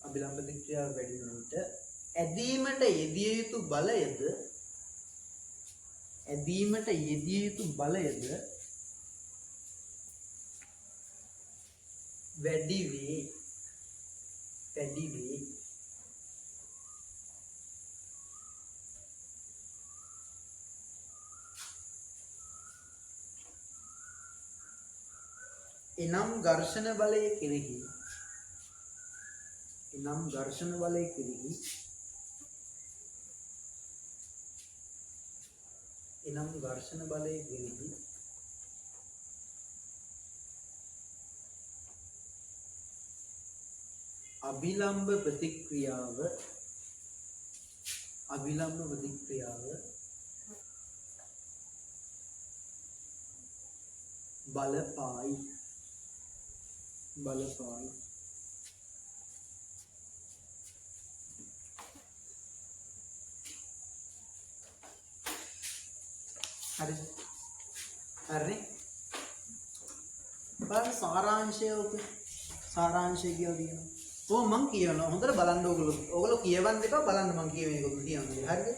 අභිලම්බ ප්‍රතික්‍රියාව වැඩි වන විට ඇදීමට යෙදිය යුතු බලයද වැඩි වේ. එනම් ඝර්ෂණ බලය කෙරෙහි අභිලම්බ ප්‍රතික්‍රියාව බලපායි. හරි. බලන්න සාරාංශය කියලා තියෙනවා. මං කියනවා හොඳට බලන්න ඕගොල්ලෝ කියවන්න එපා බලන්න මං කියවෙන එක තියෙනවා. හරිද?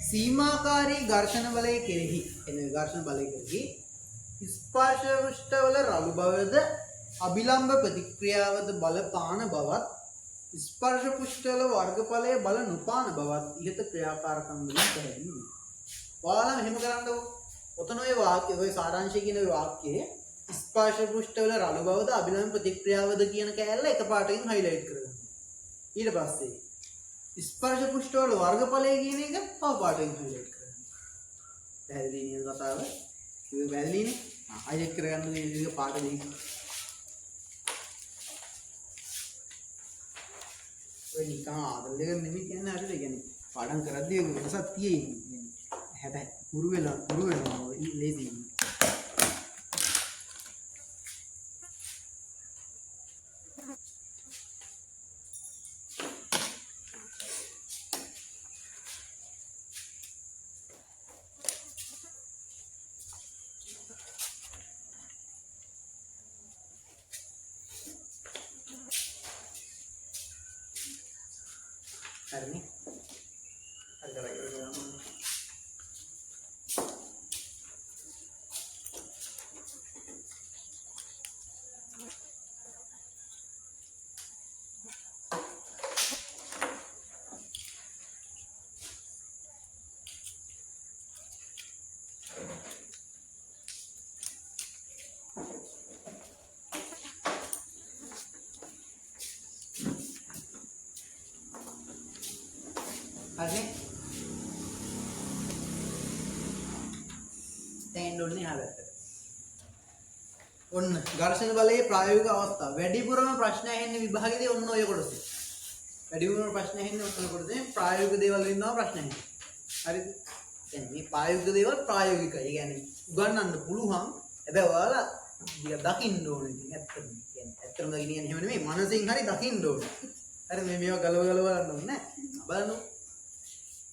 සීමාකාරී ඝර්ෂණ බලය කෙරෙහි ස්පර්ශ පෘෂ්ඨවල රළු බවද අභිලම්බ ප්‍රතික්‍රියාවද බලපාන බවත් ස්පර්ශ පෘෂ්ඨවල වර්ගඵලය බල නොපාන බවත් ඉහත ක්‍රියාකාරකම් වලින් පැහැදිලි වේ. ඔයාලා මෙහෙම කරන්නකෝ. ඔතන ඔය වාක්‍ය ඔය සාරාංශය කියන ඔය වාක්‍යයේ ස්පර්ශ පෘෂ්ඨවල රළු බවද අභිලම්බ ප්‍රතික්‍රියාවද කියන කෑල්ල එකපාරටම හයිලයිට් කරගන්න. ඊට පස්සේ ස්පර්ශ පෘෂ්ඨවල වර්ගඵලය කියන එක තව පාඩකින් හයිලයිට් කරගන්න. පැහැදිලි නේද කතාව? ඒක පැහැදිලිනේ. අයියෙක් කරගන්න මේ පාට දෙක. ඔය නිකන් ආදල් දෙක නෙමෙයි කියන්නේ හරිද? ඒ කියන්නේ පාඩම් කරද්දී වෙනසක් තියෙන්නේ. හැබැයි පුරු වෙනවා ලේසි. හරිනේ. හරි කරගන්න. හරිනේ. දැන් ඕනේ ආවද? ඔන්න ඝර්ෂණ බලයේ ප්‍රායෝගික අවස්ථා. වැඩිපුරම ප්‍රශ්න ඇහෙන්නේ විභාගයේදී ඔන්න ඔය කොටසේ. වැඩිපුරම ප්‍රශ්න ඇහෙන්නේ ඔන්න ඔය කොටසේ. ප්‍රායෝගික දේවල් වලින් තමයි ප්‍රශ්න ඇහෙන්නේ. හරිද? දැන් මේ ප්‍රායෝගික දේවල් ප්‍රායෝගිකයි. ඒ කියන්නේ උගන්වන්න පුළුවන්. හැබැයි ඔයාලා දකින්න ඕනේ. ඉතින් ඇත්තටම කියන්නේ ඇත්තටම දකින්න එහෙම නෙමෙයි. මනසින් හරි දකින්න ඕනේ. හරි මේවා ගලව බලන්න ඕනේ නෑ. බලන්න.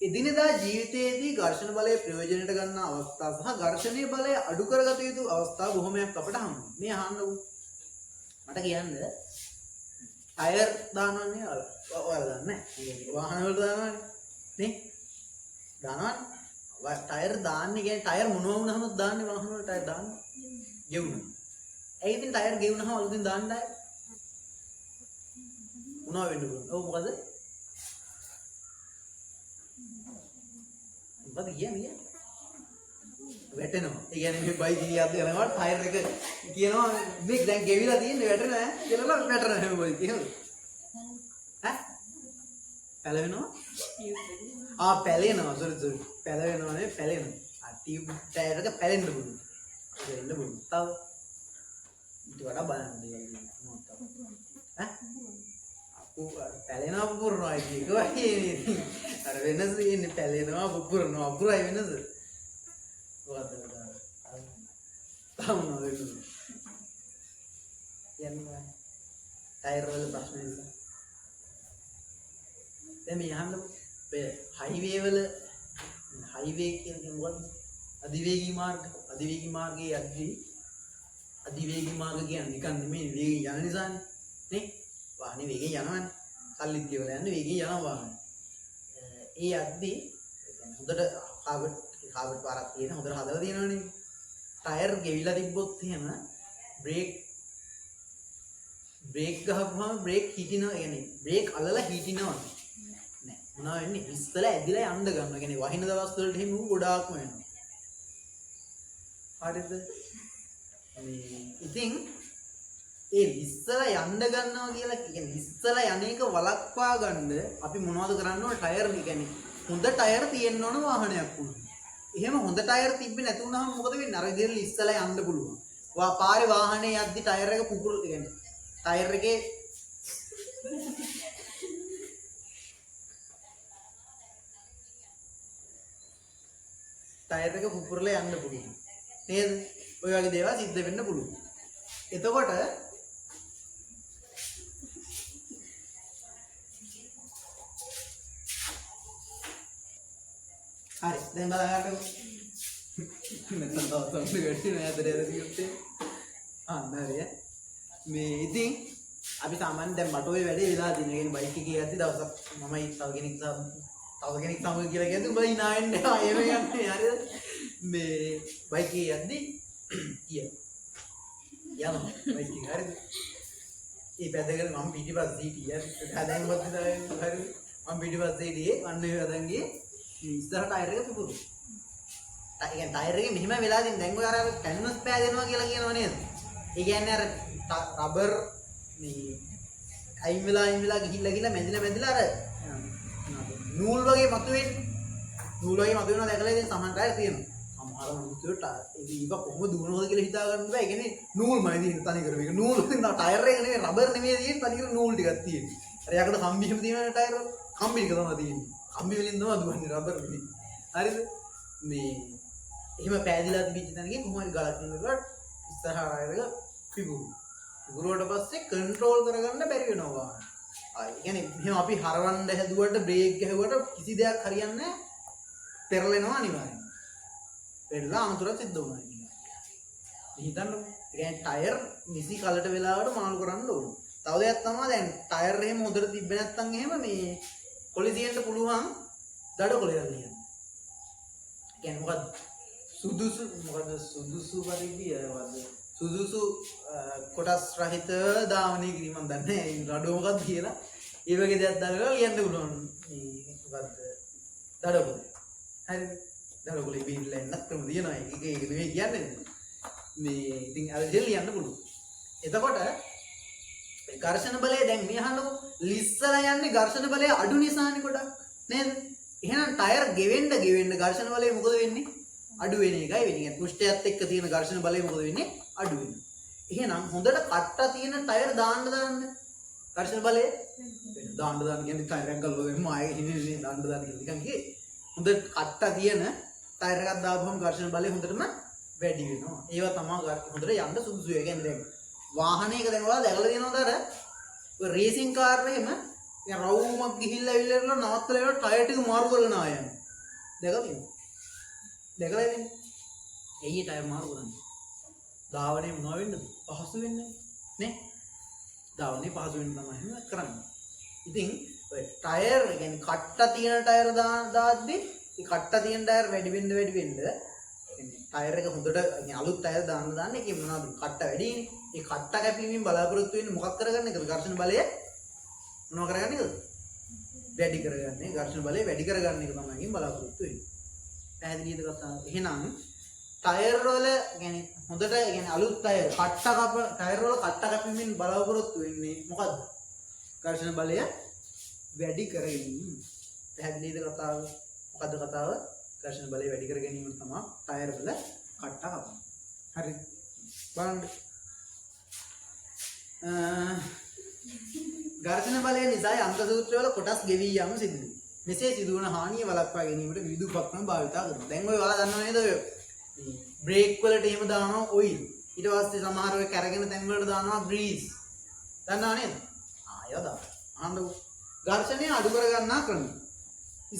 එදිනෙදා ජීවිතයේදී ඝර්ෂණ බලය ප්‍රයෝජනයට ගන්න අවස්ථා සහ ඝර්ෂණයේ බලය අඩු කරගත යුතු අවස්ථා බොහොමයක් අපට හම්බ වෙනවා. මේ අහන්න මට කියන්න ටයර් දානවන්නේ ඔයාලා දන්නේ නැහැ. වාහන වල දානවනේ නේ? දානවනේ. ටයර් දාන්නේ කියන්නේ ටයර් මොනවා වුණාමත් දාන්නේ වාහන වල ටයර් දාන්නේ. ගෙවුණා. ඒ ඉතින් ටයර් ගෙවුනහම අලුතින් දාන්න ආයේ. මොනවා වෙන්න පුළුවන්? ඔව් මොකද? මොකද කියන්නේ? වැටෙනවා. ඒ කියන්නේ මේ බයික් ගියත් යනවා ටයර් එක කියනවා මේ දැන් ගෙවිලා තියෙන්නේ වැටෙනවා ඈ කියලා වැටෙනවා හැම බයික් එහෙමද? ඈ? පැලවෙනවා? පැලෙනවා. සෝරි. පැලවෙනවා නේ පැලෙනවා. ටියුබ් ටයර් එක පැලෙන්න පුළුවන්. ඒක වෙන්න පුළුවන්. තව ඊට වඩා බලන්න දෙයක් මොකක්ද? ඈ? පැලෙනවා පුපුරනවා ඒක වගේ අර වෙනස ඉන්නේ පැලෙනවා පුපුරනවා පුරයි වෙනස මොකක්ද තාම නෝ වෙනස යන්නේ ටයර් වල ප්‍රශ්න නිසා දැන් මේ යහන්න මේ හයිවේ වල හයිවේ කියන්නේ මොකද්ද අධිවේගී මාර්ගයේ යද්දී අධිවේගී මාර්ග කියන්නේ නිකන් නෙමෙයි වේගයෙන් යන නිසානේ නේ වාහනේ වේගෙන් යනවනේ. සල්ලිත් කියලා යන්නේ වේගෙන් යනවා වාහනේ. ඒ යද්දී හොඳට කාබට් පාරක් තියෙන හොඳට හදලා තියෙනවනේ. ටයර් ගෙවිලා තිබ්බොත් එහෙම බ්‍රේක් ගහපුවාම බ්‍රේක් හිටිනවා. يعني බ්‍රේක් අල්ලලා හිටිනවා. නෑ. මොනවා වෙන්නේ? ඉස්සලා ඇදිලා යන්න ගන්නවා. يعني වහින දවස් වලට එහෙම ගොඩාක්ම වෙනවා. හරිද? ඉතින් ඒ ඉස්සලා යන්න ගන්නවා කියලා කියන්නේ ඉස්සලා යන්නේක වලක්වා ගන්න අපි මොනවද කරන්න ඕන ටයර් කියන්නේ හොඳ ටයර් තියෙන්න ඕන වාහනයක් වුණා. එහෙම හොඳ ටයර් තිබ්බේ නැති වුණාම මොකද වෙන්නේ? අර විදිහට ඉස්සලා යන්න පුළුවන්. පාරේ වාහනේ යද්දි ටයර් එක පුපුරු කියන්නේ ටයර් එකේ ටයර් එක පුපුරලා යන්න පුළුවන්. නේද? ඔය වගේ දේවල් සිද්ධ වෙන්න පුළුවන්. එතකොට හරි දැන් බලන්න මෙතන තවසම් දෙකටි නෑදරේ දියුත්තේ නරිය මේ ඉතින් අපි සාමාන්‍යයෙන් දැන් මට ඔය වැඩේ වෙලා දින කියන්නේ බයික් එකේ යද්දි දවසක් මමයි තව කෙනෙක් සමග කියලා කියද්දි උඹලා hina වෙන්නේ එහෙම යන්නේ හරිද මේ බයික් එකේ යද්දි යනවා බයික් එක හරිද ඒ පැදගෙන මම පිටිපස්සේ හිටියා හැදැන්වත් හරිද මම පිටිපස්සේ හිටියේ අන්න ඒ වැදන්ගේ ඉස්සරහ ටයර් එක පුපුරු. ඒ කියන්නේ ටයර් එකේ මෙහෙම වෙලා දින් දැන් ඔය අර කැන්වස් පෑදෙනවා කියලා කියනව නේද? ඒ කියන්නේ අර රබර් මේ අයින් වෙලා ගිහිල්ලා මැදිලා අර නූල් වගේ මතුවෙන්නේ. නූල් වගේ මතුවෙනවා දැකලා ඉතින් සමහර ටයර් තියෙනවා. අමාරු මිනිස්සුන්ට ඒක කොහොමද දුවනවද කියලා හිතා ගන්න බෑ. ඒ කියන්නේ නූල්මයි තියෙන තනි කර මේක. නූල් ටයර් එක නෙමෙයි රබර් නෙමෙයි තියෙන්නේ තනි කර නූල් ටිකක් තියෙන්නේ. අර යකට කම්බි එහෙම තියෙන ටයර් වල කම්බි ටික තමයි තියෙන්නේ. කම්බි වලින් තමයි දුවන්නේ රබර් වලින්. හරිද? මේ එහෙම පෑදිලා තිබිච්ච තැනකින් කොහොම හරි ගලක් ඉන්නකොට ඉස්සරහා ටයර් එක පිපුරු. පිපුරුවට පස්සේ කන්ට්‍රෝල් කරගන්න බැරි වෙනවා. ඒ කියන්නේ මෙහෙම අපි හරවන්න හැදුවට බ්‍රේක් ගැහුවට කිසි දෙයක් හරියන්නේ නැහැ. පෙරලෙනවා අනිවාර්යයෙන්. පෙරලා අනතුරක් සිද්ධ වුණා කියන්නේ. හිතන්නකෝ. ඒ කියන්නේ ටයර් නිසි කලට වෙලාවට මාරු කරන්න ඕන. තව දෙයක් තමයි දැන් ටයර් එහෙම හොඳට තිබ්බේ නැත්නම් එහෙම මේ කොලිසියෙන්ට පුළුවන් දඩකොලයක් ලියන්න. කියන්නේ මොකද සුදුසු පරිදි සුදුසු කොටස් රහිත දාවනය කිරීම මම දන්නේ නැහැ රඩුව මොකක්ද කියලා. ඒ වගේ දෙයක් දාලා ලියන්න පුළුවන්. මේ මොකද්ද? දඩකොල. හරිද? දඩකොලේ බීලා එන්නත් ක්‍රම දිනනවා. ඒක නෙමෙයි කියන්නේ. මේ ඉතින් අර දෙල් ලියන්න පුළුවන්. එතකොට ඝර්ෂණ බලය දැන් මේ අහන්නකො ලිස්සලා යන්නේ ඝර්ෂණ බලය අඩු නිසානේ ගොඩක් නේද? එහෙනම් ටයර් ගෙවෙන්න ඝර්ෂණ බලය මොකද වෙන්නේ? අඩු වෙන එකයි වෙන්නේ. يعني පෘෂ්ඨයත් එක්ක තියෙන ඝර්ෂණ බලය මොකද වෙන්නේ? අඩු වෙනවා. එහෙනම් හොඳට කට්ට තියෙන ටයර් දාන්න ඝර්ෂණ බලය දාන්න කියන්නේ ටයර් එකක් ගලවලා දෙන්න ආයේ හිනේ දාන්න කියලා නිකන් කියේ. හොඳ කට්ට තියෙන ටයර් එකක් දාපුවම ඝර්ෂණ බලය හොඳටම වැඩි වෙනවා. ඒවා තමයි හොඳට යන්න සුදුසු. ඒ කියන්නේ දැන් වාහනයක දැන් ඔයාලා දැකලා තියෙනවද අර ඔය රේසින් කාර් එකෙම දැන් රවුමක් ගිහිල්ලා ඇවිල්ලා නවත්තලා ඒවා ටයර් ටික මාරු කරලා නායන්නේ. දැකලා තියෙනවද? දැකලා ඉන්නේ. එයි ටයර් මාරු කරන්නේ. ධාවනයේ මොනව වෙන්නද? පහසු වෙන්නේ නේ? ධාවනයේ පහසු වෙන්න තමයි එහෙම කරන්නේ. ඉතින් ඔය ටයර් කියන්නේ කට්ට තියෙන ටයර් දාද්දි ඒ කට්ට තියෙන ටයර් වැඩි වෙන්න කියන්නේ ටයර් එක හොඳට අලුත් ටයර් දාන්න ඒකේ මොනවද කට්ට වැඩිනේ. ඒ කට්ට කැපීමෙන් බලාපොරොත්තු වෙන්නේ මොකක් කරගන්න එකද? ඝර්ෂණ බලය මොනව කරගන්න එකද? වැඩි කරගන්නේ. ඝර්ෂණ බලය වැඩි කරගන්න එක තමයි බලාපොරොත්තු වෙන්නේ. පැහැදිලිද කතාව? එහෙනම් ටයර් වල يعني හොඳට يعني අලුත් ටයර් ටයර් වල කට්ට කැපීමෙන් බලාපොරොත්තු වෙන්නේ මොකද්ද? ඝර්ෂණ බලය වැඩි කර ගැනීම. පැහැදිලිද කතාව? මොකද්ද කතාව? ඝර්ෂණ බලය වැඩි කර ගැනීම තමයි ටයර් වල කට්ට කපන්නේ. හරිද? බලන්න. ඝර්ෂණ බලය නිසා අංක සූත්‍ර වල කොටස් ගෙවී යාම සිදු වෙනවා. මෙසේ සිදුවන හානිය වළක්වා ගැනීමට විදුලි උපකරණ භාවිත කරනවා. දැන් ඔය ඔයාලා දන්නව නේද ඔය බ්‍රේක් වලට එහෙම දානවා ඔයිල්. ඊට පස්සේ සමහර ඔය කැරගෙන තැන් වලට දානවා ග්‍රීස්. දන්නව නේද? ආයෙ දාන්න. අහන්නකො. ඝර්ෂණය අඩු කර ගන්නා ක්‍රම.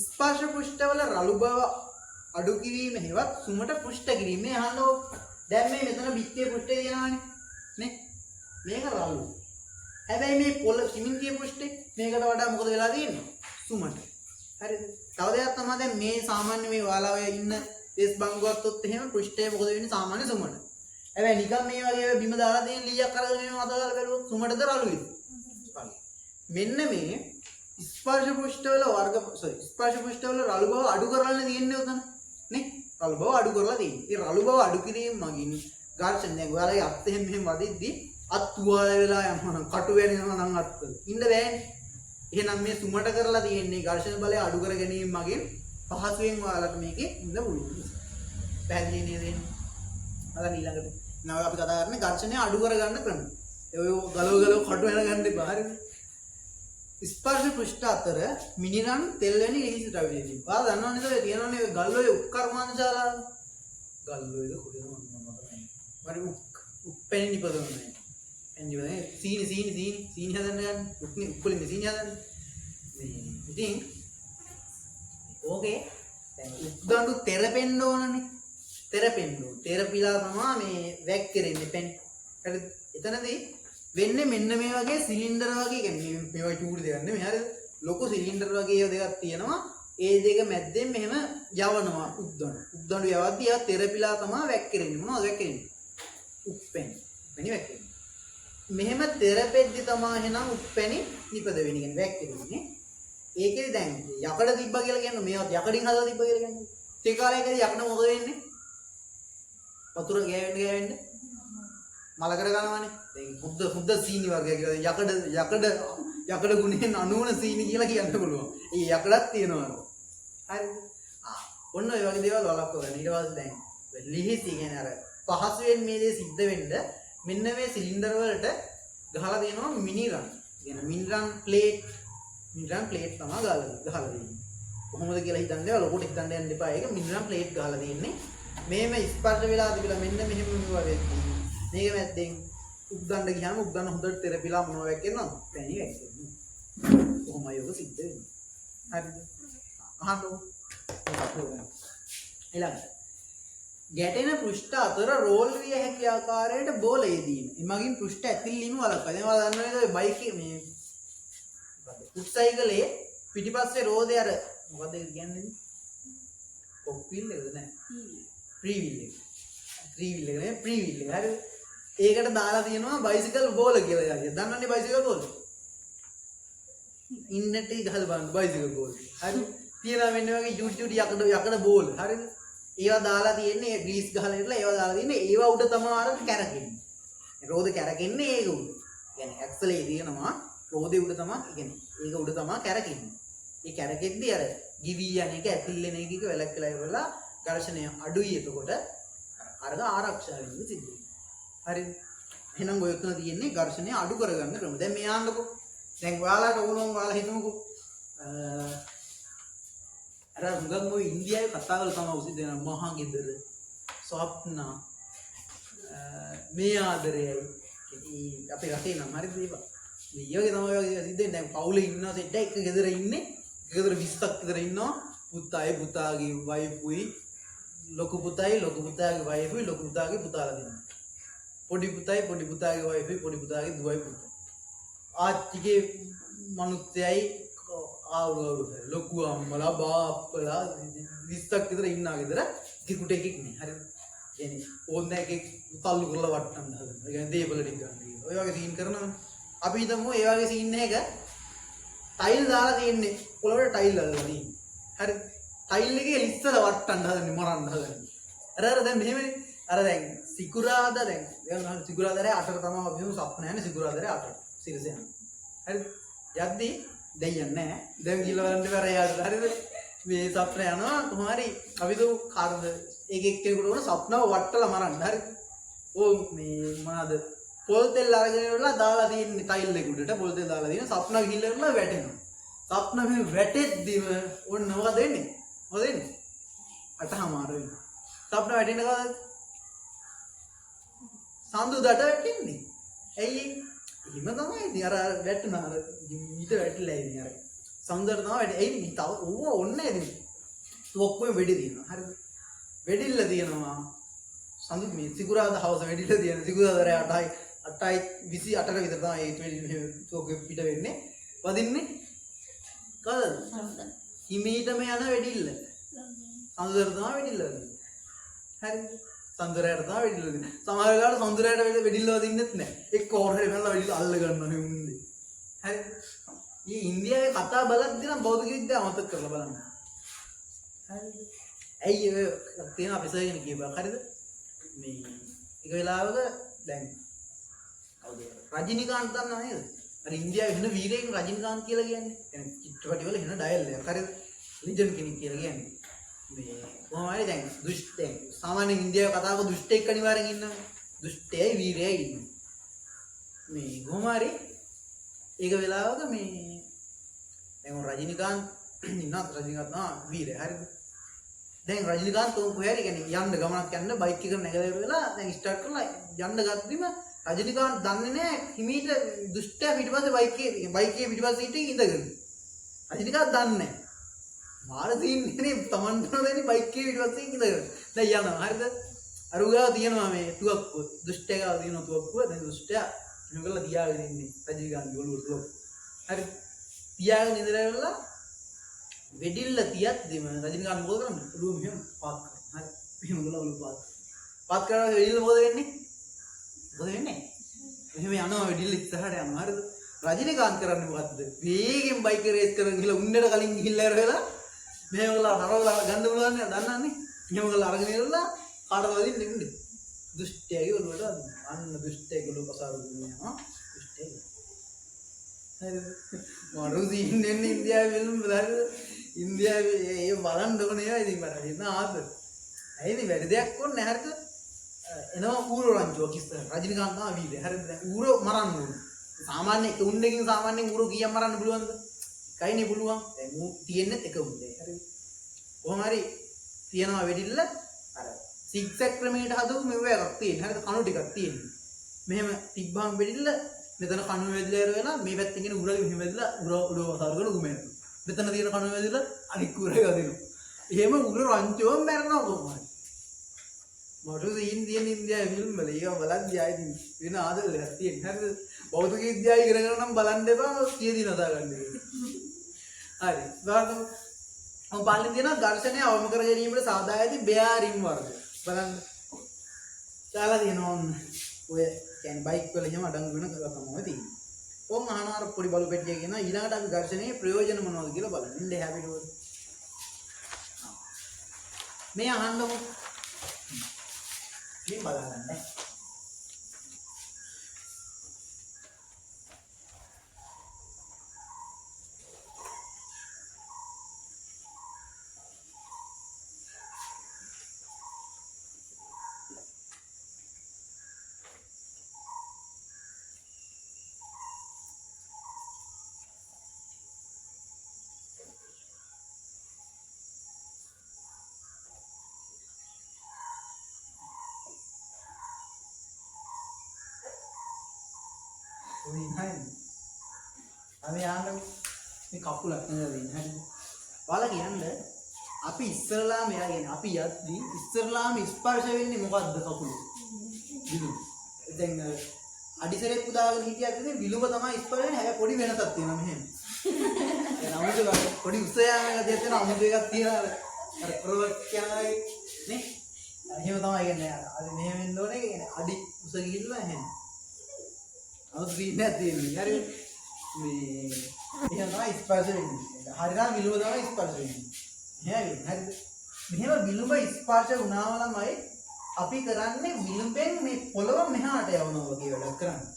ස්පර්ශ පෘෂ්ඨවල රළු බව අඩු කිරීම හේවත් සුමට පෘෂ්ඨ කිරීම. මේ අහන්නකො. දැන් මේ මෙතන පිටියේ පෘෂ්ඨය තියෙනවානේ. නේ? මේක රළු. හැබැයි මේ පොළ සිමෙන්තියේ පෘෂ්ඨේ මේකට වඩා මොකද වෙලා තියෙන්නේ? සුමට. හරිද? තව දෙයක් තමයි දැන් මේ සාමාන්‍ය මේ ඔයාලා ඔය ඉන්න තෙස් බංගුවත්ොත් එහෙම පෘෂ්ඨය මොකද වෙන්නේ සාමාන්‍ය සුමට. හැබැයි නිකන් මේ වගේ බිම දාලා තියෙන ලීයක් අරගෙන මේ අතගාලා බැලුවොත් සුමටද රළුයිද? මෙන්න මේ ස්පර්ශ පෘෂ්ඨවල ස්පර්ශ පෘෂ්ඨවල රළු බව අඩු කරලා තියෙන්නේ උතන නේ? රළු බව අඩු කරලා තියෙන්නේ. ඒ රළු බව අඩු කිරීම මගින් ඝර්ෂණ දැන් ඔයාලා අත් එහෙම වදිද්දි අත් තුවාල වෙලා යනවා කටු වෙනවා නම් අත් ඉන්න බෑනේ. එහෙනම් මේ සුමට කරලා තියෙන්නේ ඝර්ෂණ බලය අඩු කර ගැනීම මගින් පහසුවෙන් ඔයාලට මේකේ ඉන්න පුළුවන්. පැහැදිලි නේද? අද ඊළඟට නව අපි කතා කරන්නේ ඝර්ෂණය අඩු කර ගන්න ක්‍රම. ඔය ගලව කටු වෙන ගන්න එපා. හරිද? ස්පර්ශ පෘෂ්ඨ අතර මිනිරන් තෙල් වැනි ලිහිසි ද්‍රව්‍ය තියෙනවා. ඔයාලා දන්නව නේද? තියෙනවනේ ඔය ගල්වල උක්කර්මාන්තශාලාව. ගල්වල කොහෙද මම මතකයි. හරි උප්පෙන් නිපදවන්නේ. එන්නේ සීනි හදන්න ගන්න. උක්කුලේ මේ සීනි හදන්න. මේ ඉතින් ඕකේ දැන් උක්දඬු තෙරපෙන්න ඕනනේ. තෙරපිලා තමයි මේ වැක් කරන්නේ පෙන්. හරිද? එතනදී වෙන්නේ මෙන්න මේ වගේ සිලින්ඩර් වගේ කියන්නේ මේවා චූටි දෙයක් නෙමෙයි. හරිද? ලොකු සිලින්ඩර් වගේ ඒවා දෙකක් තියෙනවා. ඒ දෙක මැද්දෙන් මෙහෙම යවනවා උක්දඬු යවද්දී ඒවා තෙරපිලා තමයි වැක් කරන්නේ. මොනවද වැක් කරන්නේ? උප්පෙන්. මෙනි වැක් කරන්නේ. මෙහෙම තෙරපෙද්දි තමයි එහෙනම් උප්පැණි නිපද වෙන්නේ. කියන්නේ වැක් කරන්නේ. ඒකේ දැන් යකඩ තිබ්බා කියලා කියන්නේ මේවත් යකඩින් හදලා තිබ්බා කියලා කියන්නේ. ඒ කාලේකදී යකඩ මොකද වෙන්නේ? වතුර ගෑවෙන්න මලකඩ ගන්නවානේ. දැන් හුද්ද සීනි වර්ගය කියලා යකඩ ගුණයෙන් අනුවන සීනි කියලා කියන්න පුළුවන්. ඒ යකඩක් තියෙනවා. හරිද? ඔන්න ඔය වගේ දේවල් වලක්ව ගන්න. ඊට පස්සේ දැන් ලිහිසි කියන්නේ අර පහසුවෙන් මේ දේ සිද්ධ වෙන්න මෙන්න මේ සිලින්ඩර් වලට ගහලා දෙනවා මිනි රන්. කියන මිනි රන් ප්ලේට් තමයි ගහලා දෙන්නේ. කොහොමද කියලා හිතන්නේ ලොකුට හිතන්න යන්න එපා. ඒක මිනි රන් ප්ලේට් ගහලා දෙන්නේ. මේම ස්පර්ශ වෙලා තිබිලා මෙන්න මෙහෙම වගේ. මේක මැද්දෙන් උද්දන්න ගියාම උද්දන්න හොඳට තෙරපිලා මොනවා වැක්කෙනවද? පැණි වැක්කෙනවා. කොහොමයි ඔක සිද්ධ වෙන්නේ? හරිද? අහන්නකෝ. ඊළඟට ගැටෙන පෘෂ්ඨ අතර රෝල් විය හැකි ආකාරයට බෝල යෙදීම. එමගින් පෘෂ්ඨ ඇතිල්ලීම වළක්වනවා. දැන් ඔයාලා දන්නවද බයිකේ මේ උත්සයිකලේ පිටිපස්සේ රෝදේ අර මොකද ඒක කියන්නේ? කොක් වීල් එකද නැහැ. ෆ්‍රී වීල් එක. ෆ්‍රී වීල් එක. හරිද? ඒකට දාලා තියෙනවා බයිසිකල් බෝල කියලා එකක්. දන්නවනේ බයිසිකල් බෝල? ඉන්නට ගහලා බලන්න බයිසිකල් බෝල. හරි? තියලා මෙන්න වගේ චුටි යකඩ බෝල. හරිද? ඒවා දාලා තියෙන්නේ ග්‍රීස් ගහලා ඉట్లా ඒවා දාලා තියෙන්නේ ඒවා උඩ තමයි අර කැරකෙන්නේ. රෝද කැරකෙන්නේ ඒක උඩ. يعني ඇක්සලේ තියෙනවා රෝදේ උඩ තමයි කියන්නේ ඒක උඩ තමයි කැරකෙන්නේ. ඒ කැරකෙද්දී අර ගිවි යන එක ඇතිල්ලෙන එක වැලක්කලා ඉවරලා ඝර්ෂණය අඩුයි එතකොට අරග ආරක්ෂා වෙන්න සිද්ධ වෙනවා. හරිද? එහෙනම් ඔය එතන තියෙන්නේ ඝර්ෂණය අඩු කරගන්න ක්‍රම. දැන් මේ ආන්නකෝ. දැන් ඔයාලට ඕනම ඔයාලා හිතමුකෝ අර මුගන් ඔය ඉන්දියාවේ කතා කරලා තමයි උසි දෙන මහා ගෙදර ස්වප්නා මේ ආදරයයි අපේ රටේ නම් හරිද ඒවා මේ යෝගේ තමයි ඔය සිද්ධ දැන් පවුලේ ඉන්නවා සෙට් එක ගෙදර ඉන්නේ ගෙදර 20ක් විතර ඉන්නවා පුතාගේ වයිෆුයි ලොකු පුතාගේ වයිෆුයි ලොකු පුතාගේ පුතාලා දෙන්නා පොඩි පුතාගේ වයිෆුයි පොඩි පුතාගේ දුවයි පුතා ආච්චිගේ මනුස්සයයි ආවුරු ලොකු අම්මලා බාප්පලා 20ක් විතර ඉන්නා ගෙදර කිකුට එකෙක් නේ හරිද يعني ඕන්න එකෙක් තල්ලු කරලා වට්ටන්න හදනවා ඒ කියන්නේ දේපල ටික ගන්න ඔය වගේ සීන් කරනවා අපි හිතමු ඒ වගේ සීන් එකක ටයිල් දාලා තියෙන්නේ පොළොවට ටයිල් දාලා තියෙන්නේ හරි ටයිල් එකේ ඉස්සර වට්ටන්න හදන්නේ මරන්න හදන්නේ අර දැන් මෙහෙමනේ අර දැන් සිකුරාදා දැන් සිකුරාදාරේ 8ට තමයි අපි සප්න යන්නේ සිකුරාදාරේ 8ට සිරස යනවා හරිද යද්දී දෙයියන් නැහැ දැන් ගිහලා බලන්න බෑ යාළුවෝ හරිද මේ සප්න යනවා කොහොම හරි අපි දු කාර්ද එක එක්කෙනෙකුට උන සප්නව වට්ටලා මරන්න හරි ඕ මේ මොනවාද පොල් තෙල් අරගෙන ඉවරලා දාලා තියෙන්නේ ටයිල් එක උඩට පොල් තෙල් දාලා තියෙන සප්න ගිහලා ඉවරලා වැටෙනවා සප්න මේ වැටෙද්දිම ඔන්න මොකද වෙන්නේ අටහමාර වෙනවා සප්න වැටෙන කවදාද සඳුදාට වැටෙන්නේ ඇයි එහෙම තමයි ඉතින් අර වැටුණා අර ඊට වැටිලා ඉන්නේ අර සඳුදාට තමයි වැටෙන්නේ ඇයි මේ තව ඕව ඔන්නේ ඉතින් ඔක්කොම වෙඩි දිනවා හරිද වෙඩිල්ල තියෙනවා සඳු මේ සිකුරාදා හවස වෙඩිල්ල තියෙන සිකුරාදා 8යි 28ට විතර තමයි ඒ වෙඩිල්ල ඔක්කොම පිට වෙන්නේ වදින්නේ කවදද හිමීටම යන වෙඩිල්ල සඳුදාට තමයි වෙඩිල්ල වදින්නේ හරිද සඳුරයට තමයි වෙඩිල්ල වදින්නේ සමහර වෙලාවට සඳුරයට වෙඩිල්ල වදින්නෙත් නැහැ එක්ක ඕරේ වෙනලා වෙඩිල්ල අල්ල ගන්නවා නෙමුන්නේ හරිද මේ ඉන්දියාවේ කතා බලද්දී නම් බෞද්ධ විද්‍යාව අමතක කරලා බලන්න හරිද ඇයි ඔය තියෙන අපි සර්ගෙන කියපුවා හරිද මේ එක වෙලාවක දැන් කවුද රජිනිකාන්ත් දන්නව නේද අර ඉන්දියාවේ වෙන වීරයෙක් රජිනිකාන්ත් කියලා කියන්නේ يعني චිත්‍රපටි වල වෙන ඩයල් එකක් හරිද ලිජන් කෙනෙක් කියලා කියන්නේ මේ කොහොම හරි දැන් දුෂ්ටෙක් සාමාන්‍යයෙන් ඉන්දියාවේ කතාවක දුෂ්ටෙක් අනිවාර්යෙන් ඉන්නවා දුෂ්ටයයි වීරයයි ඉන්නවා මේ කොහොම හරි ඒක වෙලාවක මේ දැන් රජිනිකාන්ත් ඉන්නවා රජිනිකාන්ත් වීරය හරිද දැන් රජිනිකාන්ත කොහේ හරි කියන්නේ යන්න ගමනක් යන්න බයික් එක නැගලා ඉවරලා දැන් ස්ටාර්ට් කරලා යන්න ගත්තීම රජිනිකාන්ත දන්නේ නැහැ හිමීට දුෂ්ටයා පිටිපස්සේ බයිකේ පිටිපස්සේ හිටින් ඉඳගෙන රජිනිකාන්ත දන්නේ නැහැ මාර සීන් නේ තමන්ට නෝදන්නේ බයිකේ පිටිපස්සේ ඉඳගෙන දැන් යනවා හරිද අරුගාව තියෙනවා මේ තුවක්කුව දුෂ්ටයා තියෙනවා තුවක්කුව දැන් දුෂ්ටයා මෙහෙම කරලා තියාගෙන ඉන්නේ රජිනිකාන්ත ඔළුවට තුවක්කුව හරි තියාගෙන ඉඳලා වෙඩිල්ල තියද්දිම රජිනිකාන්ත මොකද කරන්නේ? ඔළුව මෙහෙම පාත් කරනවා. හරි. මෙහෙම ගලව ඔළුව පාත් කරලා වෙඩිල්ල මොකද වෙන්නේ? මෙහෙම යනවා වෙඩිල්ල ඉස්සරහට යනවා. හරිද? රජිනිකාන්ත කරන්නේ මොකද්ද? වේගෙන් බයික් රේස් කරගෙන ගිහලා උන්නට කලින් ගිහිල්ලා ඉවරලා මෙහෙම කරලා හරවලා ගන්න පුළුවන් නේද? දන්නන්නේ. මෙහෙම කරලා අරගෙන ඉවරලා කාටද වදින්නේ ඉන්නේ? දුෂ්ටයගේ ඔළුවට අන්න දුෂ්ටයගේ ඔළුව පසාරු කරනවා. දුෂ්ටයගේ. හරිද? මරුසි ඉන්නේ ඉන්දියාවේ වෙලුම් හරිද? ඉන්දියාවේ ඒ බලන්න ඕනේ ඒවා ඉතින් මට හිතන ආත ඇයිනේ වැඩි දෙයක් කොන්නේ හරිද? එනවා ඌරෝ රංචුවක් ඉස්සර රජිනිකාන්ත ආවීද හරිද? ඌරෝ මරන්න ඕන. සාමාන්‍ය එක උණ්ඩකින් සාමාන්‍යයෙන් ඌරෝ කීයක් මරන්න පුළුවන්ද? එකයිනේ පුළුවන්. දැන් ඌ තියෙන්නේ එක උණ්ඩේ. හරිද? කොහොම හරි තියනවා වෙඩිල්ල අර සිග්සැග් ක්‍රමයට හදපු මෙව එකක් තියෙන. හරිද? කණු ටිකක් තියෙනවා. මෙහෙම තිබ්බාම වෙඩිල්ල මෙතන කණු වැදිලා වෙලා මේ පැත්තෙන් ගෙන ඌරගේ මෙහෙම වැදිලා ඌරව වසාරගෙන උමෙන්න. මෙතන තියෙන කණු වැදිලා අනික් ඌරගේ වදිනවා. එහෙම ඌර රංචුවම මැරෙනවා කොහොමද? මට සීන් තියෙන ඉන්දියාවේ ෆිල්ම් වල ඒවා බලද්දී ආයෙත් වෙන ආදරයක් තියෙන. හරිද? බෞද්ධ විද්‍යාව ඉගෙන ගන්න නම් බලන්න එපා කීයදී නදා ගන්න එක. හරි. බලන්න. මම බලන්නේ තියෙනවා ඝර්ෂණය අවම කර ගැනීමට සාදා ඇති බෙයාරින් වර්ග. බලන්න. දාලා තියෙනවා ඔන්න. ඔය කියන්නේ බයික් වල එහෙම අඩංගු වෙන තමයි තියෙන්නේ. කොහොම අහනාර පොඩි බලු පෙට්ටිය කියනවා ඊළඟට අපි ඝර්ෂණයේ ප්‍රයෝජන මොනවද කියලා බලන්න. ඉන්න හැබිට මේ අහන්නකො මේ බලන්න අපි ආන්න මේ කකුලක් නේද දෙන්නේ හරිද? ඔයාලා කියන්නේ අපි ඉස්සරලාම එයා කියන්නේ අපි යද්දි ඉස්සරලාම ස්පර්ශ වෙන්නේ මොකද්ද කකුලේ? විලුඹ. දැන් අඩිසරේ පුදාගෙන හිටියත් ඉතින් විලුඹ තමයි ස්පර්ශ වෙන්නේ. හැබැයි පොඩි වෙනසක් තියෙනවා මෙහෙම. දැන් අමුතු පොඩි උස යාමක දෙයක් තියෙනවා අමුතු එකක් තියෙනවා අර ප්‍රොවර්ට් කියනවාගේ නේ? එහෙම තමයි කියන්නේ. අර මෙහෙම වෙන්න ඕනේ කියන්නේ අඩි උස ගිහිල්ලා එහෙම. අමුතු වීන්නේ තියෙන්නේ. හරිද? මේ එහෙම තමයි ස්පර්ශ වෙන්නේ. හරිනම් විලුඹ තමයි ස්පර්ශ වෙන්නේ. එහෙනම් හරිද? මෙහෙම විලුඹ ස්පර්ශ වුණාම ළමයි අපි කරන්නේ විලුඹෙන් මේ පොළව මෙහාට යවනවා වගේ වැඩක් කරන්නේ.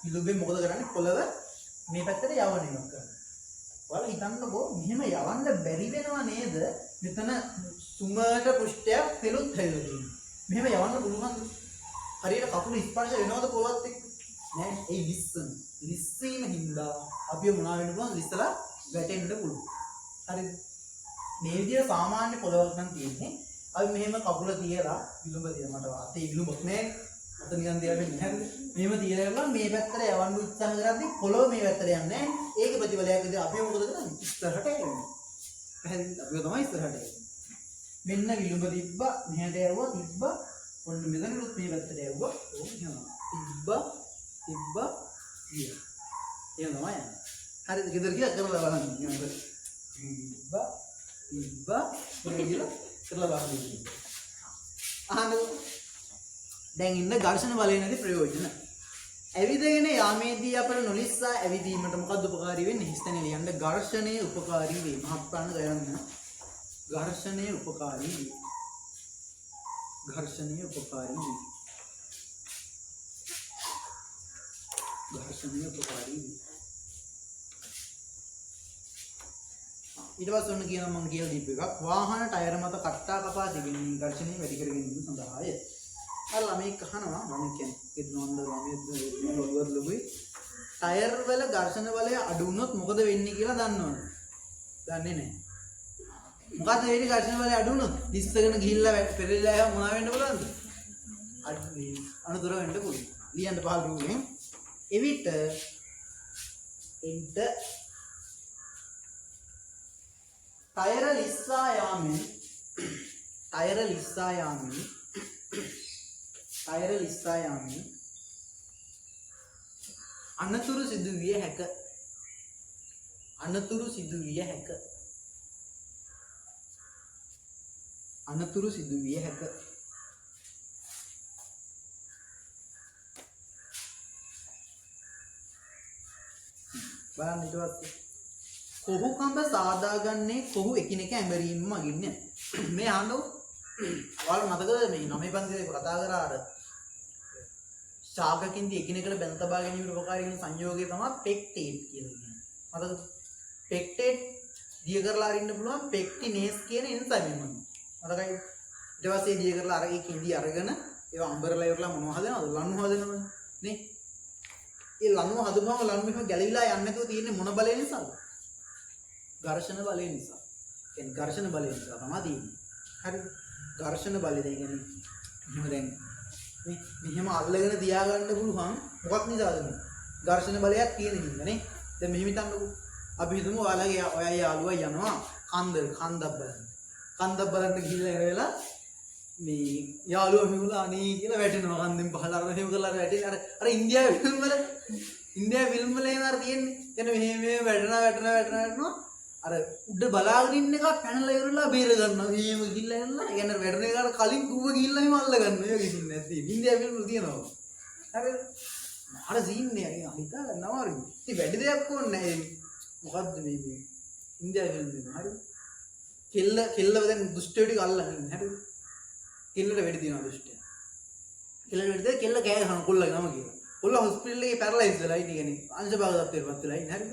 විලුඹෙන් මොකද කරන්නේ? පොළව මේ පැත්තට යවන එකක් කරන්නේ. ඔයාලා හිතන්නකෝ මෙහෙම යවන්න බැරි වෙනව නේද? මෙතන සුමට පෘෂ්ඨයක් පෙළුත් හැදලා තියෙනවා. මෙහෙම යවන්න පුළුවන්ද? හරියට කකුල ස්පර්ශ වෙනවද පොළවත් එක්ක? නෑ ඒ ලිස්සීම හින්දා අපි මොනවා වෙන්න පුළුවන් ලිස්සලා වැටෙන්න පුළුවන්. හරිද? මේ විදිහට සාමාන්‍ය පොළවක් නම් තියෙන්නේ. අපි මෙහෙම කකුල තියලා විලුඹ තියලා මට අතේ විලුඹක් නෑ. අත නිකන් තියලා වෙන්නේ හරිද? මෙහෙම තියලා ගමන් මේ පැත්තට යවන්න උත්සාහ කරද්දී පොළව මේ පැත්තට යන්නේ නෑ. ඒකේ ප්‍රතිඵලයක් විදිහට අපි මොකද කරන්නේ? ඉස්සරහට යන්නේ. පැහැදිලිද? අපි තමයි ඉස්සරහට යන්නේ. මෙන්න විලුඹ තිබ්බා මෙහෙට යවුවා තිබ්බා ඔන්න මෙතනලුත් මේ පැත්තට යවුවා. ඕක යනවා. තිබ්බා ගිය. එහෙම තමයි යන්නේ. හරිද? ගෙදර ගියා කරලා බලන්න. තිබ්බා කියලා කරලා බලන්න. අහන්න. දැන් ඉන්න ඝර්ෂණ බලය නැති ප්‍රයෝජන. ඇවිදගෙන යාමේදී අපට නොලිස්සා ඇවිදීමට මොකද්ද උපකාරී වෙන්නේ? හිස්තැනේ ලියන්න ඝර්ෂණයේ උපකාරී වේ. මහත්ප්‍රාණ ගයන්න. ඝර්ෂණයේ උපකාරී වේ. ඝර්ෂණයේ උපකාරී වේ. ඝර්ෂණීය උපකාරී වේ. ඊට පස්සේ ඔන්න කියනවා මම කියලා දීපු එකක් වාහන ටයර් මත කට්ටා කපා දෙමින් ඝර්ෂණය වැඩි කර ගැනීම සඳහාය. අර ළමෙක් අහනවා මම කියන්නේ එද්නොන්ද ළමෙක්ද ඔළුවත් ලොබුයි ටයර් වල ඝර්ෂණ බලය අඩු වුණොත් මොකද වෙන්නේ කියලා දන්නවද? දන්නේ නැහැ. මොකද වෙන්නේ ඝර්ෂණ බලය අඩු වුණොත්? ඉස්සගෙන ගිහිල්ලා පෙරලිලා එහෙම මොනවා වෙන්න පුළුවන්ද? අනුතර වෙන්න පුළුවන්. ලියන්න පහළ රූපෙන් එවිට එන්ට ටයර ලිස්සා යාමෙන් අනතුරු සිදුවිය හැක. අනතුරු සිදුවිය හැක. බලන්න ඊට පස්සේ කොහු කඳ සාදාගන්නේ කොහු එකිනෙක ඇඹරීම මගින්. මේ අහන්නකො ඔයාලා මතකද මේ 9 පන්තියේ කතා කරා අර ශාකකින්දී එකිනෙකට බැඳ තබා ගැනීමට උපකාරී වෙන සංයෝගය තමයි පෙක්ටේට් කියලා කියන්නේ. මතකද? පෙක්ටේට් දිය කරලා අරින්න පුළුවන් පෙක්ටිනේස් කියන එන්සයිම් එක. මතකයි? ඊට පස්සේ දිය කරලා අර ඒ කිඳි අරගෙන ඒවා අම්බරලා ඉවරලා මොනවද හදනවද? ලණු හදනවනේ නේ. ඒ ලණුව හදුනම ලණුව එහෙම ගැලවිලා යන්නේ නැතුව තියෙන්නේ මොන බලය නිසාද? ඝර්ෂණ බලය නිසා. කියන්නේ ඝර්ෂණ බලය නිසා තමයි තියෙන්නේ. හරිද? ඝර්ෂණ බලය කියන්නේ එහෙම දැන් මේ මෙහෙම අල්ලගෙන තියාගන්න පුළුවන් මොකක් නිසාද මේ? ඝර්ෂණ බලයක් තියෙන හින්දා නේ. දැන් මෙහෙම හිතන්නකෝ. අපි හිතමු ඔයාලගේ ඔයා යාළුවා යනවා කන්දක් බලන්න. කන්දක් බලන්න ගිහිල්ලා ඉර වෙලා මේ යාළුවා මෙහුලා අනේ කියලා වැටෙනවා කන්දෙන් පහළ අර මෙහෙම කරලා වැටෙන අර ඉන්දියාවේ ෆිල්ම් වල එහෙම අර තියෙන්නේ. එතන මෙහෙම වැටෙනවා අර උඩ බලාගෙන ඉන්න එක පැනලා ඉවරලා බේර ගන්නවා. මෙහෙම ගිහිල්ලා එනවා. ඒ කියන්නේ වැටෙන එකට කලින් කුව ගිහිල්ලා එහෙම අල්ල ගන්නවා. ඒක කිසිම නැති. ඉන්දියාවේ ෆිල්ම් වල තියෙනවා. හරිද? අර සීන් එක හිතා ගන්නවා අර. ඉතින් වැඩි දෙයක් ඕනේ නැහැ. මොකද්ද මේ ඉන්දියාවේ ෆිල්ම් එක? හරිද? කෙල්ලව දැන් දුෂ්ටයෝ ටික අල්ලගෙන ඉන්නේ. හරිද? කෙල්ලට වැඩි තියනවා දුෂ්ටය. කෙල්ලට වැඩි දෙයක් කෙල්ල කෑ ගහන කොල්ලගේ නම කියලා. කොල්ල හොස්පිටල් එකේ පැරලයිස් වෙලා ඉන්නේ කියන්නේ අංශභාග තත්ත්වයටපත් වෙලා ඉන්නේ. හරිද?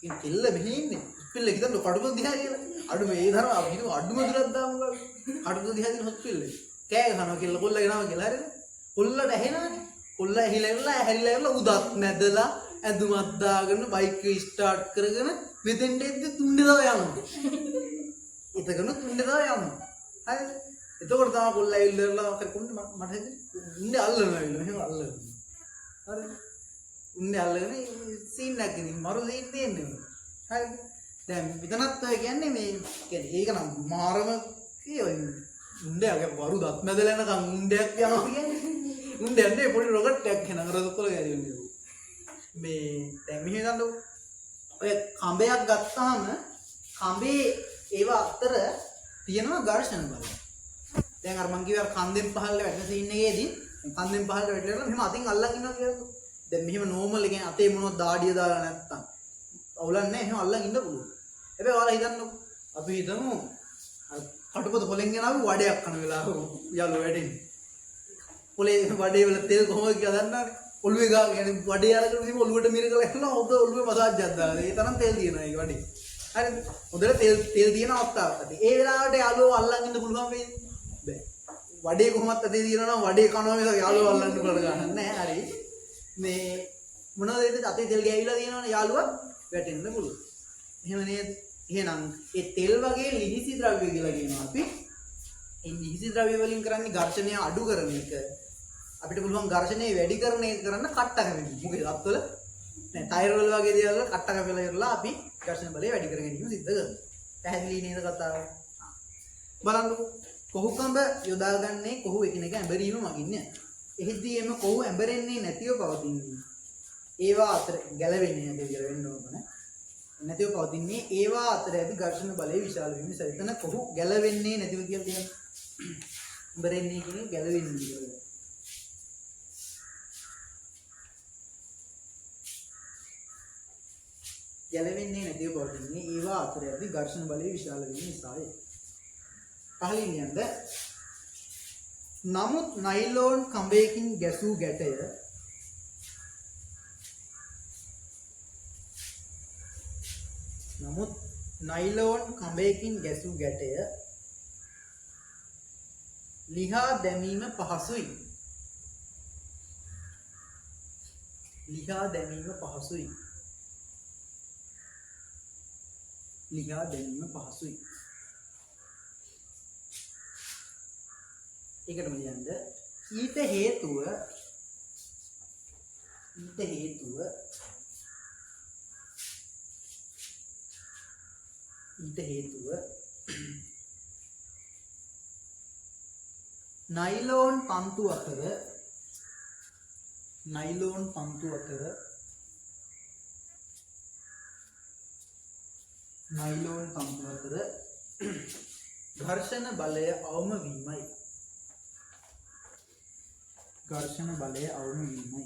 ඉතින් කෙල්ල මෙහෙ ඉන්නේ. හොස්පිටල් එකේ ඉඳන් කඩුව දිහා කියලා. අඩු මේ තරම අපි හිතමු අඩුම දුරක් දාමු ගාව. කඩුව දිහා දින හොස්පිටල් එකේ. කෑ ගහනවා කියලා කොල්ලගේ නම කියලා. හරිද? කොල්ලට ඇහෙනවනේ. කොල්ල ඇහිලා හැරිලා උදත් නැදලා ඇඳුමක් දාගෙන බයික් එක ස්ටාර්ට් කරගෙන මෙතෙන්ට එද්දි තුන්නේ තව යනවා. එතකන තුන්නේ තව යනවා. හරිද? එතකොට තමයි කොල්ල ඇවිල්ලා කරකුන්නේ මට හිතෙන්නේ උන්නේ අල්ලනවා මෙහෙම අල්ලනවා. හරිද? උන්නේ අල්ලගෙන සීන් එකක් ඉතින් මරු සීන් දෙන්නේ. හරිද? දැන් විතනත් ඔය කියන්නේ මේ කියන්නේ ඒක නම් මාරම කියෝයි. උණ්ඩයක් වරු දත් මැදලා යනකම් උණ්ඩයක් යනවා කියන්නේ. උණ්ඩ යන්නේ පොඩි රොකට් එකක් යන රොකට් එක ගෑවෙන්නේ. මේ දැන් මෙහෙම ගන්නකො. ඔය කඹයක් ගත්තාම කඹේ ඒව අතර තියෙනවා ඝර්ෂණ බල. දැන් අර මං කිව්වා කන්දෙන් පහළ වැටෙන සීන් එකේදී කන්දෙන් පහළ වැටෙලා මෙහෙම අතින් අල්ලන් ඉන්නවා කියලා. දැන් මෙහෙම නෝමල් එකෙන් අතේ මොනවද දාඩිය දාලා නැත්තම් අවුලක් නැහැ එහෙම අල්ලන් ඉන්න පුළුවන්. හැබැයි ඔයාලා හිතන්නකෝ අපි හිතමු කටුපොත පොලෙන් ගෙනාවු වඩයක් කන වෙලාව යාළුවෝ වැඩෙන්නේ. පොලේ වඩේ වල තෙල් කොහොමද කියලා දන්නවනේ. ඔළුවේ ගා يعني වඩේ අරගෙන ඉතින් ඔළුවට මිරකලා ඉන්නවා හොද ඔළුවේ මසාජ් එකක් දාලා. ඒ තරම් තෙල් තියෙනවා ඒ වඩේ. හරිද? හොඳට තෙල් තියෙන අවස්ථාවක් ඇති. ඒ වෙලාවට යාළුවෝ අල්ලන් ඉන්න පුළුවන් වෙන්නේ. බෑ. වඩේ කොහොමත් අතේ තියෙනවා නම් වඩේ කනවා මිසක් යාළුවෝ අල්ලන්න පුළුවන් ගන්න නැහැ. හරි. මේ මොනවද අතේ තෙල් ගෑවිලා තියෙනවනේ යාළුවා වැටෙන්න පුළුවන්. එහෙම නේද? එහෙනම් ඒ තෙල් වගේ ලිහිසි ද්‍රව්‍ය කියලා කියනවා අපි. ඒ ලිහිසි ද්‍රව්‍ය වලින් කරන්නේ ඝර්ෂණය අඩු කරන එක. අපිට පුළුවන් ඝර්ෂණය වැඩි කරන එක කරන්න කට්ට කැපෙන්න. මොකද අත්වල නෑ ටයර් වල වගේ දේවල් වල කට්ට කැපෙලා ඉරලා අපි ඝර්ෂණ බලය වැඩි කර ගැනීම සිද්ධ කරනවා. පැහැදිලි නේද කතාව? බලන්නකෝ. කොහුකඹ යොදාගන්නේ කොහු එකිනෙක ඇඹරීම මගින්. එහෙදී එම කොහු ඇඹරෙන්නේ නැතිව පවතින්නේ. ඒවා අතර ගැලවෙන්නේ නැති විදිහට වෙන්න ඕනේ. නැතිව පවතින්නේ ඒවා අතර ඇති ඝර්ෂණ බලය විශාල වීම නිසා. එතන කොහු ගැලවෙන්නේ නැතිව කියලා තියෙනවා. ඇඹරෙන්නේ කියන්නේ ගැලවෙන්නේ කියලා. ගැලවෙන්නේ නැතිව පවතින්නේ ඒවා අතර ඇති ඝර්ෂණ බලය විශාල වීම නිසාය. පහලින් යන්න. නමුත් නයිලෝන් කඹයකින් ගැසූ ගැටය ලිහා දැමීම පහසුයි. ලිහා දැමීම පහසුයි. ඒකටම ලියන්න ඊට හේතුව නයිලෝන් තන්තු අතර ඝර්ෂණ බලය අවම වීමයි.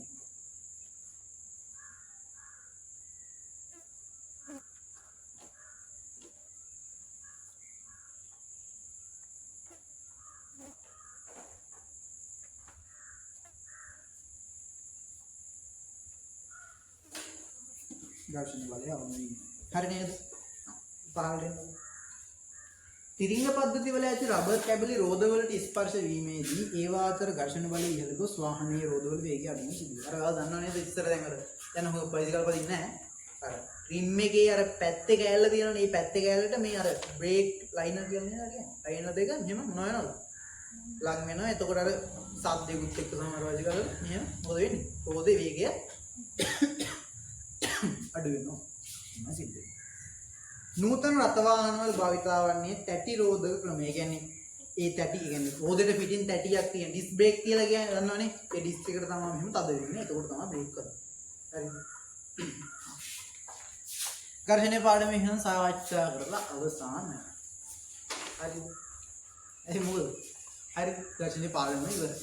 හරි නේද? පහළට තිරිංග පද්ධති වල ඇති රබර් කැබලි රෝද වලට ස්පර්ශ වීමේදී ඒවා අතර ඝර්ෂණ බලය ඉහළ ගොස් වාහනයේ රෝද වල වේගය අඩු වීම සිදු වෙනවා. අර ඔයාලා දන්නව නේද ඉස්සර දැන් අර දැන් ඔය බයිසිකල් පදින්නේ නැහැ. අර රිම් එකේ අර පැත්තේ කෑල්ල තියෙනවනේ. මේ පැත්තේ කෑල්ලට මේ අර බ්‍රේක් ලයිනර් කියන්නේ නේද කියන්නේ. ලයිනර් දෙක මෙහෙම මොන වෙනවද? ලඟ වෙනවා. එතකොට අර සද්දෙකුත් එක්ක සමහර බයිසිකල් වල මෙහෙම මොකද වෙන්නේ? රෝදේ වේගය අඩු වෙනවා. එහෙම සිද්ධ වෙනවා. නූතන රථ වාහන වල භාවිතා වන්නේ තැටි රෝධක ක්‍රමය. ඒ කියන්නේ ඒ තැටි කියන්නේ රෝදෙට පිටින් තැටියක් තියෙන ඩිස්ක් බ්‍රේක් කියලා කියන්නේ දන්නවනේ. ඒ ඩිස්ක් එකට තමයි මෙහෙම තද වෙන්නේ. එතකොට තමයි බ්‍රේක් කරන්නේ. හරිද? ඝර්ෂණයේ පාඩමේ එහෙනම් සාකච්ඡා කරලා අවසන්. හරිද? එහේ මොකද? හරි ඝර්ෂණයේ පාඩම ඉවරයි.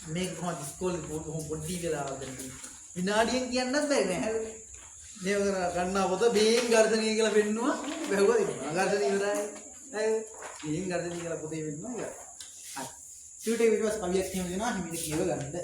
මේක කොහොමද ඉස්කෝලේ පොඩි වෙලාවකට විනාඩියෙන් කියන්නත් බැහැ නේද? මේක ගන්නා පොත බේන් ඝර්ෂණීය කියලා පෙන්නුවා බැලුවා තිබුණා. ඝර්ෂණීය ඉවරයි. හරි. බේන් ඝර්ෂණීය කියලා පොතේ පෙන්නුවා ඉවරයි. හරි. ටියුටර් ඊට පස්සේ කවියක් කියමු දෙනවා හිමිට කියව ගන්නද.